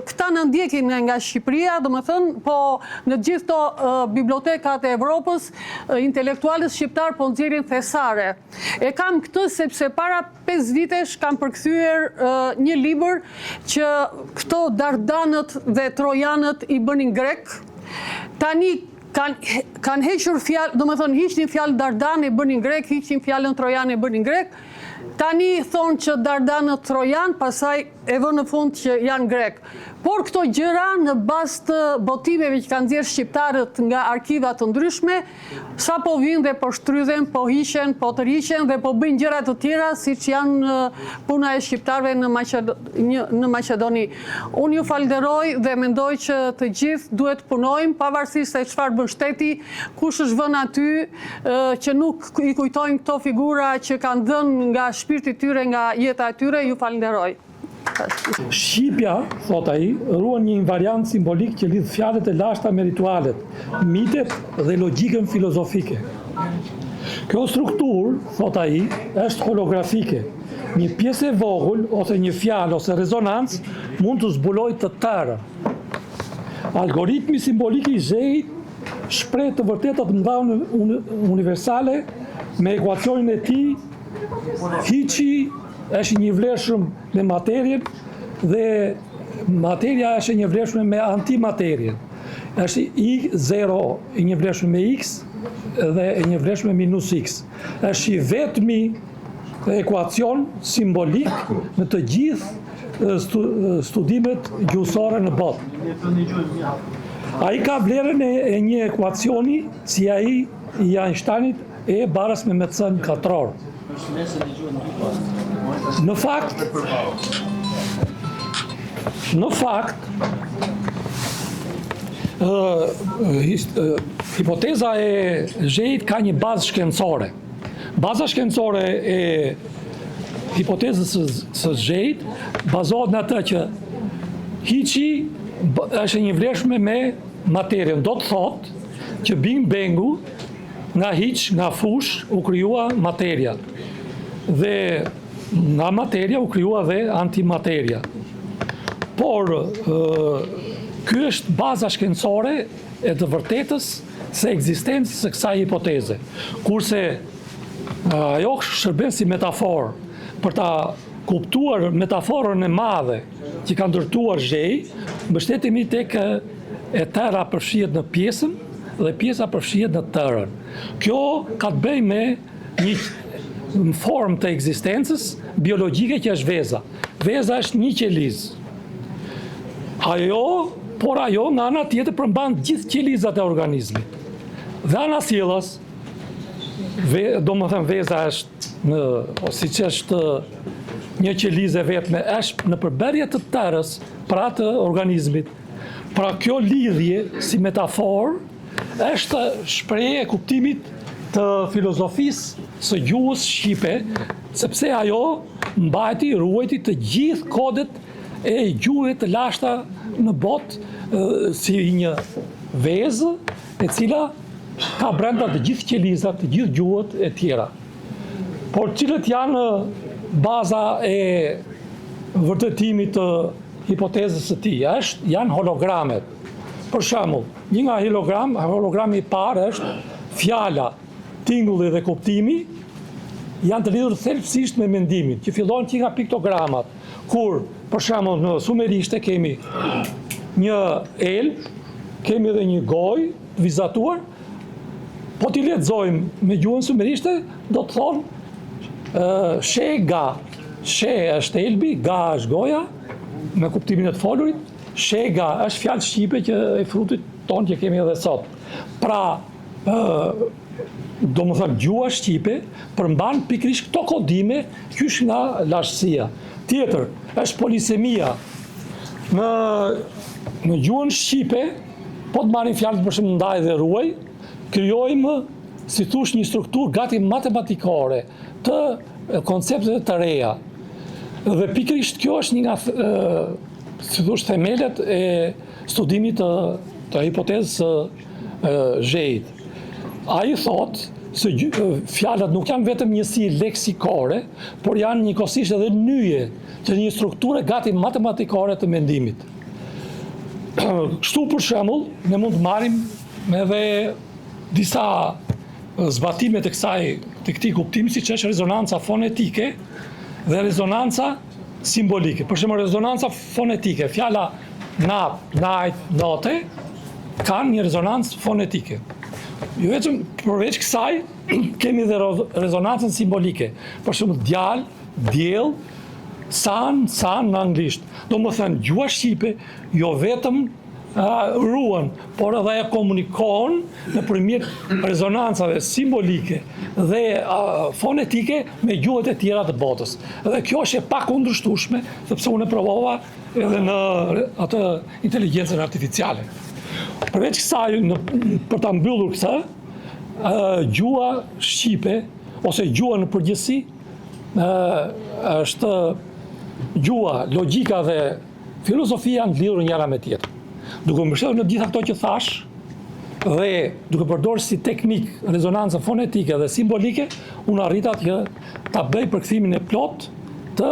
këta në ndjekin nga Shqipëria, do më thënë, po në gjithë to bibliotekat e Evropës, intelektualës shqiptar po nxjerrin thesare. E kam këtë sepse para 5 vitesh kam përkthyer një libër që këto Dardanët dhe Trojanët i bënin grek. Tani kanë hequr fjalë, do më thënë, hiqnin fjalë Dardanë e bënin grek, hiqnin fjalën Trojan e bënin grek. Tani thonë që Dardanët Trojan, pasaj e vë në fund që janë grek. Por këto gjëra në bazë të botimeve që kanë nxjerrë shqiptarët nga arkiva të ndryshme, sa po vinë dhe po shtrydhen, po hiqen, po tërhiqen dhe po bëjnë gjëra të tjera siç janë puna e shqiptarëve në Maqedoni. Unë ju falenderoj dhe mendoj që të gjithë duhet punojmë pavarësisht se çfarë bën shteti, kush është vënë aty, që nuk i kujtojmë këto figura që kanë dhënë nga shpirti i tyre, nga jeta e tyre. Ju falenderoj. Shqipja, thot ai, ruan një invariant simbolik që lidh fjalët e lashta me ritualet, mitet dhe logjikën filozofike. Kjo strukturë, thot ai, është holografike. Një pjesë e vogël ose një fjalë ose rezonancë mund të zbulojë të tërën. Algoritmi simbolik i zejit shpreh të vërteta të mëdha universale me ekuacionin e tij, hiçi është një vlefshëm me materien dhe materia është një vlefshme me antimaterien. Është I0 i një vlefshme me x dhe një vlefshme minus x. Është i vetmi ekuacion simbolik në të gjithë studimet gjuhësore në botë. Ai ka vlerën e një ekuacioni si ai i Einsteinit e barës me metësën katror. Në fakt, hipoteza e zhejt ka një bazë shkencore. Baza shkencore e hipotezës së zhejt bazohet në atë që hiqi është një vlefshme me materien. Do të thotë që Big Bangu nga hiq, nga fush, u kryua materia. Dhe nga materia u kryua dhe antimateria. Por, ky është baza shkencore e të vërtetës se ekzistencës së kësaj hipoteze. Kurse ajo shërben si metaforë për ta kuptuar metaforën e madhe që ka ndërtuar zhej, mbështetemi tek e tëra përfshihet në pjesën dhe pjesa përfshihet në tërën. Kjo ka të bëjë me një formë të ekzistencës biologjike që është veza. Veza është një qelizë. Por ajo nga ana tjetër përmban gjithë qelizat e organizmit. Dhe ana sjellës, do më thënë veza është, si që është një qelizë e vetme, është në përbërje të tërës pra të organizmit. Pra kjo lidhje si metaforë është shprehje e kuptimit të filozofisë së gjuhës shqipe, sepse ajo mbajti, ruajti të gjithë kodet e gjuhëve të lashta në botë si një vezë e cila ka brenda të gjithë qelizat, të gjithë gjuhët e tjera. Por cilët janë baza e vërtetimit të hipotezës së tij? Janë hologramet. Për shembull, një nga hologrami i parë është fjala, tingulli dhe kuptimi janë të lidhur thelbësisht me mendimin, që fillojnë që nga piktogramat, kur, për shembull, në sumerishte kemi një elb, kemi edhe një gojë të vizatuar, po t'i lexojmë me gjuhën sumerishte, do të thonë she ga. She është elbi, ga është goja, me kuptimin e të folurit. She ga është fjalë shqipe që e frutit tonë që kemi edhe sot. Pra, do më thënë, gjuha shqipe përmban pikrisht këto kodime qysh nga lashtësia. Tjetër, është polisemia. Në gjuhën shqipe, po të marrim fjalët për shembull ndaj dhe ruaj, krijojmë, si thush, një strukturë gati matematikore të koncepteve të reja. Dhe pikrisht kjo është një nga, si thush, themelet e studimit të hipotezës së zhejt. Ai thotë se fjalët nuk janë vetëm njësi leksikore, por janë njëkohësisht edhe nyje, që një strukturë gati matematikore të mendimit. Kështu për shembull, ne mund të marrim edhe disa zbatime të këtij kuptimi, siç është rezonanca fonetike dhe rezonanca simbolike. Për shembull, rezonanca fonetike, fjala nat, night, note, kanë një rezonancë fonetike. Jo vetëm përveç kësaj, kemi dhe rezonancën simbolike. Për shembull, djalë, diell, san në anglisht. Do më thënë, gjuha shqipe jo vetëm ruan, por edhe e komunikon nëpërmjet rezonancave simbolike dhe fonetike me gjuhët e tjera të botës. Dhe kjo është e pakundërshtueshme, sepse unë e provova edhe në atë inteligjencën artificiale. Përveç kësaj, për ta mbyllur këtë, gjuha shqipe ose gjuha në përgjithësi është gjuha, logjika dhe filozofia janë lidhur njëra me tjetrën. Duke mbështetur në gjitha këto që thash dhe duke përdorur si teknik rezonancën fonetike dhe simbolike, unë arrita që ta bëj përkthimin e plot të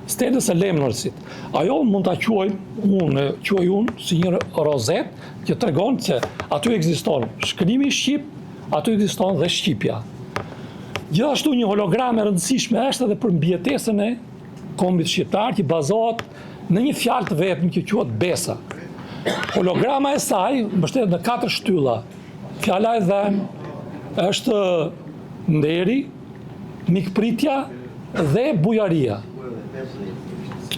stelës së Lemnorsit. Ajo mund ta quaj unë si një rozet që tregon se aty ekziston shkrimi shqip, aty ekziston dhe shqipja. Gjithashtu një hologram e rëndësishme është edhe për mbijetesën e kombit shqiptar që bazohet në një fjalë të vetëm që quhet besa. Holograma e saj mbështetet në 4 shtylla. Fjala e dhënë është nderi, mikpritja dhe bujaria.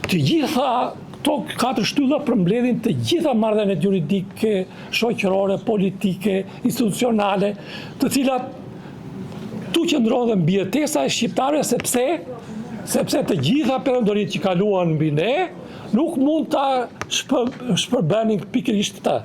Të gjitha këto 4 shtylla përmbledhin të gjitha marrëdhëniet juridike, shoqërore, politike, institucionale, të cilat tu qëndron dhe mbijetesa e shqiptarëve sepse të gjitha perëndoritë që kaluan mbi ne nuk mund ta shpërbenin pikërisht këtë.